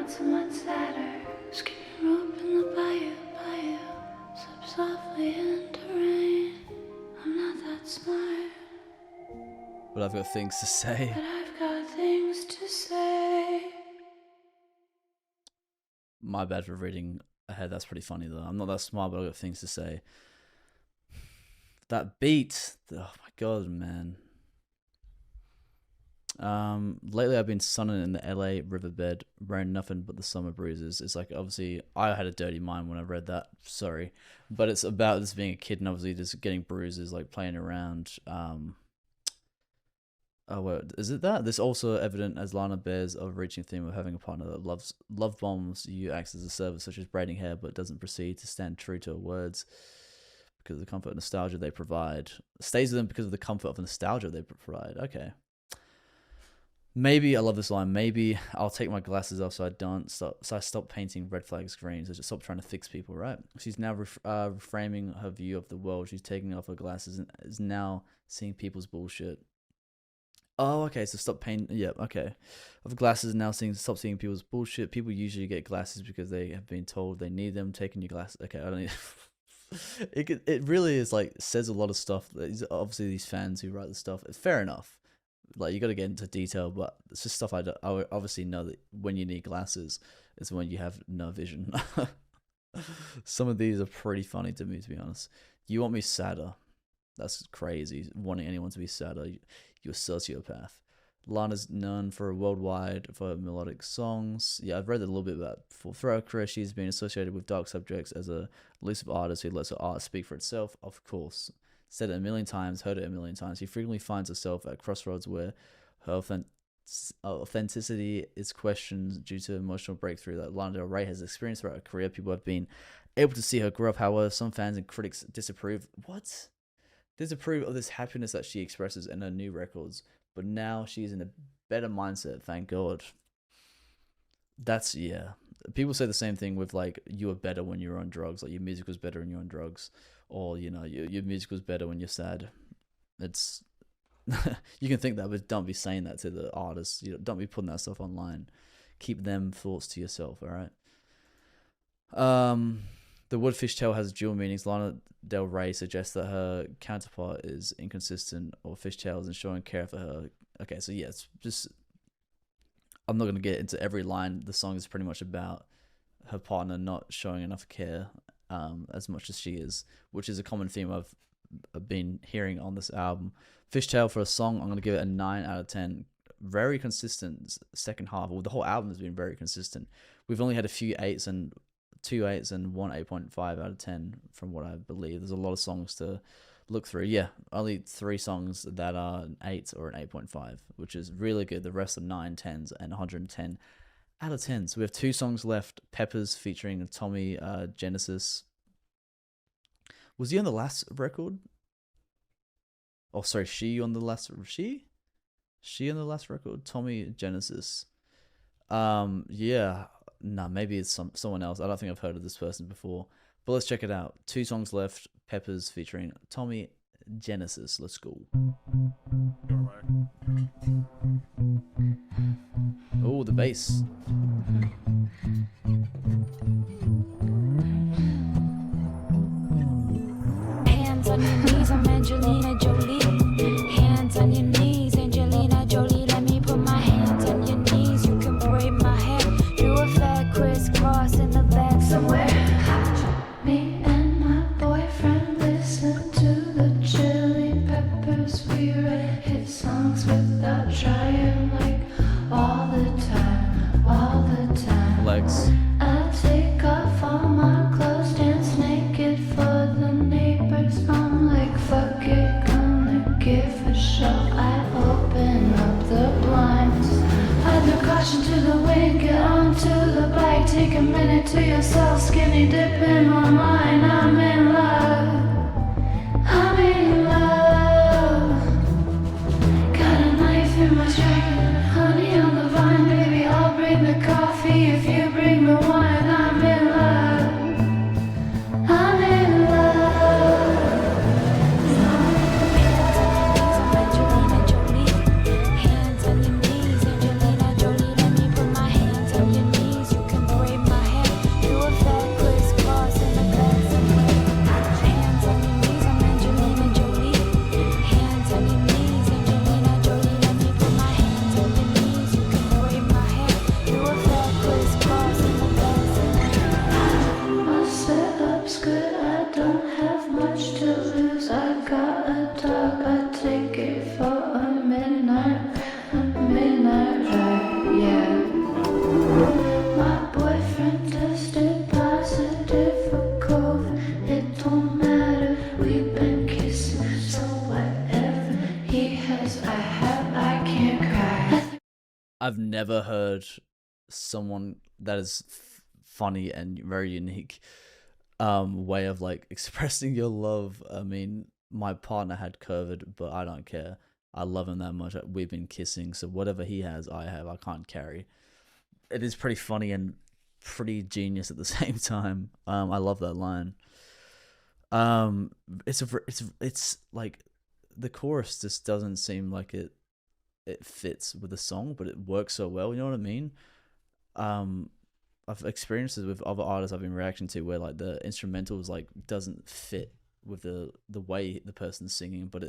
months and months later. Skipping rope in the bayou. Slip softly into rain. I'm not that smart, But I've got things to say. but I've got things to say. My bad for reading ahead. That's pretty funny though. I'm not that smart, but I've got things to say. That beat. Oh my god, man. Lately I've been sunning in the LA riverbed, wearing nothing but the summer breezes. It's like, obviously, I had a dirty mind when I read that. Sorry, but it's about this being a kid and obviously just getting bruises, like playing around. Oh, wait, is it that? This also evident as Lana bears a reaching theme of having a partner that love bombs you, acts as a service such as braiding hair, but doesn't proceed to stand true to her words because of the comfort and nostalgia they provide. Stays with them because of the comfort of nostalgia they provide. Okay. Maybe I love this line. Maybe I'll take my glasses off so I stop painting red flags green. So just stop trying to fix people. Right? She's now reframing her view of the world. She's taking off her glasses and is now seeing people's bullshit. Oh, okay. So stop painting. Yeah, okay. Of glasses now stop seeing people's bullshit. People usually get glasses because they have been told they need them. Taking your glasses. Okay, I don't need. It really is like says a lot of stuff. Obviously, these fans who write the stuff. Fair enough. Like, you got to get into detail, but it's just stuff I obviously know that when you need glasses is when you have no vision. Some of these are pretty funny to me, to be honest. You want me sadder? That's crazy. Wanting anyone to be sadder. You're a sociopath. Lana's known for worldwide for her melodic songs. Yeah, I've read a little bit about before. Throughout her career, she's been associated with dark subjects as a elusive artist who lets her art speak for itself, of course. Said it a million times, heard it a million times. She frequently finds herself at crossroads where her authenticity is questioned due to emotional breakthrough that Lana Del Rey has experienced throughout her career. People have been able to see her grow up. However, some fans and critics disapprove. What? Disapprove of this happiness that she expresses in her new records. But now she's in a better mindset, thank God. That's, yeah. People say the same thing with, like, you were better when you were on drugs. Like, your music was better when you were on drugs. Or, you know, your music was better when you're sad. It's... you can think that, but don't be saying that to the artists. You know, don't be putting that stuff online. Keep them thoughts to yourself, alright? The word fishtail has dual meanings. Lana Del Rey suggests that her counterpart is inconsistent or fishtail isn't showing care for her. Okay, so yeah, it's just... I'm not going to get into every line. The song is pretty much about her partner not showing enough care as much as she is, which is a common theme I've been hearing on this album. Fishtail for a song, I'm going to give it a 9 out of 10. Very consistent second half. Well, the whole album has been very consistent. We've only had a few 8s and 2 8s and one 8.5 out of 10 from what I believe. There's a lot of songs to look through. Yeah, only 3 songs that are an 8 or an 8.5, which is really good. The rest are 9, 10s, and 110 out of 10. So we have 2 songs left. Peppers featuring Tommy Genesis. Was he on the last record? Oh, sorry, she on the last... She on the last record? Tommy Genesis. Yeah. Nah, maybe it's someone else. I don't think I've heard of this person before. But let's check it out. 2 songs left. Peppers featuring Tommy Genesis. Let's go. Oh, the bass. Hands on your knees, I'm Angelina Jolie. Hands on your knees, Angelina Jolie. Let me put my hands on your knees. You can braid my hair. Do a fat crisscross in the back somewhere. Me and my boyfriend listen to the Chili Peppers. We write hit songs without trying, like all the time, all the time. Legs. I take off all my clothes, dance naked for the neighbors. I'm like, fuck it, gonna give a show. I open up the blinds. I throw caution to the wind, get onto the bike. Take a minute to yourself, skinny dip in my mind. I'm in love, I'm in love. Got a knife in my jacket, honey on the vine. Baby, I'll bring the coffee if you bring the wine. I'm in love, I'm in love. Angelina Jolie. Hands on your knees, Angelina Jolie. Let me put my hands on your knees. You I've never heard someone that is funny and very unique way of like expressing your love. I mean, my partner had COVID, but I don't care. I love him that much. We've been kissing, so whatever he has, I have. I can't carry. It is pretty funny and pretty genius at the same time. I love that line. It's like the chorus just doesn't seem like it fits with the song, but it works so well. You know what I mean? I've experienced it with other artists I've been reacting to where like the instrumentals like doesn't fit with the way the person's singing, but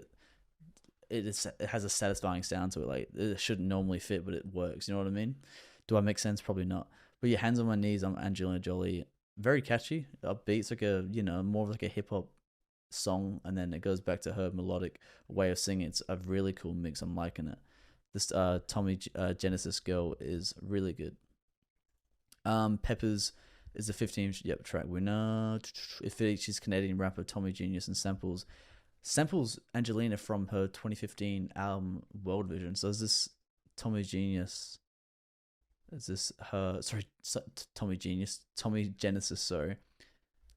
it has a satisfying sound to it. Like it shouldn't normally fit, but it works. You know what I mean? Do I make sense? Probably not. But yeah, Hands on My Knees, I'm Angelina Jolie. Very catchy, upbeat. It's like a, you know, more of like a hip hop song, and then it goes back to her melodic way of singing. It's a really cool mix. I'm liking it. This Tommy Genesis Girl is really good. Peppers is the 15th track winner. It features Canadian rapper Tommy Genius and samples Angelina from her 2015 album World Vision. So is this Tommy Genius? Is this her? Sorry, Tommy Genesis. Sorry.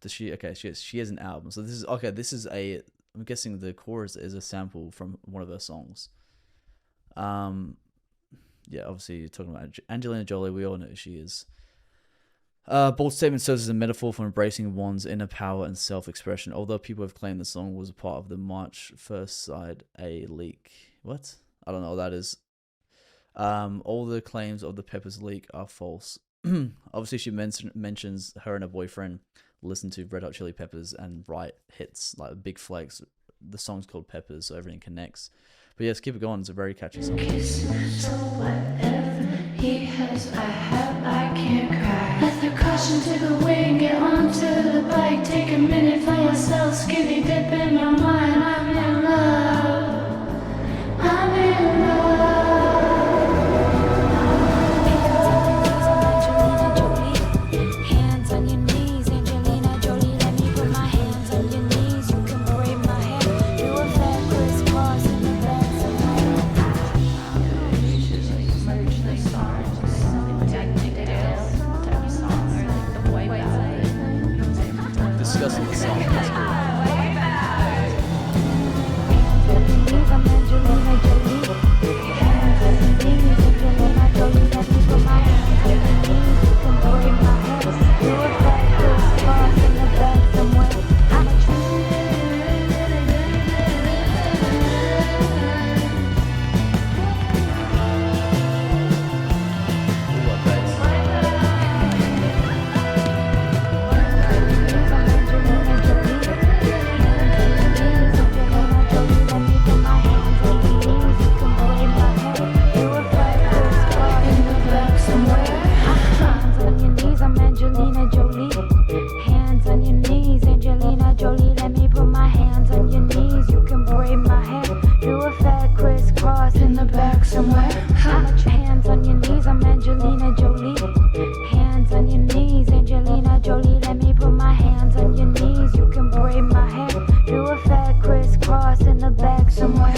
Does she? Okay, she has an album. So this is okay. This is a. I'm guessing the chorus is a sample from one of her songs. Yeah, obviously you're talking about Angelina Jolie. We all know who she is. Bold statement serves as a metaphor for embracing one's inner power and self-expression. Although people have claimed the song was a part of the March 1st side A leak. What? I don't know what that is. All the claims of the Peppers leak are false. Obviously, she mentions her and her boyfriend listen to Red Hot Chili Peppers and write hits like Big Flex. The song's called Peppers, so everything connects. But yes, keep it going. It's a very catchy song. So whatever he has, I have, I can't cry. Let the caution to the wind, get onto the bike. Take a minute for yourself, skinny dip in your mind. I'm in love. I'm in love. Hands on your knees, Angelina Jolie. Let me put my hands on your knees. You can braid my hair. Do a fat crisscross in the back. Discussing the song. That's cool. I'm Angelina Jolie. Hands on your knees, Angelina Jolie. Let me put my hands on your knees. You can braid my hair. Do a fat crisscross in the back somewhere. Ooh, I bet. Angelina Jolie. Hands on your knees, Angelina Jolie. Let me put my hands on your knees. You can braid my hair. Do a fat crisscross in the back somewhere. Hands on your knees, I'm Angelina Jolie. Hands on your knees, Angelina Jolie. Let me put my hands on your knees. You can braid my hair. Do a fat crisscross in the back somewhere.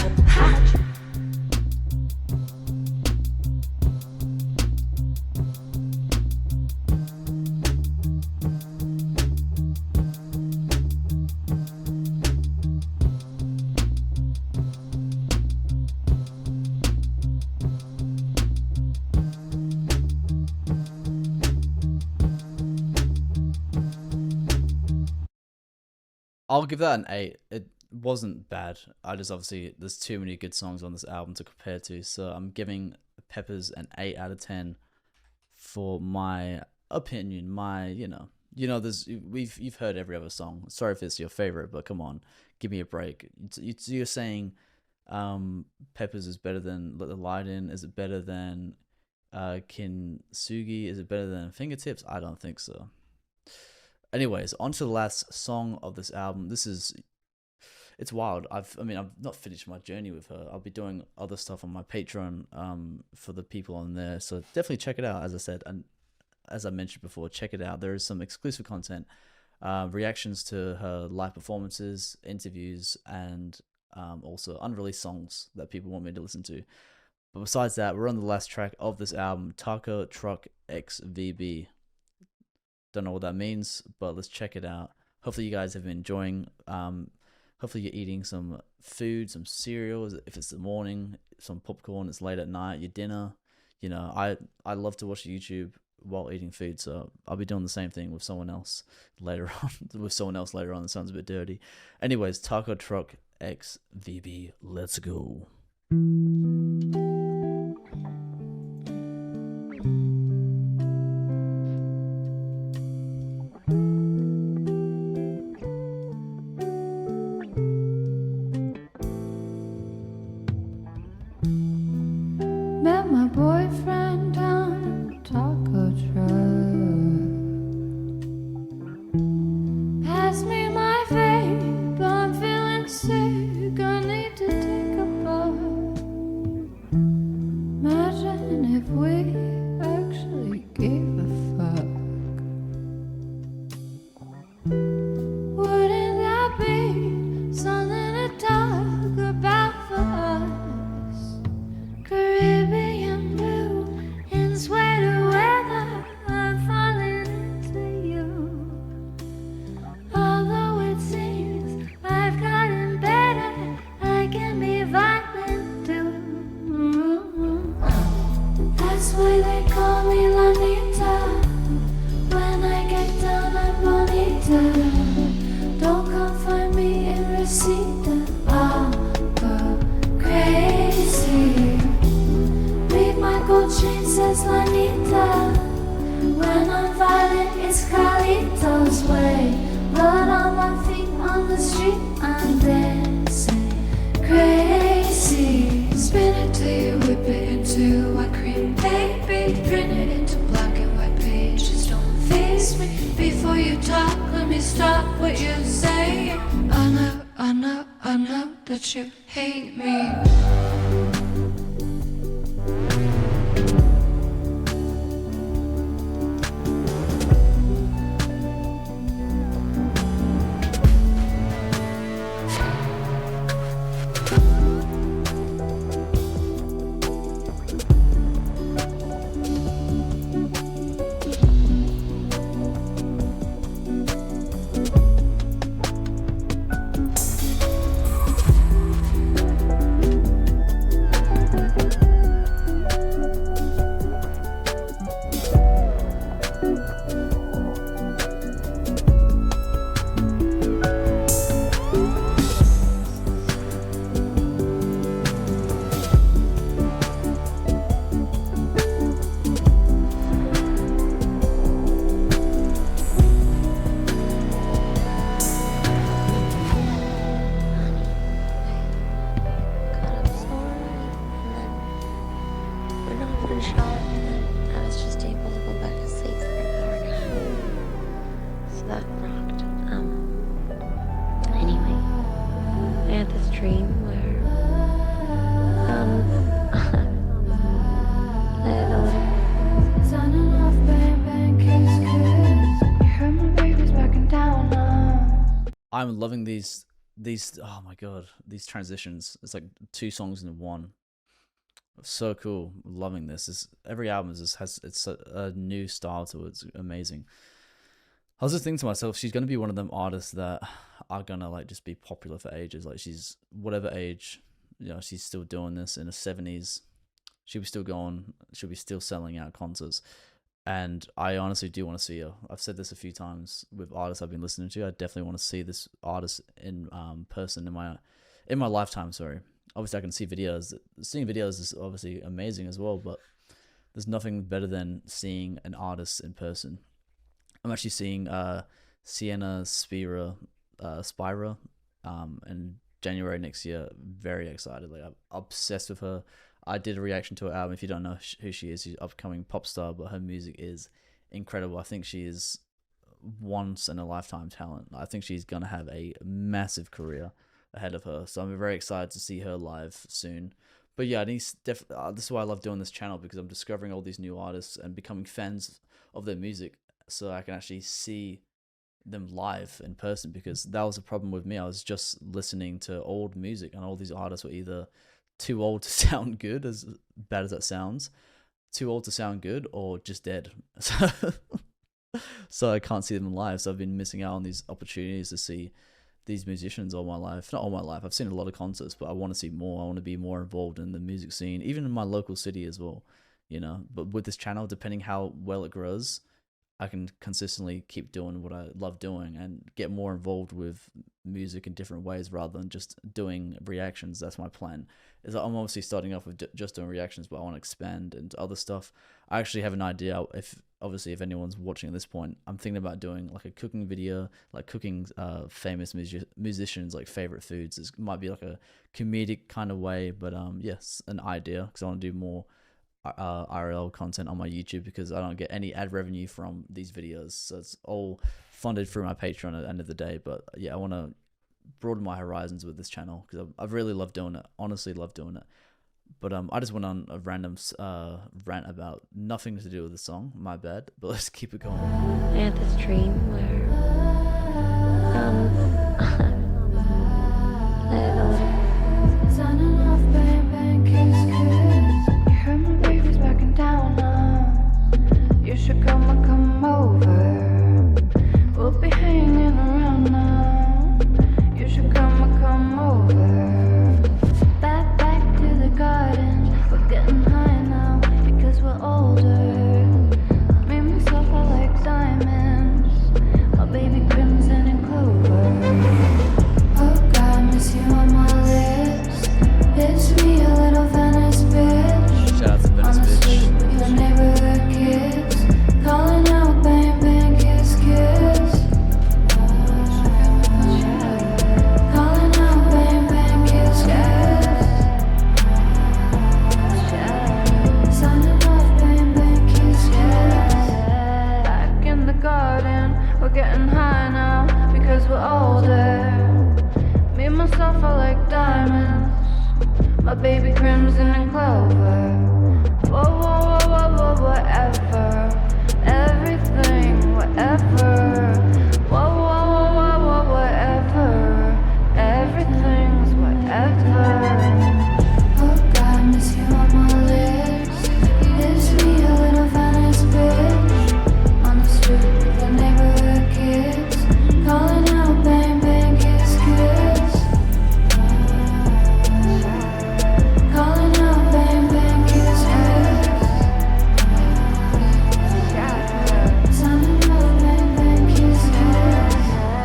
I'll give that an 8. It wasn't bad. I just obviously there's too many good songs on this album to compare to, so I'm giving Peppers an 8 out of 10 for my opinion. My there's you've heard every other song. Sorry if it's your favorite, but come on, give me a break. You're saying Peppers is better than Let the Light In? Is it better than Kintsugi? Is it better than Fingertips? I don't think so. Anyways, on to the last song of this album. It's wild. I've not finished my journey with her. I'll be doing other stuff on my Patreon for the people on there. So definitely check it out, as I said. And as I mentioned before, check it out. There is some exclusive content, reactions to her live performances, interviews, and also unreleased songs that people want me to listen to. But besides that, we're on the last track of this album, Taco Truck XVB. Don't know what that means, but let's check it out. Hopefully you guys have been enjoying. Hopefully you're eating some food, some cereal. If it's the morning, some popcorn. It's late at night, your dinner. You know, I love to watch YouTube while eating food, so I'll be doing the same thing with someone else later on. It sounds a bit dirty. Anyways, Taco Truck XVB. Let's go. Met my boyfriend down at Taco Truck. Pass me my vape, I'm feeling sick. I need to take a bite. Imagine if we actually gave a fuck. Wouldn't that be something to talk about for us? Caribbean blue in sweater weather, I'm falling into you. Although it seems I've gotten better, I can be violent too. That's why they call me Lanita. When I get down, I'm bonita. Don't come find me in Reseda. I'll go crazy. Read my gold chain, says Lanita. When I'm violent, it's Carlito's way. Blood on my feet on the street, I'm dancing crazy. Spin it till you whip it into white cream, baby. Print it into black and white pages. Don't face me before you talk. Let me stop what you're saying. I know that you hate me. I'm loving these oh my god, these transitions. It's like 2 songs in one. So cool. Loving this. Every album has a new style to it. It's amazing. I was just thinking to myself, she's gonna be one of them artists that are gonna like just be popular for ages. Like she's whatever age, you know, she's still doing this in the 70s. She'll be still going. She'll be still selling out concerts. And I honestly do want to see her. I've said this a few times with artists I've been listening to. I definitely want to see this artist in person in my lifetime. Sorry. Obviously, I can see videos. Seeing videos is obviously amazing as well, but there's nothing better than seeing an artist in person. I'm actually seeing Sienna Spira in January next year. Very excited. Like I'm obsessed with her. I did a reaction to her album. If you don't know who she is, she's an upcoming pop star, but her music is incredible. I think she is once in a lifetime talent. I think she's gonna have a massive career ahead of her. So I'm very excited to see her live soon. But yeah, this is why I love doing this channel, because I'm discovering all these new artists and becoming fans of their music, so I can actually see them live in person. Because that was a problem with me. I was just listening to old music, and all these artists were either too old to sound good, as bad as that sounds. Too old to sound good, or just dead. So I can't see them live. So I've been missing out on these opportunities to see these musicians all my life. Not all my life. I've seen a lot of concerts, but I want to see more. I want to be more involved in the music scene, even in my local city as well. But with this channel, depending how well it grows, I can consistently keep doing what I love doing and get more involved with music in different ways rather than just doing reactions. That's my plan. Is I'm obviously starting off with just doing reactions, but I want to expand into other stuff. I actually have an idea. If anyone's watching at this point, I'm thinking about doing like a cooking video, like cooking famous musicians, like favorite foods. It might be like a comedic kind of way, but yes, an idea, because I want to do more IRL content on my YouTube, because I don't get any ad revenue from these videos, so it's all funded through my Patreon at the end of the day. But yeah, I want to broaden my horizons with this channel, because I've really loved doing it. Honestly, love doing it. But I just went on a random rant about nothing to do with the song. My bad. But let's keep it going. I had this dream where Signing off, bang, bang, kiss, kiss. You heard my baby's backing down now. You should come over. We'll be hanging around now. You should come over. Back to the garden. We're getting high now because we're older. Me, myself, I like diamonds. My baby crimson and clover. Oh God, miss you on my lips. It's me, a little Venice bitch. Shout out to Venice On the bitch. street with your neighborhood kids. Calling out, bang, bang, kiss, kiss. Calling out, bang, bang, kiss, kiss. Signing off, bang, bang, kiss, kiss. Back in the garden, we're getting high now because we're older. Me, myself, I like diamonds. My baby crimson and clover. Whoa, whoa, whoa, whoa, whoa, whatever. Everything, whatever. Whoa, whoa, whoa, whoa, whoa, whatever. Everything's whatever. Oh God, miss you on my lips. It's me, a little Venice bitch. On the street with the neighborhood kids. Calling out, bang, bang, kiss, kiss. Calling out, bang, bang, kiss, kiss. Signing off, bang, bang, kiss, kiss.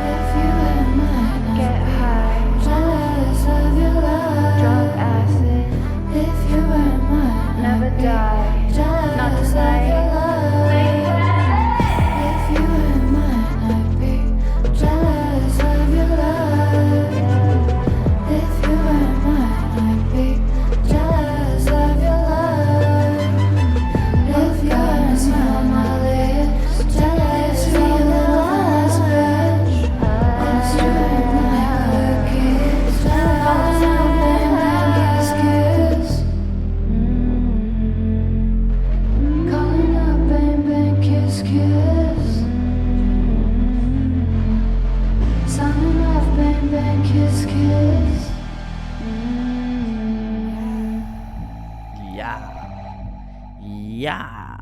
If you ain't mine, get high. Jealous of your love. Drunk acid. If you ain't mine, never die. Jealous not to say. Of your love. If you ain't mine, I'd be jealous of your love. If you ain't mine, I'd be jealous of your love. If you ain't smell my lips, jealous of your last bitch. On the street, my kids, jealous of bang, bang, kiss, kiss. Calling up, bang, bang, kiss, kiss. Signing off, bang, bang, kiss, kiss. Yeah.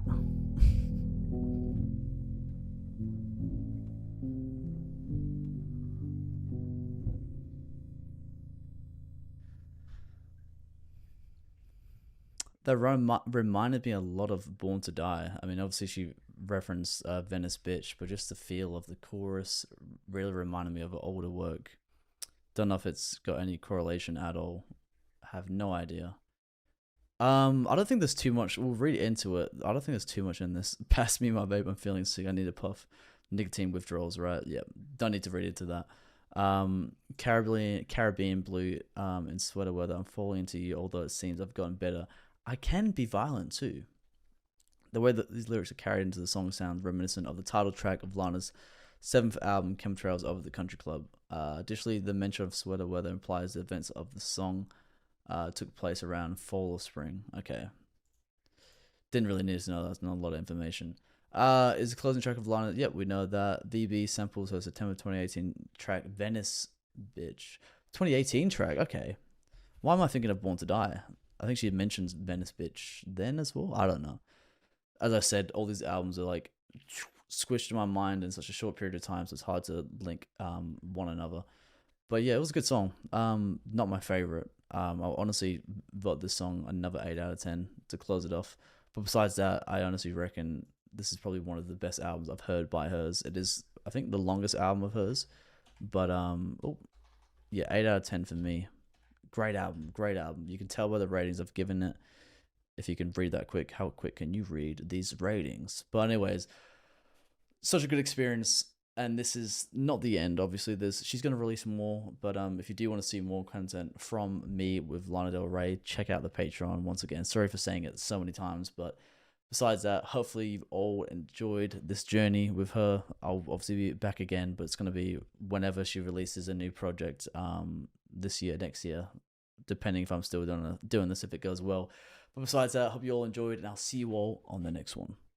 That reminded me a lot of Born to Die. I mean, obviously she referenced Venice Bitch, but just the feel of the chorus really reminded me of her older work. Don't know if it's got any correlation at all. I have no idea. I don't think there's too much. We'll read into it. I don't think there's too much in this. Pass me my vape. I'm feeling sick. I need a puff. Nicotine withdrawals, right? Yeah. Don't need to read into that. Caribbean Blue in Sweater Weather. I'm falling into you, although it seems I've gotten better. I can be violent too. The way that these lyrics are carried into the song sounds reminiscent of the title track of Lana's 7th album, Chemtrails Over the Country Club. Additionally, the mention of Sweater Weather implies the events of the song took place around fall or spring. Okay. Didn't really need to know that. That's not a lot of information. Is the closing track of Lana? Yep, we know that. VB samples her September 2018 track, Venice Bitch. 2018 track, okay. Why am I thinking of Born to Die? I think she mentions Venice Bitch then as well. I don't know. As I said, all these albums are like squished in my mind in such a short period of time, so it's hard to link one another. But yeah, it was a good song. Not my favorite. I'll honestly vote this song another 8 out of 10 to close it off. But besides that, I honestly reckon this is probably one of the best albums I've heard by hers. It is, I think, the longest album of hers. But yeah, 8 out of 10 for me. Great album, great album. You can tell by the ratings I've given it. If you can read that quick, how quick can you read these ratings? But anyways, such a good experience. And this is not the end. Obviously, she's going to release more. But if you do want to see more content from me with Lana Del Rey, check out the Patreon once again. Sorry for saying it so many times, but besides that, hopefully you've all enjoyed this journey with her. I'll obviously be back again, but it's going to be whenever she releases a new project this year, next year, depending if I'm still doing this, if it goes well. But besides that, I hope you all enjoyed, and I'll see you all on the next one.